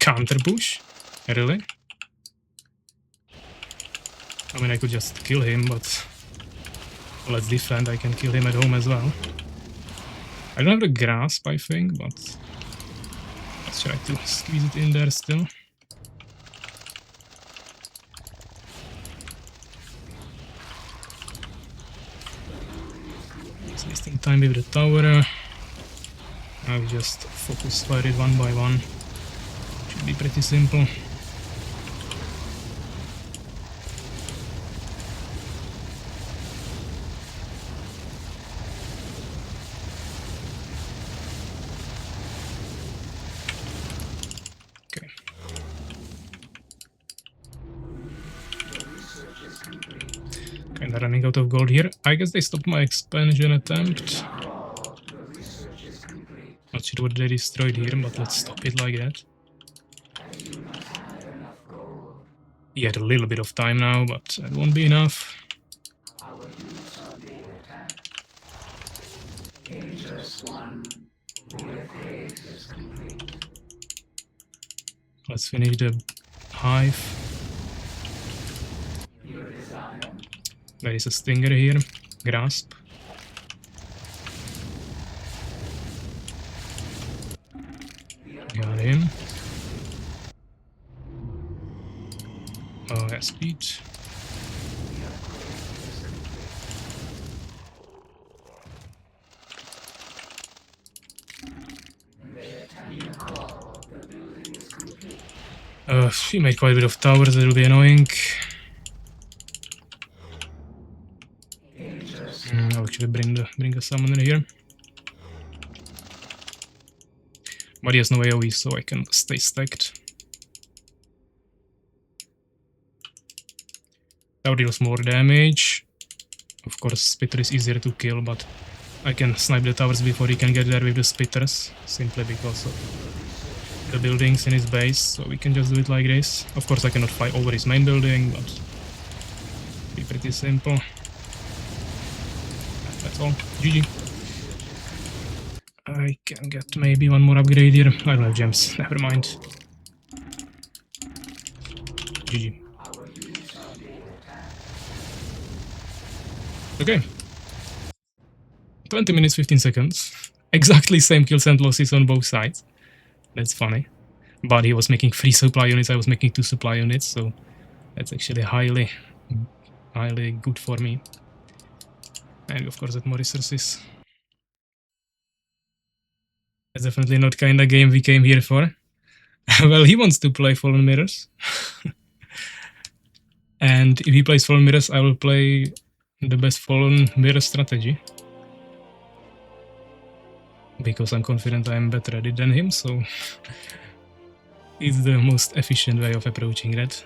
[SPEAKER 1] Counter push? Really? I mean, I could just kill him, but let's defend. I can kill him at home as well. I don't have the grasp, I think, but let's try to squeeze it in there still. It's wasting time with the tower. Now we just focus fire it one by one. Should be pretty simple. Okay. Kinda running out of gold here. I guess they stopped my expansion attempt. Not sure what they destroyed here, but let's stop it like that. He had a little bit of time now, but that won't be enough.
[SPEAKER 3] Our units are being attacked. Dangerous one. With haste is complete.
[SPEAKER 1] Let's finish the hive.
[SPEAKER 3] Your desire.
[SPEAKER 1] There is a stinger here. Grasp. Got him. Oh, yeah, speed. She made quite a bit of towers, it'll be annoying. I'll actually bring the summoner here. But he has no AoE, so I can stay stacked. Tower deals more damage. Of course, Spitter is easier to kill, but I can snipe the towers before he can get there with the Spitters, simply because of the buildings in his base, so we can just do it like this. Of course, I cannot fly over his main building, but it'll be pretty simple. That's all. GG. I can get maybe one more upgrade here. I don't have gems, never mind. GG. Okay. 20 minutes, 15 seconds. Exactly same kills and losses on both sides. That's funny. But he was making 3 supply units, I was making 2 supply units, so that's actually highly good for me. And of course, that more resources. That's definitely not kinda game we came here for. Well, he wants to play Fallen Mirrors. And if he plays Fallen Mirrors, I will play the best Fallen Mirror strategy. Because I'm confident I'm better at it than him, so it's the most efficient way of approaching that.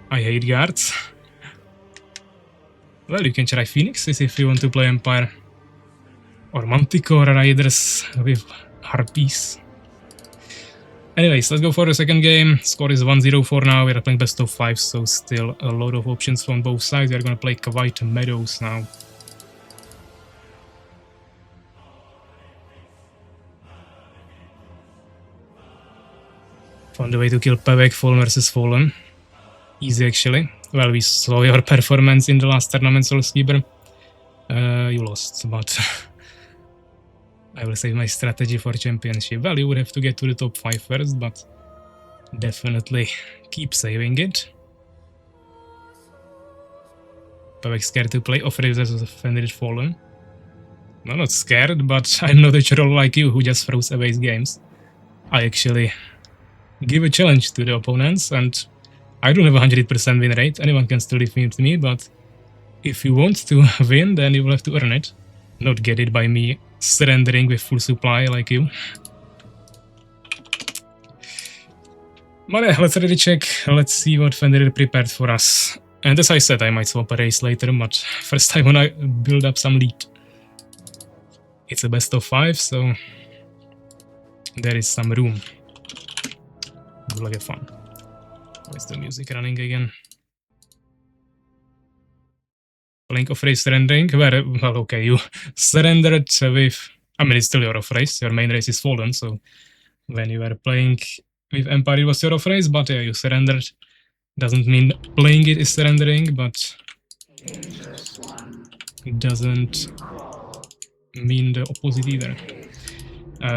[SPEAKER 1] I hate guards. Well, you can try Phoenixes if you want to play Empire. Or Manticore Riders with Harpies. Anyways, let's go for the second game. Score is 1-0 for now. We're playing best of 5, so still a lot of options from both sides. We're gonna play White Meadows now. Found a way to kill PAVVAC Fallen versus Fallen. Easy actually. Well, we saw your performance in the last tournament, Soulskeeper. You lost, but I will save my strategy for championship. Well, you would have to get to the top 5 first, but definitely keep saving it. PAVVAC scared to play off-race versus offended Fallen. No, not scared, but I'm not a troll like you who just throws away games. I actually give a challenge to the opponents, and I don't have a 100% win rate. Anyone can still defeat me, but if you want to win, then you will have to earn it. Not get it by me surrendering with full supply like you. But yeah, let's already check. Let's see what Fenrir prepared for us. And as I said, I might swap a race later, but first I wanna build up some lead. It's a best of 5, so there is some room. Good luck, have fun. Where's the music running again? Playing off-race surrendering? Well, okay, you surrendered with... I mean, it's still your off-race. Your main race is Fallen, so when you were playing with Empire, it was your off-race, but yeah, you surrendered. Doesn't mean playing it is surrendering, but it doesn't mean the opposite either.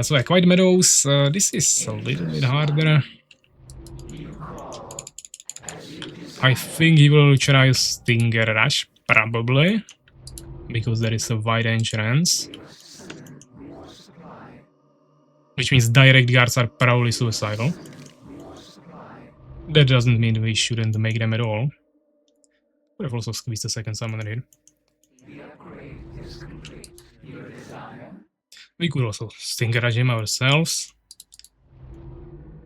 [SPEAKER 1] So yeah, White Meadows, this is a little bit harder. I think he will try Stinger Rush, probably, because there is a wide entrance. Which means direct guards are probably suicidal. That doesn't mean we shouldn't make them at all. Would have also squeezed the second summoner here. We could also Stinger Rush him ourselves.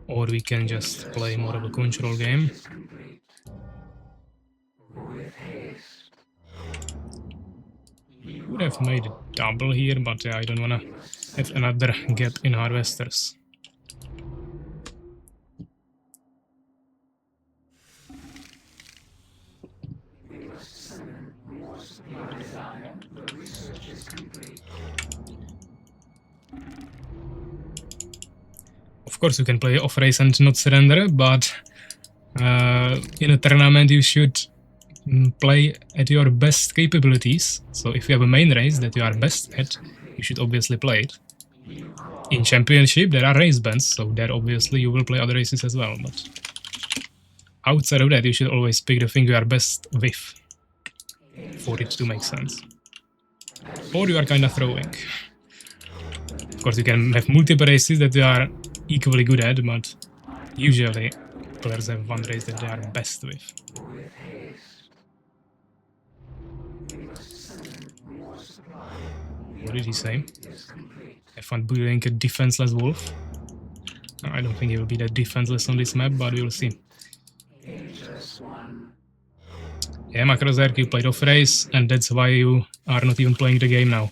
[SPEAKER 1] Or we can just play more of a control game. Would have made a double here, but yeah, I don't wanna have another gap in Harvesters. Of course, you can play off race and not surrender, but in a tournament you should play at your best capabilities. So if you have a main race that you are best at, you should obviously play it. In championship there are race bans, so there obviously you will play other races as well, but outside of that you should always pick the thing you are best with for it to make sense. Or you are kinda throwing. Of course you can have multiple races that you are equally good at, but usually players have one race that they are best with. What did he say? Have fun building a defenseless wolf. I don't think he will be that defenseless on this map, but we'll see. Yeah, Macrozerk, you played off race, and that's why you are not even playing the game now.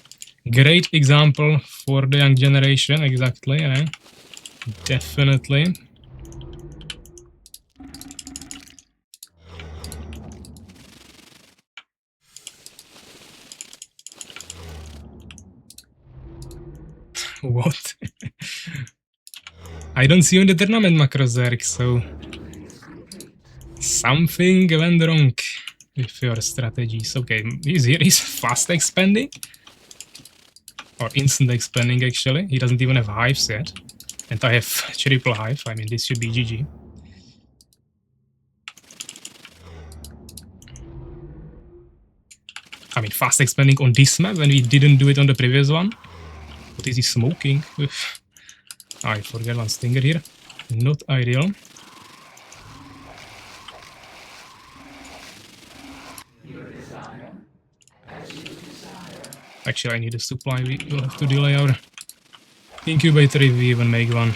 [SPEAKER 1] Great example for the young generation, exactly, eh? Definitely. What? I don't see you in the tournament, Macrozerk, so something went wrong with your strategies. Okay, he's here, he's fast expanding. Or instant expanding, actually. He doesn't even have hives yet. And I have triple hive, I mean, this should be GG. I mean, fast expanding on this map when we didn't do it on the previous one. What is he smoking? I forget one stinger here. Not ideal. Actually, I need a supply. We will have to delay our incubator if we even make one.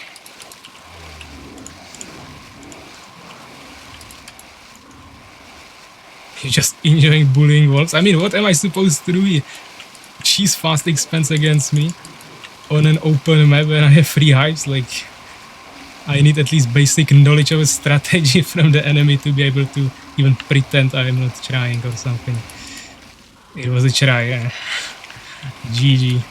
[SPEAKER 1] He's just enjoying bullying wolves. I mean, what am I supposed to do here? She's fast expands against me on an open map when I have 3 hives. Like, I need at least basic knowledge of a strategy from the enemy to be able to even pretend I'm not trying or something. It was a try, yeah. GG.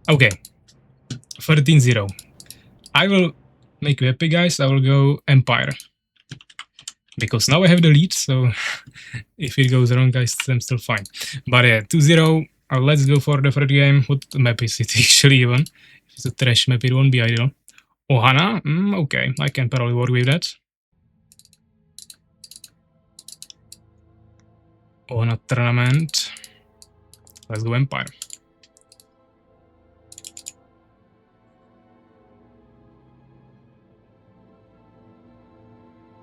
[SPEAKER 1] Okay. 13-0. I will make you happy, guys. I will go Empire. Because now I have the lead, so if it goes wrong, guys, I'm still fine. But yeah, 2-0. Let's go for the third game. What map is it actually even? If it's a trash map, it won't be ideal. Ohana? Okay, I can probably work with that. Ohana tournament. Let's go Empire.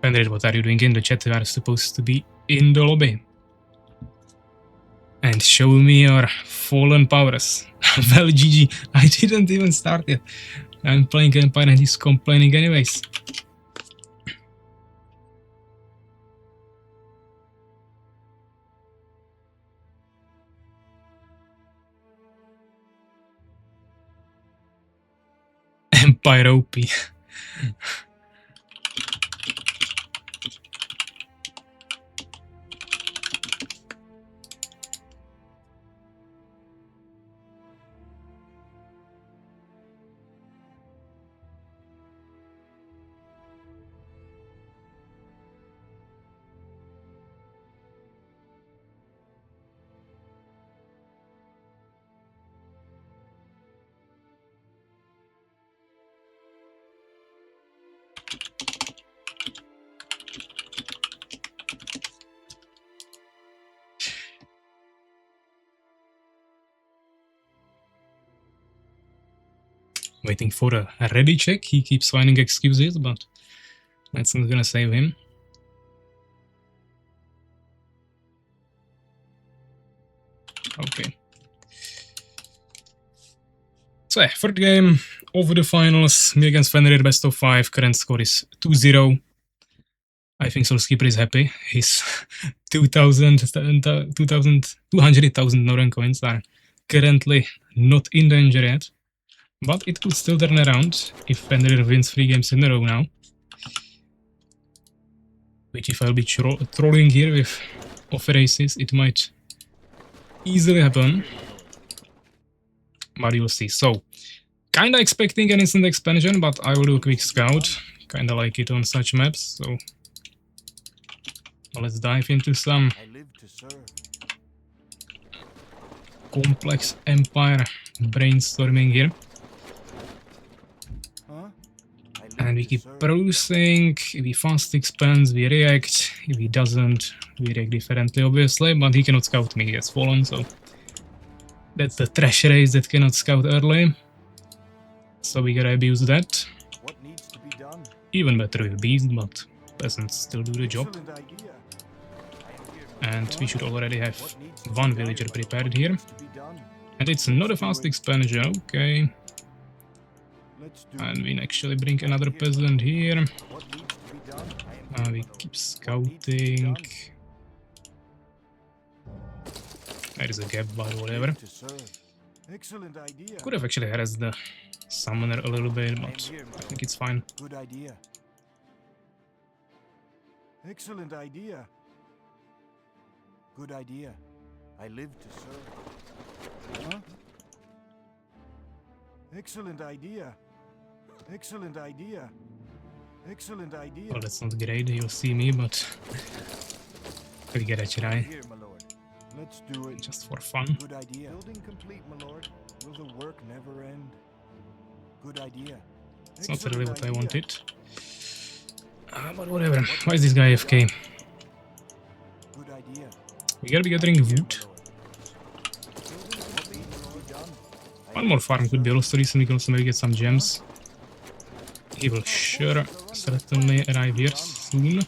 [SPEAKER 1] Fenrir, what are you doing in the chat? You are supposed to be in the lobby. And show me your fallen powers. Well, GG, I didn't even start yet. I'm playing Empire and he's complaining anyways. Empire OP. Waiting for a ready check. He keeps finding excuses, but that's not gonna save him. Okay. So yeah, third game over the finals. Me against Fenrir, best of 5. Current score is 2-0. I think Soulskipper is happy. His 200,000 Northern coins are currently not in danger yet. But it could still turn around if Fenrir wins 3 games in a row now. Which if I'll be trolling here with off races, it might easily happen. But you'll see. So, kinda expecting an instant expansion, but I will do a quick scout. Kinda like it on such maps, so let's dive into some
[SPEAKER 2] I live to serve.
[SPEAKER 1] complex empire brainstorming here.
[SPEAKER 2] Huh? I live
[SPEAKER 1] And we
[SPEAKER 2] to
[SPEAKER 1] keep
[SPEAKER 2] serve.
[SPEAKER 1] producing. If he fast expands, we react. If he doesn't, we react differently, obviously. But he cannot scout me, he gets fallen, so that's the trash race that cannot scout early. So we gotta abuse that.
[SPEAKER 2] What needs to be done?
[SPEAKER 1] Even better with beast, but peasants still do the job.
[SPEAKER 2] Excellent idea. I am here.
[SPEAKER 1] And we should already have
[SPEAKER 2] What needs to be
[SPEAKER 1] one
[SPEAKER 2] done?
[SPEAKER 1] villager prepared
[SPEAKER 2] What
[SPEAKER 1] here.
[SPEAKER 2] needs to be done?
[SPEAKER 1] And it's not a fast expansion, okay.
[SPEAKER 2] Let's do
[SPEAKER 1] And
[SPEAKER 2] it.
[SPEAKER 1] we actually bring another peasant here.
[SPEAKER 2] What needs to be done? I am here,
[SPEAKER 1] We
[SPEAKER 2] my lord.
[SPEAKER 1] keep
[SPEAKER 2] What needs to be
[SPEAKER 1] scouting.
[SPEAKER 2] done?
[SPEAKER 1] There is a gap, but
[SPEAKER 2] I
[SPEAKER 1] whatever.
[SPEAKER 2] live to serve. Excellent idea.
[SPEAKER 1] Could have actually harassed the summoner a little bit,
[SPEAKER 2] I am
[SPEAKER 1] but
[SPEAKER 2] here, my
[SPEAKER 1] I
[SPEAKER 2] lord.
[SPEAKER 1] think it's fine.
[SPEAKER 2] Good idea. Excellent idea. Good idea. I live to serve. Huh? Excellent idea. Excellent idea. Excellent idea.
[SPEAKER 1] Well, that's not great, you'll see me, but we get a try,
[SPEAKER 2] Here, my lord. Let's do it.
[SPEAKER 1] just for fun.
[SPEAKER 2] Good idea. Building complete, my lord. Will the work never end? Good idea.
[SPEAKER 1] It's not really what I
[SPEAKER 2] Excellent idea.
[SPEAKER 1] wanted. But whatever. Why is this guy AFK?
[SPEAKER 2] Good idea.
[SPEAKER 1] We gotta be gathering wood. One more farm could be also decent, we can also maybe get some gems. He will sure certainly arrive here soon.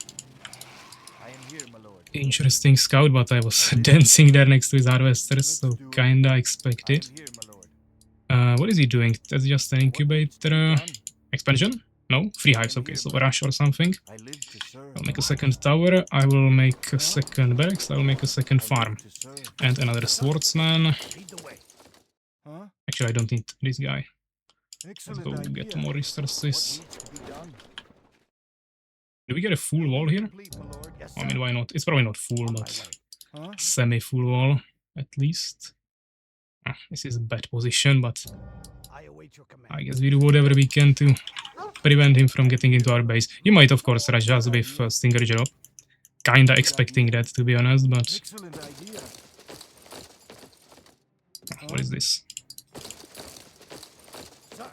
[SPEAKER 2] I am here, my lord.
[SPEAKER 1] Interesting scout, but I was dancing there next to his harvesters, so kinda expected.
[SPEAKER 2] Here, my lord.
[SPEAKER 1] What is he doing? That's just an incubator.
[SPEAKER 2] Done.
[SPEAKER 1] Expansion? No? 3 hives, okay, so a rush or something.
[SPEAKER 2] I live to serve.
[SPEAKER 1] I'll make a second tower, I will make a second barracks, I will make a second
[SPEAKER 2] I
[SPEAKER 1] farm.
[SPEAKER 2] live to serve.
[SPEAKER 1] And another swordsman.
[SPEAKER 2] Lead the way. Huh?
[SPEAKER 1] Actually, I don't need this guy. Let's
[SPEAKER 2] Excellent
[SPEAKER 1] go
[SPEAKER 2] idea.
[SPEAKER 1] get more
[SPEAKER 2] What
[SPEAKER 1] resources.
[SPEAKER 2] needs to be done?
[SPEAKER 1] Do we get a full wall here?
[SPEAKER 2] Complete, my lord. Yes,
[SPEAKER 1] I mean, why not? It's probably not full,
[SPEAKER 2] On my
[SPEAKER 1] but
[SPEAKER 2] way. Huh?
[SPEAKER 1] semi-full wall, at least. This is a bad position, but
[SPEAKER 2] I await your command.
[SPEAKER 1] I guess we do whatever we can to prevent him from getting into our base. You might, of course, rush us with Stinger Drop. Kinda expecting that, to be honest, but
[SPEAKER 2] Excellent idea.
[SPEAKER 1] what is this?
[SPEAKER 2] Sir.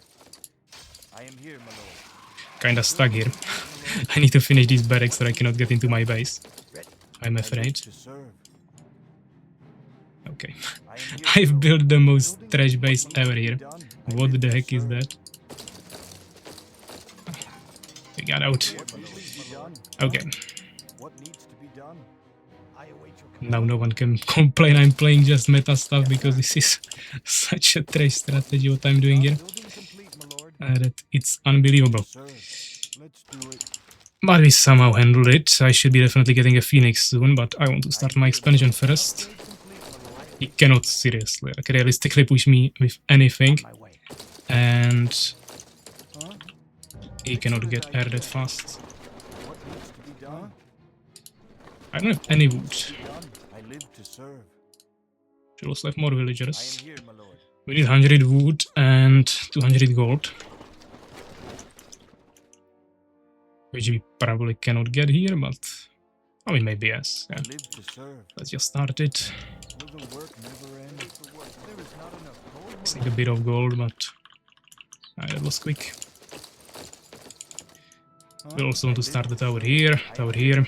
[SPEAKER 2] I am here, my lord.
[SPEAKER 1] Kinda stuck here. I need to finish these barracks or I cannot get into my base. I'm
[SPEAKER 2] I
[SPEAKER 1] afraid.
[SPEAKER 2] live to serve.
[SPEAKER 1] Okay.
[SPEAKER 2] I am here, my
[SPEAKER 1] I've
[SPEAKER 2] lord.
[SPEAKER 1] built the most
[SPEAKER 2] Building
[SPEAKER 1] trash
[SPEAKER 2] complete.
[SPEAKER 1] base
[SPEAKER 2] What
[SPEAKER 1] ever
[SPEAKER 2] needs to
[SPEAKER 1] here.
[SPEAKER 2] be done? I
[SPEAKER 1] What
[SPEAKER 2] live
[SPEAKER 1] the
[SPEAKER 2] to
[SPEAKER 1] heck is
[SPEAKER 2] serve.
[SPEAKER 1] that? We got out.
[SPEAKER 2] What needs to be done?
[SPEAKER 1] Okay.
[SPEAKER 2] What needs to be done? I await your command.
[SPEAKER 1] Now no one can complain I'm playing just meta stuff because this is such a trash strategy what I'm doing here.
[SPEAKER 2] Building complete, my lord.
[SPEAKER 1] That it's unbelievable.
[SPEAKER 2] Serve. Let's do it.
[SPEAKER 1] But we somehow handled it. I should be definitely getting a phoenix soon, but I want to start my expansion first. He cannot seriously, like realistically push me with anything,
[SPEAKER 2] My way.
[SPEAKER 1] and
[SPEAKER 2] Huh?
[SPEAKER 1] he cannot get air that fast.
[SPEAKER 2] What needs to be done?
[SPEAKER 1] I don't have any wood.
[SPEAKER 2] Done. I live to serve.
[SPEAKER 1] Should also have more
[SPEAKER 2] I
[SPEAKER 1] villagers.
[SPEAKER 2] am here, my lord.
[SPEAKER 1] We need 100 wood and 200 gold. Which we probably cannot get here, but I mean maybe yes.
[SPEAKER 2] I
[SPEAKER 1] Yeah.
[SPEAKER 2] live to serve.
[SPEAKER 1] Let's just start it.
[SPEAKER 2] Will the work never end? There is not enough gold. my
[SPEAKER 1] Missing a bit of gold, but that was quick.
[SPEAKER 2] lord.
[SPEAKER 1] We also want to start the tower here, tower here.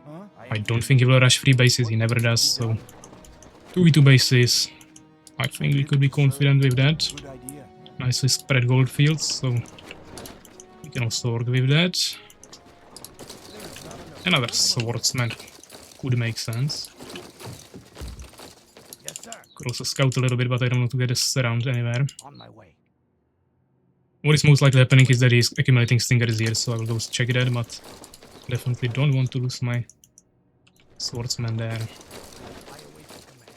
[SPEAKER 2] Huh?
[SPEAKER 1] I don't think he will rush 3 bases, he never does, so 2v2 bases. I think we could be confident with that.
[SPEAKER 2] Good idea.
[SPEAKER 1] Nicely spread gold fields, so we can also work with that. Another swordsman could make sense.
[SPEAKER 2] Yes, sir.
[SPEAKER 1] Could also scout a little bit, but I don't want to get us around anywhere.
[SPEAKER 2] On my way.
[SPEAKER 1] What is most likely happening is that he's accumulating stingers here, so I will go check that, but definitely don't want to lose my swordsman there.
[SPEAKER 2] I await your command.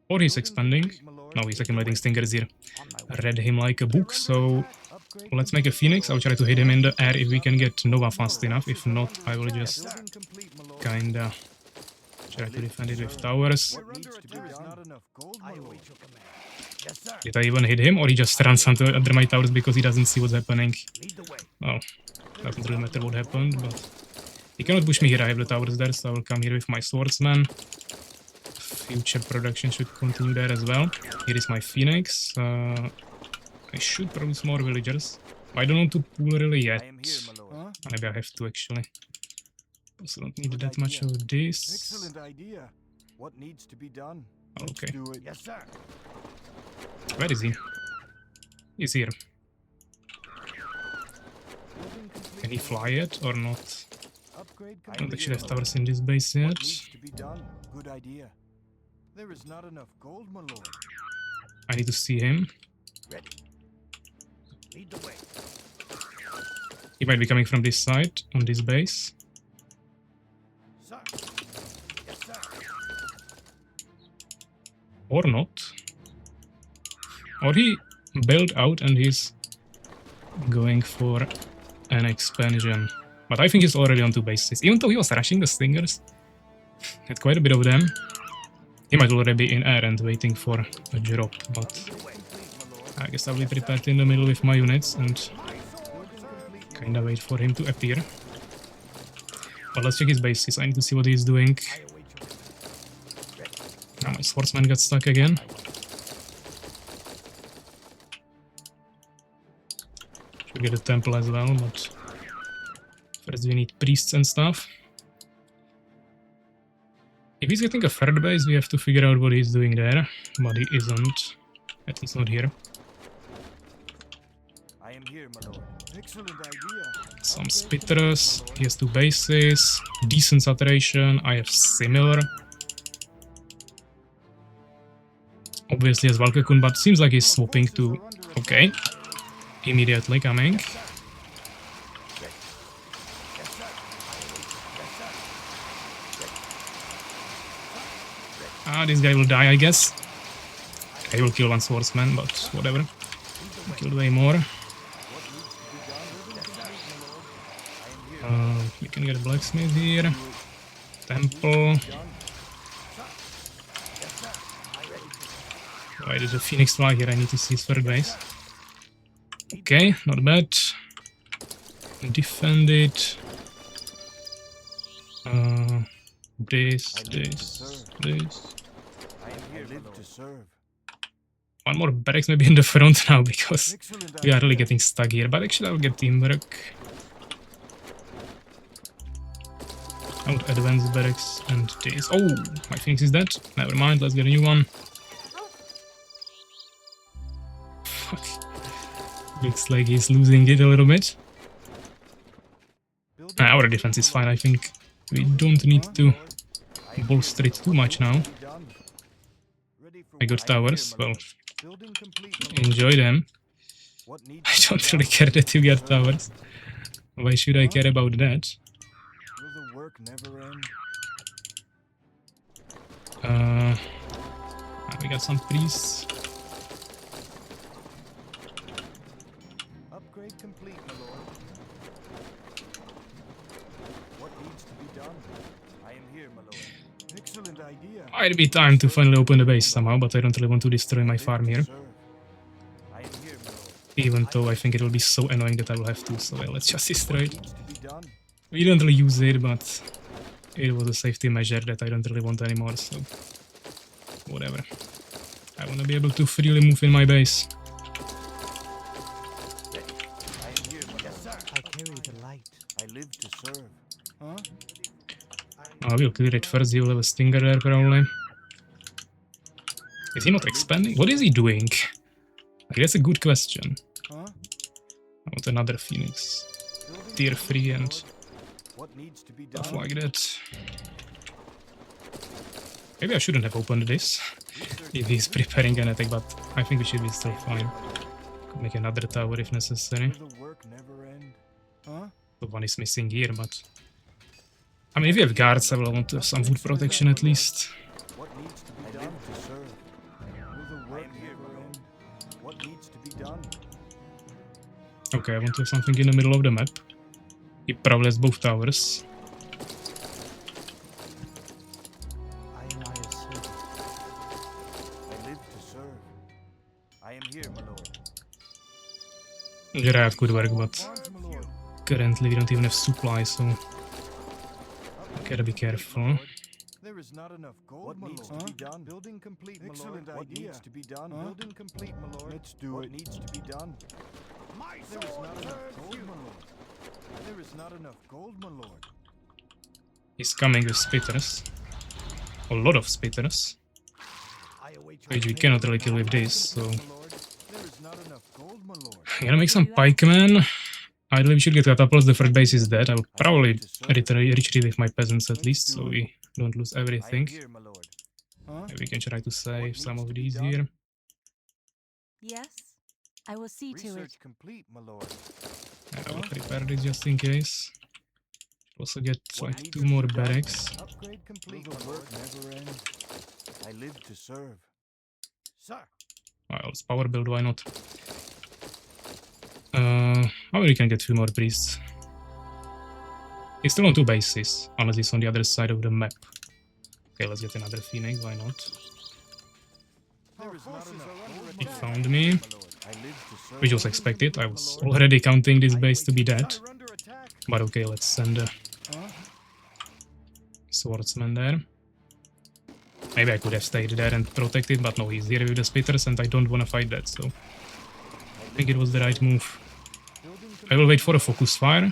[SPEAKER 1] Or he's expanding.
[SPEAKER 2] My lord.
[SPEAKER 1] No, he's accumulating stingers here.
[SPEAKER 2] On my way.
[SPEAKER 1] Read him like a book, so
[SPEAKER 2] Up Upgrade
[SPEAKER 1] Well, let's make a Phoenix. I'll try to hit him in the air if we can get Nova fast enough. If not, I will just
[SPEAKER 2] building complete, my lord.
[SPEAKER 1] kinda try to defend it with towers.
[SPEAKER 2] What needs to be done? There is not enough gold, my lord.
[SPEAKER 1] Did I even hit him, or he just runs under my towers because he doesn't see what's happening? Well, doesn't really matter what happened, but he cannot push me here. I have the towers there, so I will come here with my swordsman. Future production should continue there as well. Here is my Phoenix. I should produce more villagers. I don't want to pull really yet.
[SPEAKER 2] I am here, my lord.
[SPEAKER 1] Maybe I have to actually. Also don't need
[SPEAKER 2] Good
[SPEAKER 1] that much
[SPEAKER 2] idea.
[SPEAKER 1] of this.
[SPEAKER 2] Excellent idea. What needs to be done?
[SPEAKER 1] Okay.
[SPEAKER 2] Let's do it. Yes, sir.
[SPEAKER 1] Where is he? He's here.
[SPEAKER 2] Building complete,
[SPEAKER 1] Can he
[SPEAKER 2] my
[SPEAKER 1] fly
[SPEAKER 2] lord.
[SPEAKER 1] yet or not?
[SPEAKER 2] Upgrade
[SPEAKER 1] I don't
[SPEAKER 2] complete,
[SPEAKER 1] actually have
[SPEAKER 2] my
[SPEAKER 1] towers
[SPEAKER 2] lord.
[SPEAKER 1] in this base
[SPEAKER 2] What
[SPEAKER 1] yet.
[SPEAKER 2] needs to be done? Good idea. There is not enough gold, my lord.
[SPEAKER 1] I need to see him.
[SPEAKER 2] Ready. Lead the way.
[SPEAKER 1] He might be coming from this side on this base.
[SPEAKER 2] Sir. Yes, sir.
[SPEAKER 1] Or not. Or he bailed out and he's going for an expansion. But I think he's already on 2 bases. Even though he was rushing the Stingers. Had quite a bit of them. He might already be in air and waiting for a drop, but I guess I'll be prepared in the middle with my units and kinda wait for him to appear. But let's check his bases. I need to see what he's doing. Now my swordsman got stuck again. Should get a temple as well, but first we need priests and stuff. If he's getting a third base, we have to figure out what he's doing there, but he isn't. At least not here.
[SPEAKER 2] I am here, my lord. Excellent idea.
[SPEAKER 1] Some spitters. He has 2 bases. Decent saturation. I have similar. Obviously has Valkakun, but seems like he's swapping to... Okay. Immediately coming. Ah, this guy will die, I guess. I will kill 1 swordsman, but whatever. Killed way more. We can get a blacksmith here. Temple. Why did the Phoenix fly here? I need to see his third base. Okay, not bad. Defend it. This.
[SPEAKER 2] I am here, live to serve.
[SPEAKER 1] 1 more barracks maybe in the front now because
[SPEAKER 2] Excellent
[SPEAKER 1] we are really
[SPEAKER 2] idea.
[SPEAKER 1] getting stuck here. But actually I'll get teamwork. Out advanced barracks and this. Oh, my Phoenix is dead. Never mind, let's get a new one. Fuck. Looks like he's losing it a little bit.
[SPEAKER 2] Building
[SPEAKER 1] Our defense is fine, I think. We don't need to bolster it too much now.
[SPEAKER 2] done. Ready for
[SPEAKER 1] I got
[SPEAKER 2] war. I am here,
[SPEAKER 1] towers,
[SPEAKER 2] my
[SPEAKER 1] well,
[SPEAKER 2] lord. Building complete, my lord.
[SPEAKER 1] enjoy them.
[SPEAKER 2] What needs
[SPEAKER 1] I
[SPEAKER 2] to be
[SPEAKER 1] don't really
[SPEAKER 2] done?
[SPEAKER 1] care that you get towers. Why should I care about that?
[SPEAKER 2] Will the work never end?
[SPEAKER 1] We got some priests.
[SPEAKER 2] Upgrade complete, my lord. What needs to be done? I am here, my lord. Excellent idea.
[SPEAKER 1] Might be time to finally open the base somehow, but I don't really want to destroy my farm here.
[SPEAKER 2] Serve. I am here, my lord.
[SPEAKER 1] Even though I think it will be so annoying that I will have to, so yeah, let's just destroy it.
[SPEAKER 2] Needs to be done.
[SPEAKER 1] We don't really use it, but it was a safety measure that I don't really want anymore, so whatever. I want to be able to freely move in my base.
[SPEAKER 2] I am here, my lord. I carry the light. I live to serve. Huh?
[SPEAKER 1] We'll clear it first, he will have a stinger there probably. Is he not expanding? What is he doing? Okay, that's a good question.
[SPEAKER 2] Huh?
[SPEAKER 1] I want another Phoenix.
[SPEAKER 2] Building
[SPEAKER 1] Tier
[SPEAKER 2] complete,
[SPEAKER 1] 3
[SPEAKER 2] my
[SPEAKER 1] and
[SPEAKER 2] lord. What needs to be done?
[SPEAKER 1] stuff like that. Maybe I shouldn't have opened this if he's preparing an attack, but I think we should be still fine. Could make another tower if necessary.
[SPEAKER 2] Will the work never end? Huh?
[SPEAKER 1] The one is missing here, but... I mean, if we have guards, I will want to have some food protection at least.
[SPEAKER 2] What needs to be done to serve? Will the work never end? What needs to be done?
[SPEAKER 1] Okay, I want to have something in the middle of the map. He probably has both towers.
[SPEAKER 2] I am Ania's servant. I live to serve. I am here, my lord.
[SPEAKER 1] Gerard could work, but
[SPEAKER 2] Farms, my lord.
[SPEAKER 1] currently we don't even have supply, so gotta be careful.
[SPEAKER 2] There is not enough gold. What needs to be done? Building complete, my lord. Excellent idea. What needs to be done? Building complete, my lord. Let's do it. What needs to be done? There is not enough gold, my lord. There is not enough gold, my lord.
[SPEAKER 1] He's coming with spitters. A lot of spitters.
[SPEAKER 2] I await
[SPEAKER 1] Which we cannot really kill with this, so...
[SPEAKER 2] my lord. There is not enough gold, my lord.
[SPEAKER 1] I'm gonna make some pikemen. Ideally we should get catapults, the third base is dead. I will probably retreat with my peasants at least, so we don't lose everything.
[SPEAKER 2] Here, my lord.
[SPEAKER 1] Maybe we can try to save some of these here.
[SPEAKER 4] Yes, I will see to it.
[SPEAKER 2] Research complete, my lord.
[SPEAKER 1] And I will prepare this just in case. Also get like 2 more barracks.
[SPEAKER 2] Upgrade complete. Will the work never end? I live to serve. Sir.
[SPEAKER 1] Well, it's power build, why not? Maybe we can get 2 more priests. He's still on 2 bases, unless he's on the other side of the map. Okay, let's get another Phoenix, why not?
[SPEAKER 2] There is not enough.
[SPEAKER 1] He found me, which was expected. I was already counting this base to be dead. But okay, let's send a swordsman there. Maybe I could have stayed there and protected, but no, he's here with the spitters and I don't want to fight that, so... I think it was the right move. I will wait for a focus fire.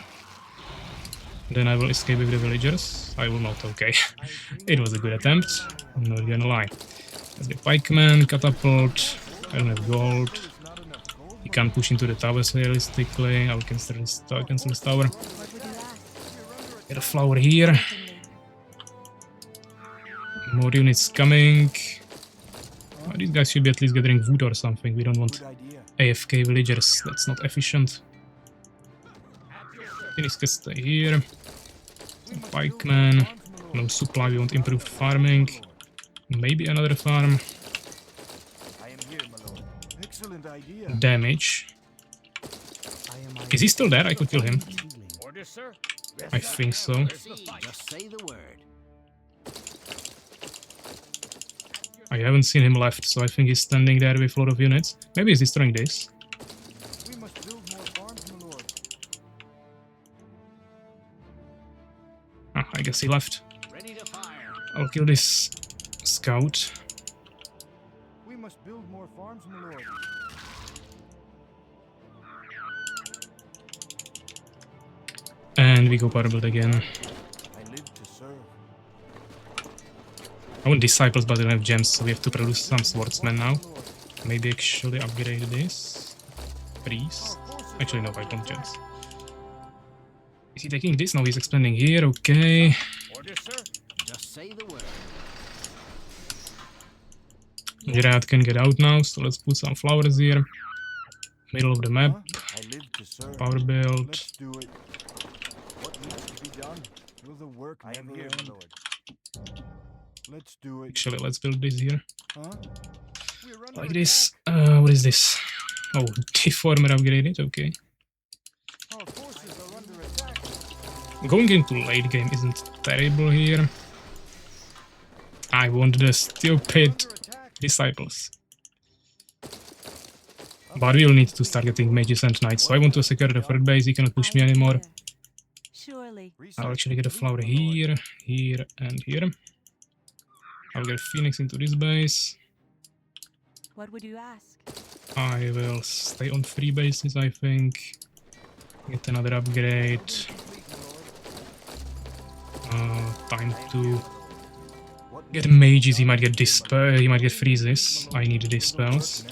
[SPEAKER 1] Then I will escape with the villagers. I will not, okay. It was a good attempt, I'm not gonna lie. Let's get pikeman, catapult. I don't have gold. He can't push into the towers realistically. I will cancel this tower. Get a flower here. More units coming. Oh, these guys should be at least gathering wood or something. We don't want AFK villagers. That's not efficient. Phoenix can stay here. Pikeman. No supply, we want improved farming. Maybe another farm. Damage. Is he still there? I could kill him. I think so.
[SPEAKER 2] Just say the word.
[SPEAKER 1] I haven't seen him left, so I think he's standing there with a lot of units. Maybe he's destroying this.
[SPEAKER 2] We must build more farms, my lord.
[SPEAKER 1] Ah, I guess he left.
[SPEAKER 2] Ready to fire.
[SPEAKER 1] I'll kill this scout.
[SPEAKER 2] We must build more farms, my lord.
[SPEAKER 1] And we go power build again.
[SPEAKER 2] I live to serve.
[SPEAKER 1] I want disciples, but I don't have gems, so we have to produce some swordsmen now. Maybe actually upgrade this. Priest. Actually, no, I don't gems. Is he taking this? No, he's expanding here. Okay.
[SPEAKER 2] Order, sir. Just say the word.
[SPEAKER 1] Gerard can get out now, so let's put some flowers here. Middle of the map.
[SPEAKER 2] I live to serve.
[SPEAKER 1] Power build.
[SPEAKER 2] Let's do it. What needs to be done? Will the work I am here, my lord. Let's do it.
[SPEAKER 1] Actually, let's build this here.
[SPEAKER 2] Huh? We're under
[SPEAKER 1] Like this. What is this? Oh, deformer upgraded. Okay.
[SPEAKER 2] Our forces are under attack.
[SPEAKER 1] Going into late game isn't terrible here. I want the stupid disciples. But we'll need to start getting mages and knights, so I want to secure the third base. He cannot push me anymore.
[SPEAKER 4] Surely.
[SPEAKER 1] I'll actually get a flower here, here, and here. I'll get Phoenix into this base.
[SPEAKER 4] What would you ask?
[SPEAKER 1] I will stay on 3 bases, I think. Get another upgrade. Time to get mages. He might get dispel. He might get freezes. I need dispels.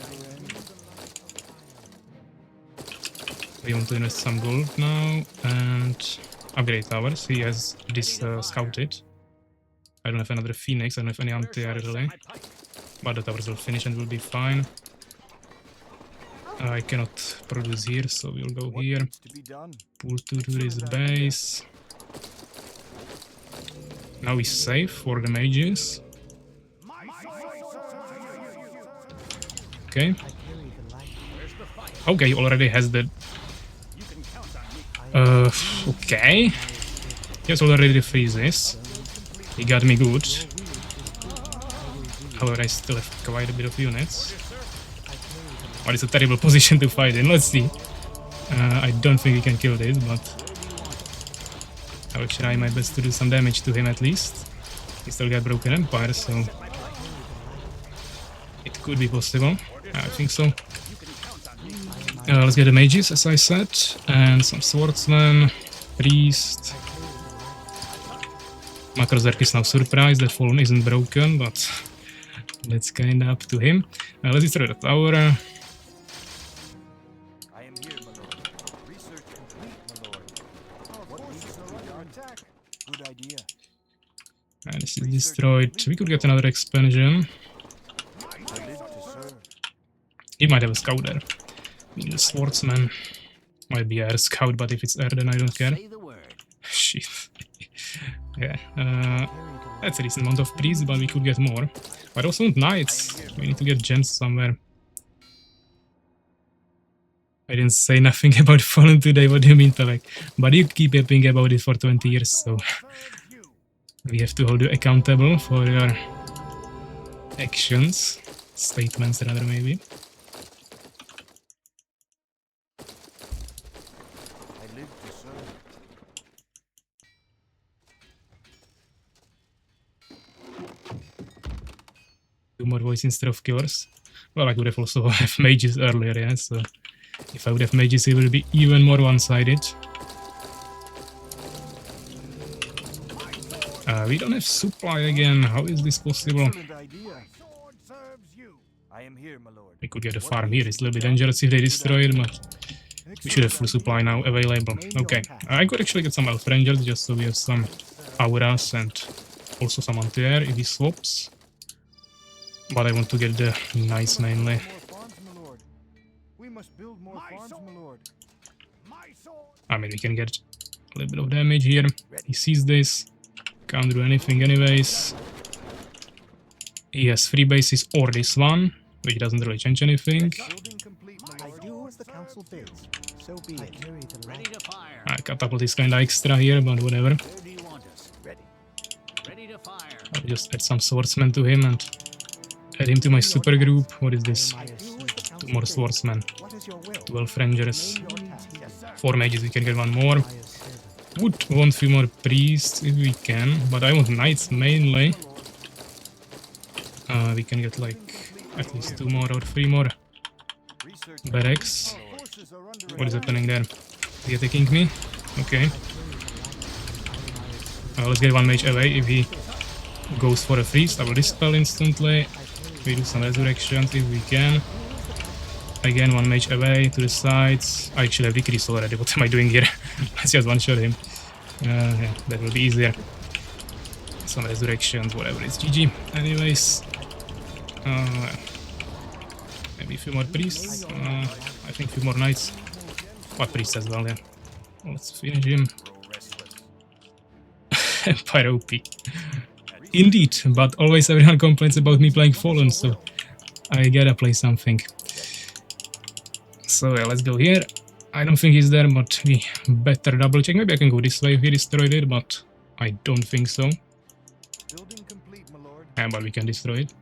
[SPEAKER 1] We want to invest some gold now and upgrade towers. He has this scouted. I don't have another Phoenix. I don't have any anti-air relay. But the towers will finish and will be fine. I cannot produce here, so we'll go here. Pull to this base. Now he's safe for the mages. Okay. Okay, he already has the Okay. He has already the freezes. He got me good. However, I still have quite a bit of units. But it's a terrible position to fight in. Let's see. I don't think he can kill this, but I will try my best to do some damage to him at least. He still got Broken Empire, so it could be possible. I think so. Let's get the mages, as I said, and some swordsmen, priest. Makrozerk is now surprised that Fallen isn't broken, but that's kinda up to him. Let's destroy the tower.
[SPEAKER 2] I am here, my lord. Research complete, my lord. What needs to be done? Attack. Good idea.
[SPEAKER 1] And this is destroyed. We could get another expansion.
[SPEAKER 2] I live to serve.
[SPEAKER 1] He might have a scout there. The swordsman might be air scout, but if it's air, then I don't care. Shit. Yeah, that's a decent amount of priests, but we could get more. But also want knights. We need to get gems somewhere. I didn't say nothing about Fallen today. What do you mean, PAVVAC? But you keep yapping about it for 20 years, so we have to hold you accountable for your actions. Statements, rather, maybe.
[SPEAKER 2] I live to serve.
[SPEAKER 1] Two more voice instead of cures. Well, I could have also have mages earlier, yeah, so if I would have mages, it would be even more one-sided. We don't have supply again. How is this possible?
[SPEAKER 2] Excellent idea. I am here, my lord.
[SPEAKER 1] We could get a farm here. It's a little bit dangerous if they destroy it, but we should have full supply now available. Okay, I could actually get some elf rangers just so we have some auras and also some anti-air if he swaps. But I want to get the knights mainly.
[SPEAKER 2] More farms, my lord. We must build more farms, my lord.
[SPEAKER 1] I mean, we can get a little bit of damage here. He sees this. Can't do anything anyways. He has 3 bases or this one, which doesn't really change anything.
[SPEAKER 2] Building complete, my lord.
[SPEAKER 5] I do as the council bids. So be it. Carry the
[SPEAKER 6] Ready to fire.
[SPEAKER 1] Catapult is kinda extra here, but whatever.
[SPEAKER 6] Where do you want us?
[SPEAKER 5] Ready.
[SPEAKER 6] Ready to fire.
[SPEAKER 1] I'll just add some swordsmen to him and add him to my super group. What is this?
[SPEAKER 5] I do as the council
[SPEAKER 1] 2 more
[SPEAKER 5] bids.
[SPEAKER 1] swordsmen.
[SPEAKER 5] What is your will?
[SPEAKER 1] 12 rangers.
[SPEAKER 5] Name your task. Yes, sir.
[SPEAKER 1] 4 mages, we can get 1 more.
[SPEAKER 5] I as servant.
[SPEAKER 1] Would want 3 more priests if we can, but I want knights mainly. We can get like at least 2 more or 3 more
[SPEAKER 2] Research.
[SPEAKER 1] barracks.
[SPEAKER 2] Forces are under
[SPEAKER 1] What is happening there? Is he attacking me? Okay. Let's get 1 mage away. If he goes for a freeze, I will dispel instantly. We do some resurrections if we can. Again, 1 mage away to the sides. I actually have decrease already. What am I doing here? Let's just one-shot him. Yeah, that will be easier. Some resurrections, whatever. It's GG. Anyways. Maybe a few more priests. I think a few more knights. What priests as well, yeah. Let's finish him. Empire OP. Indeed, but always everyone complains about me playing Fallen, so I gotta play something. So yeah, let's go here. I don't think he's there, but we better double check. Maybe I can go this way if he destroyed it, but I don't think so.
[SPEAKER 2] Building complete, my lord.
[SPEAKER 1] Yeah, but we can destroy it.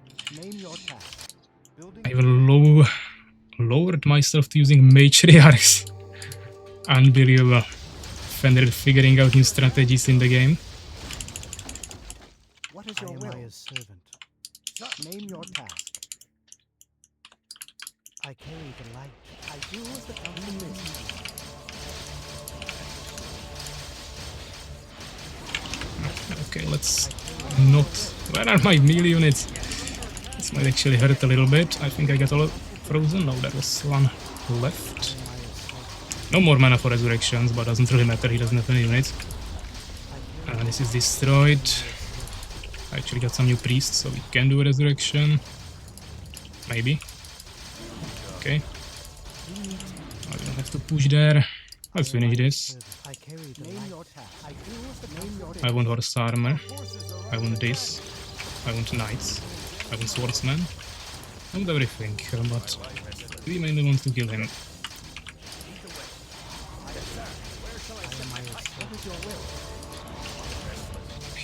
[SPEAKER 5] Name your task.
[SPEAKER 2] Building
[SPEAKER 1] I will lowered myself to using matriarchs. Unbelievable. Fenrir figuring out new strategies in the game.
[SPEAKER 5] What is your will? I as servant. Name your task. I carry the light. I do as the council bids.
[SPEAKER 1] Okay, let's not... Where are my melee units? This might actually hurt a little bit. I think I got all frozen. No, there was 1 left. No more mana for resurrections, but doesn't really matter. He doesn't have any units. This is destroyed. I actually got some new priests, so we can do a resurrection. Maybe. Okay. I don't have to push there. Let's finish this.
[SPEAKER 5] I carry the light. Name your task. I do as the council bids.
[SPEAKER 1] I want horse armor. I want this. I want knights. I want swordsman. I want everything, but we mainly want to kill him.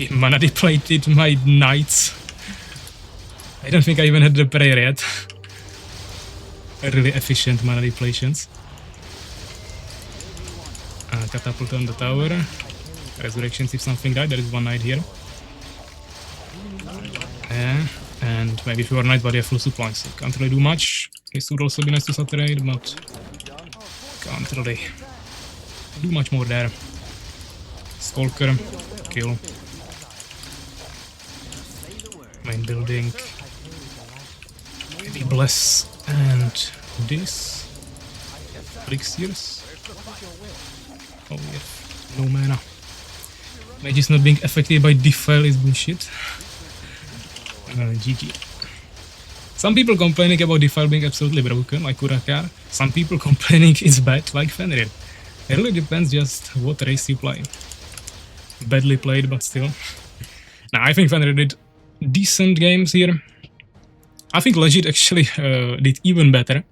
[SPEAKER 1] He mana depleted my knights. I don't think I even had the prayer yet. Really efficient mana depletions. Catapult on the tower. Resurrections if something died. There is one knight here. And maybe if you are knight, but you have full supplies, so can't really do much. This would also be nice to saturate, but can't really do much more there. Stalker, kill. Main building. Maybe bless and this. Elixirs. Oh yeah, no mana. Mages not being affected by defile is bullshit. GG. Some people complaining about defile being absolutely broken, like Kurakar. Some people complaining it's bad, like Fenrir. It really depends just what race you play. Badly played, but still. Now, I think Fenrir did decent games here. I think Legit actually did even better.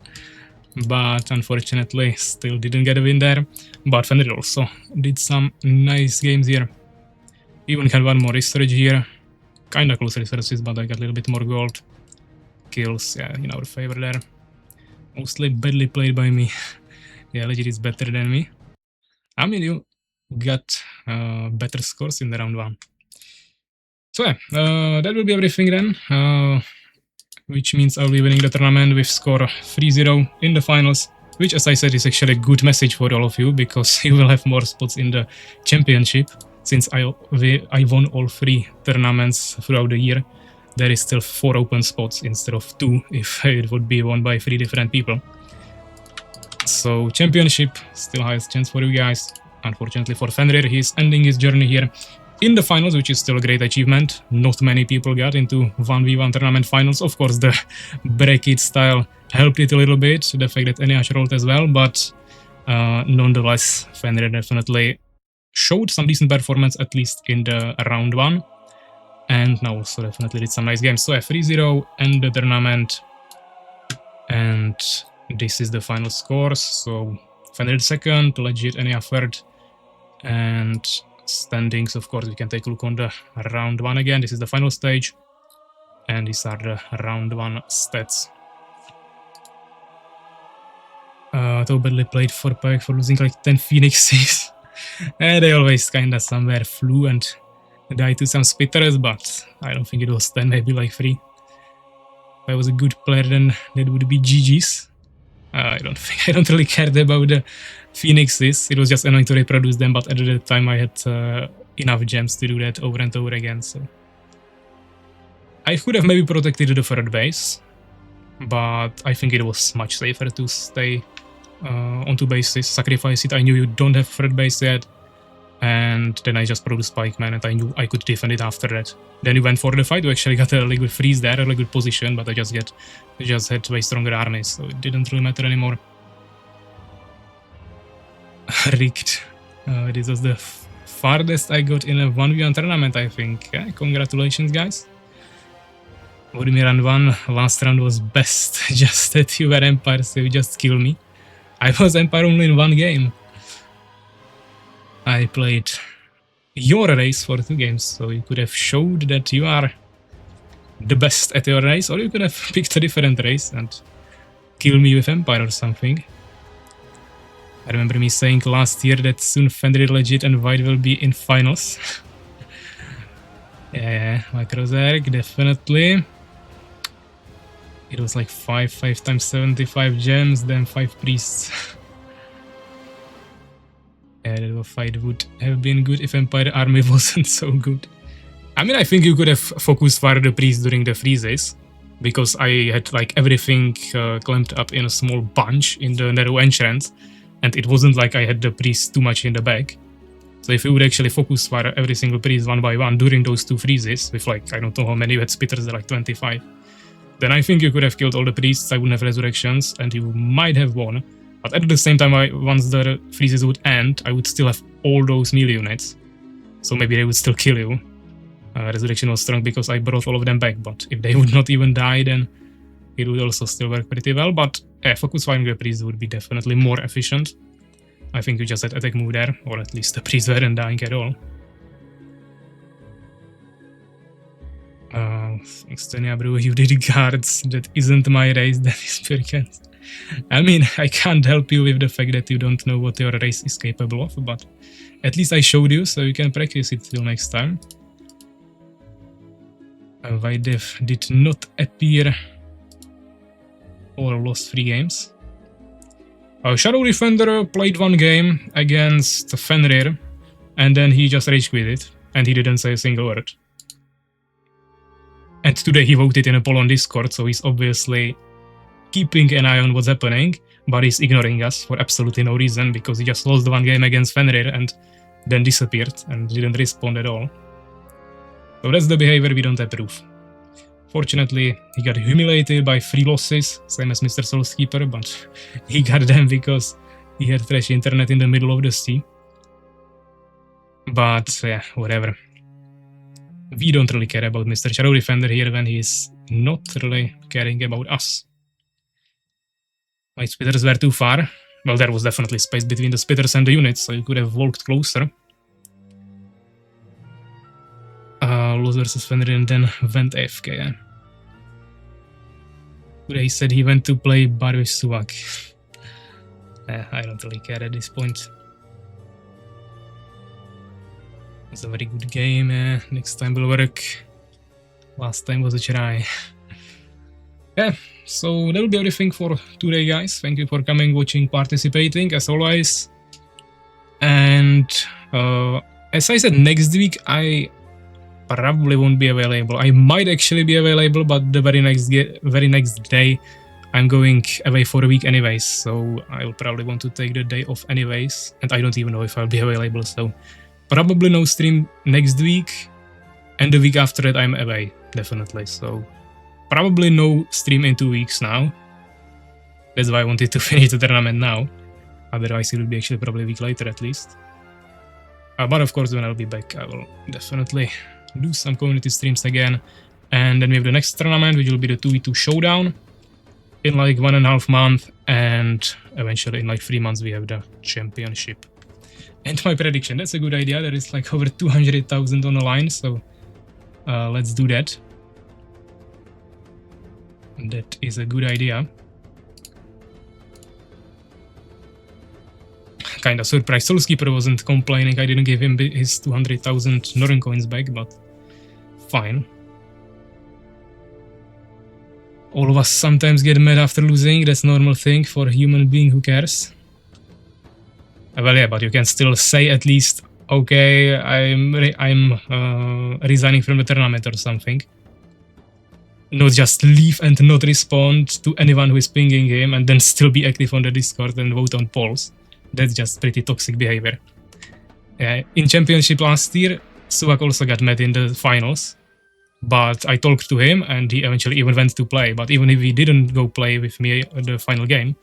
[SPEAKER 1] But unfortunately, still didn't get a win there. But Fenrir also did some nice games here. Even had one more research here. Kinda close researches, but I got a little bit more gold. Kills, yeah, in our favor there. Mostly badly played by me. Yeah, Legit is better than me. I mean, you got better scores in the round 1. So yeah, that will be everything then. Which means I'll be winning the tournament with score 3-0 in the finals. Which, as I said, is actually a good message for all of you, because you will have more spots in the championship. Since I won all 3 tournaments throughout the year, there is still 4 open spots instead of 2 if it would be won by 3 different people. So championship, still highest chance for you guys. Unfortunately for Fenrir, he's ending his journey here in the finals, which is still a great achievement. Not many people got into 1v1 tournament finals. Of course, the bracket style helped it a little bit, the fact that Ania rolled as well, but nonetheless, Fenrir definitely showed some decent performance, at least in the round 1. And now also definitely did some nice games. So yeah, 3-0 and the tournament. And this is the final scores. So Fenrir second, Legit, Ania third. And standings, of course, we can take a look on the round 1 again. This is the final stage. And these are the round 1 stats. Though badly played for PAVVAC for losing like 10 Phoenixes. They always kinda somewhere flew and died to some spitters, but I don't think it was 10, maybe like 3. If I was a good player, then that would be GG's. I don't really care about the Phoenixes. It was just annoying to reproduce them, but at the time I had enough gems to do that over and over again, so I could have maybe protected the third base, but I think it was much safer to stay on 2 bases, sacrifice it. I knew you don't have third base yet, and then I just produced Pikeman, and I knew I could defend it after that. Then we went for the fight. We actually got a really good freeze there, a really good position, but I just had way stronger armies, so it didn't really matter anymore. Rigged. This was the farthest I got in a 1v1 tournament, I think. Yeah, congratulations, guys. Vladimir round 1, last round was best. Just that you were Empire, so you just killed me. I was Empire only in 1 game. I played your race for 2 games, so you could have showed that you are the best at your race, or you could have picked a different race and kill me with Empire or something. I remember me saying last year that soon Fenrir, Legit and White will be in finals. Yeah, Macrozerg, definitely. It was like 5 times 75 gems, then 5 priests. Yeah, that fight would have been good if Empire army wasn't so good. I mean, I think you could have focused fire the priest during the freezes, because I had like everything clamped up in a small bunch in the narrow entrance, and it wasn't like I had the priest too much in the back. So if you would actually focus fire every single priest 1 by 1 during those 2 freezes, with like, I don't know how many you had spitters, like 25, then I think you could have killed all the priests, I wouldn't have resurrections, and you might have won. But at the same time, once the freezes would end, I would still have all those melee units. So maybe they would still kill you. Resurrection was strong because I brought all of them back, but if they would not even die, then it would also still work pretty well. But yeah, focus firing the priest would be definitely more efficient. I think you just had attack move there, or at least the priests weren't dying at all. Thanks to Ania, bro, you did guards. That isn't my race, that is Pirkens. I mean, I can't help you with the fact that you don't know what your race is capable of, but at least I showed you, so you can practice it till next time. Vaidev did not appear or lost 3 games. Shadow Defender played 1 game against Fenrir, and then he just rage quit it, and he didn't say a single word. And today he voted in a poll on Discord, so he's obviously keeping an eye on what's happening, but he's ignoring us for absolutely no reason, because he just lost 1 game against Fenrir and then disappeared and didn't respond at all. So that's the behavior we don't approve. Fortunately, he got humiliated by 3 losses, same as Mr. Soulskeeper, but he got them because he had trash internet in the middle of the sea. But yeah, whatever. We don't really care about Mr. Shadow Defender here when he's not really caring about us. My spitters were too far. Well, there was definitely space between the spitters and the units, so you could have walked closer. Lost versus Fenrir and then went AFK, yeah. Today he said he went to play Bar with Suvak. I don't really care at this point. It was a very good game, next time will work. Last time was a try. Yeah, so that will be everything for today, guys. Thank you for coming, watching, participating, as always. And as I said, next week I probably won't be available. I might actually be available, but the very next day I'm going away for a week anyways, so I will probably want to take the day off anyways, and I don't even know if I'll be available, so probably no stream next week, and the week after that I'm away, definitely, so probably no stream in 2 weeks now. That's why I wanted to finish the tournament now, otherwise it will be actually probably a week later at least. But of course when I'll be back I will definitely do some community streams again, and then we have the next tournament, which will be the 2v2 showdown in like 1.5 months, and eventually in like 3 months we have the championship. And my prediction, that's a good idea, there is like over 200,000 on the line, so let's do that. That is a good idea. Kinda surprised Soulskeeper wasn't complaining I didn't give him his 200,000 Norn coins back, but fine. All of us sometimes get mad after losing, that's a normal thing for a human being who cares. Well, yeah, but you can still say at least, okay, I'm resigning from the tournament or something. Not just leave and not respond to anyone who is pinging him and then still be active on the Discord and vote on polls. That's just pretty toxic behavior. In championship last year, Suvak also got mad in the finals, but I talked to him and he eventually even went to play. But even if he didn't go play with me at the final game,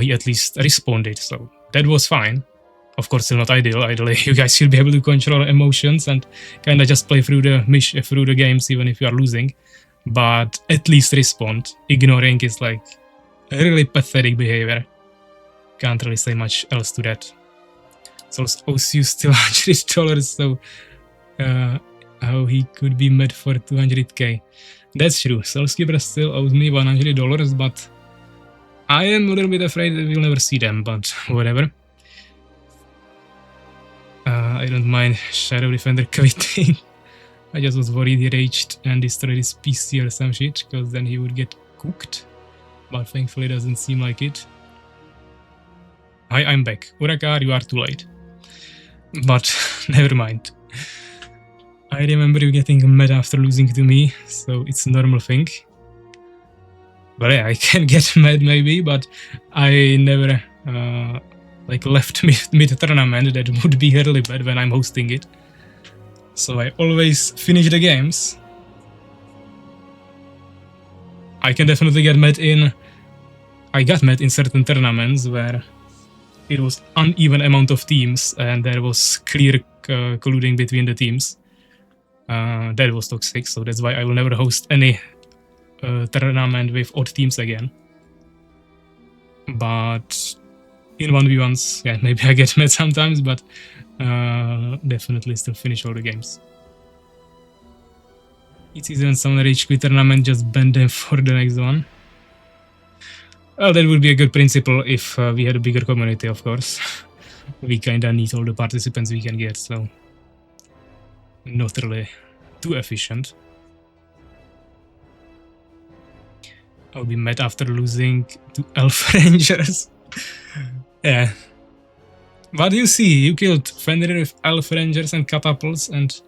[SPEAKER 1] he at least responded, so that was fine. Of course, still not ideal. Ideally, you guys should be able to control emotions and kind of just play through the games even if you are losing. But at least respond. Ignoring is like a really pathetic behavior. Can't really say much else to that. So owes you still $100, so how he could be mad for 200k. That's true, Soulskeeper still owes me $100, but I am a little bit afraid that we'll never see them, but whatever. I don't mind Shadow Defender quitting. I just was worried he raged and destroyed his PC or some shit, because then he would get cooked. But thankfully it doesn't seem like it. Hi, I'm back. Urakar, you are too late. But never mind. I remember you getting mad after losing to me, so it's a normal thing. But yeah, I can get mad maybe, but I never left mid-tournament. That would be really bad when I'm hosting it. So I always finish the games. I can definitely get mad in... I got mad in certain tournaments where it was uneven amount of teams and there was clear colluding between the teams. That was toxic, so that's why I will never host any tournament with odd teams again. But in 1v1s, yeah, maybe I get mad sometimes, but definitely still finish all the games. It isn't some rage quit tournament, just ban them for the next one. Well, that would be a good principle if we had a bigger community, of course. We kinda need all the participants we can get, so not really too efficient. I'll be mad after losing to Elf Rangers. Yeah. But you see, you killed Fenrir with Elf Rangers and Catapults, and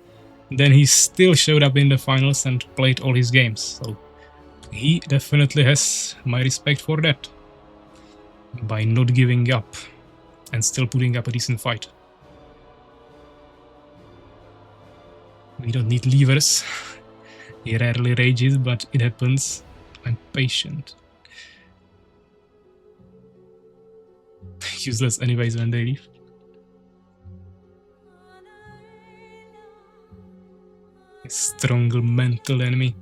[SPEAKER 1] then he still showed up in the finals and played all his games, so he definitely has my respect for that. By not giving up and still putting up a decent fight. We don't need levers. He rarely rages, but it happens. I'm patient. Useless anyways when they leave. A stronger mental enemy.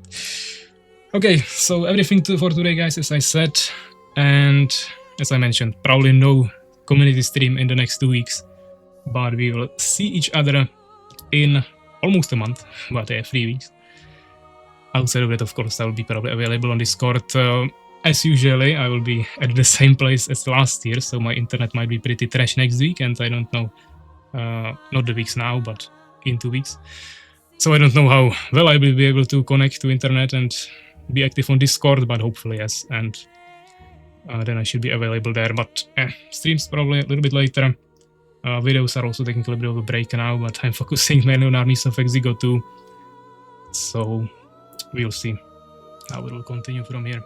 [SPEAKER 1] Okay, so everything for today, guys, as I said. And as I mentioned, probably no community stream in the next 2 weeks. But we will see each other in almost a month, but 3 weeks. Outside of that, of course, I will be probably available on Discord. As usually, I will be at the same place as last year, so my internet might be pretty trash next week, and I don't know, not the weeks now, but in 2 weeks. So I don't know how well I will be able to connect to internet and be active on Discord, but hopefully yes, and then I should be available there. But streams probably a little bit later. Videos are also taking a little bit of a break now, but I'm focusing mainly on Armies of Exigo 2. So we'll see how it will continue from here.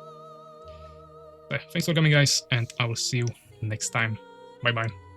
[SPEAKER 1] Thanks for coming, guys, and I will see you next time. Bye bye.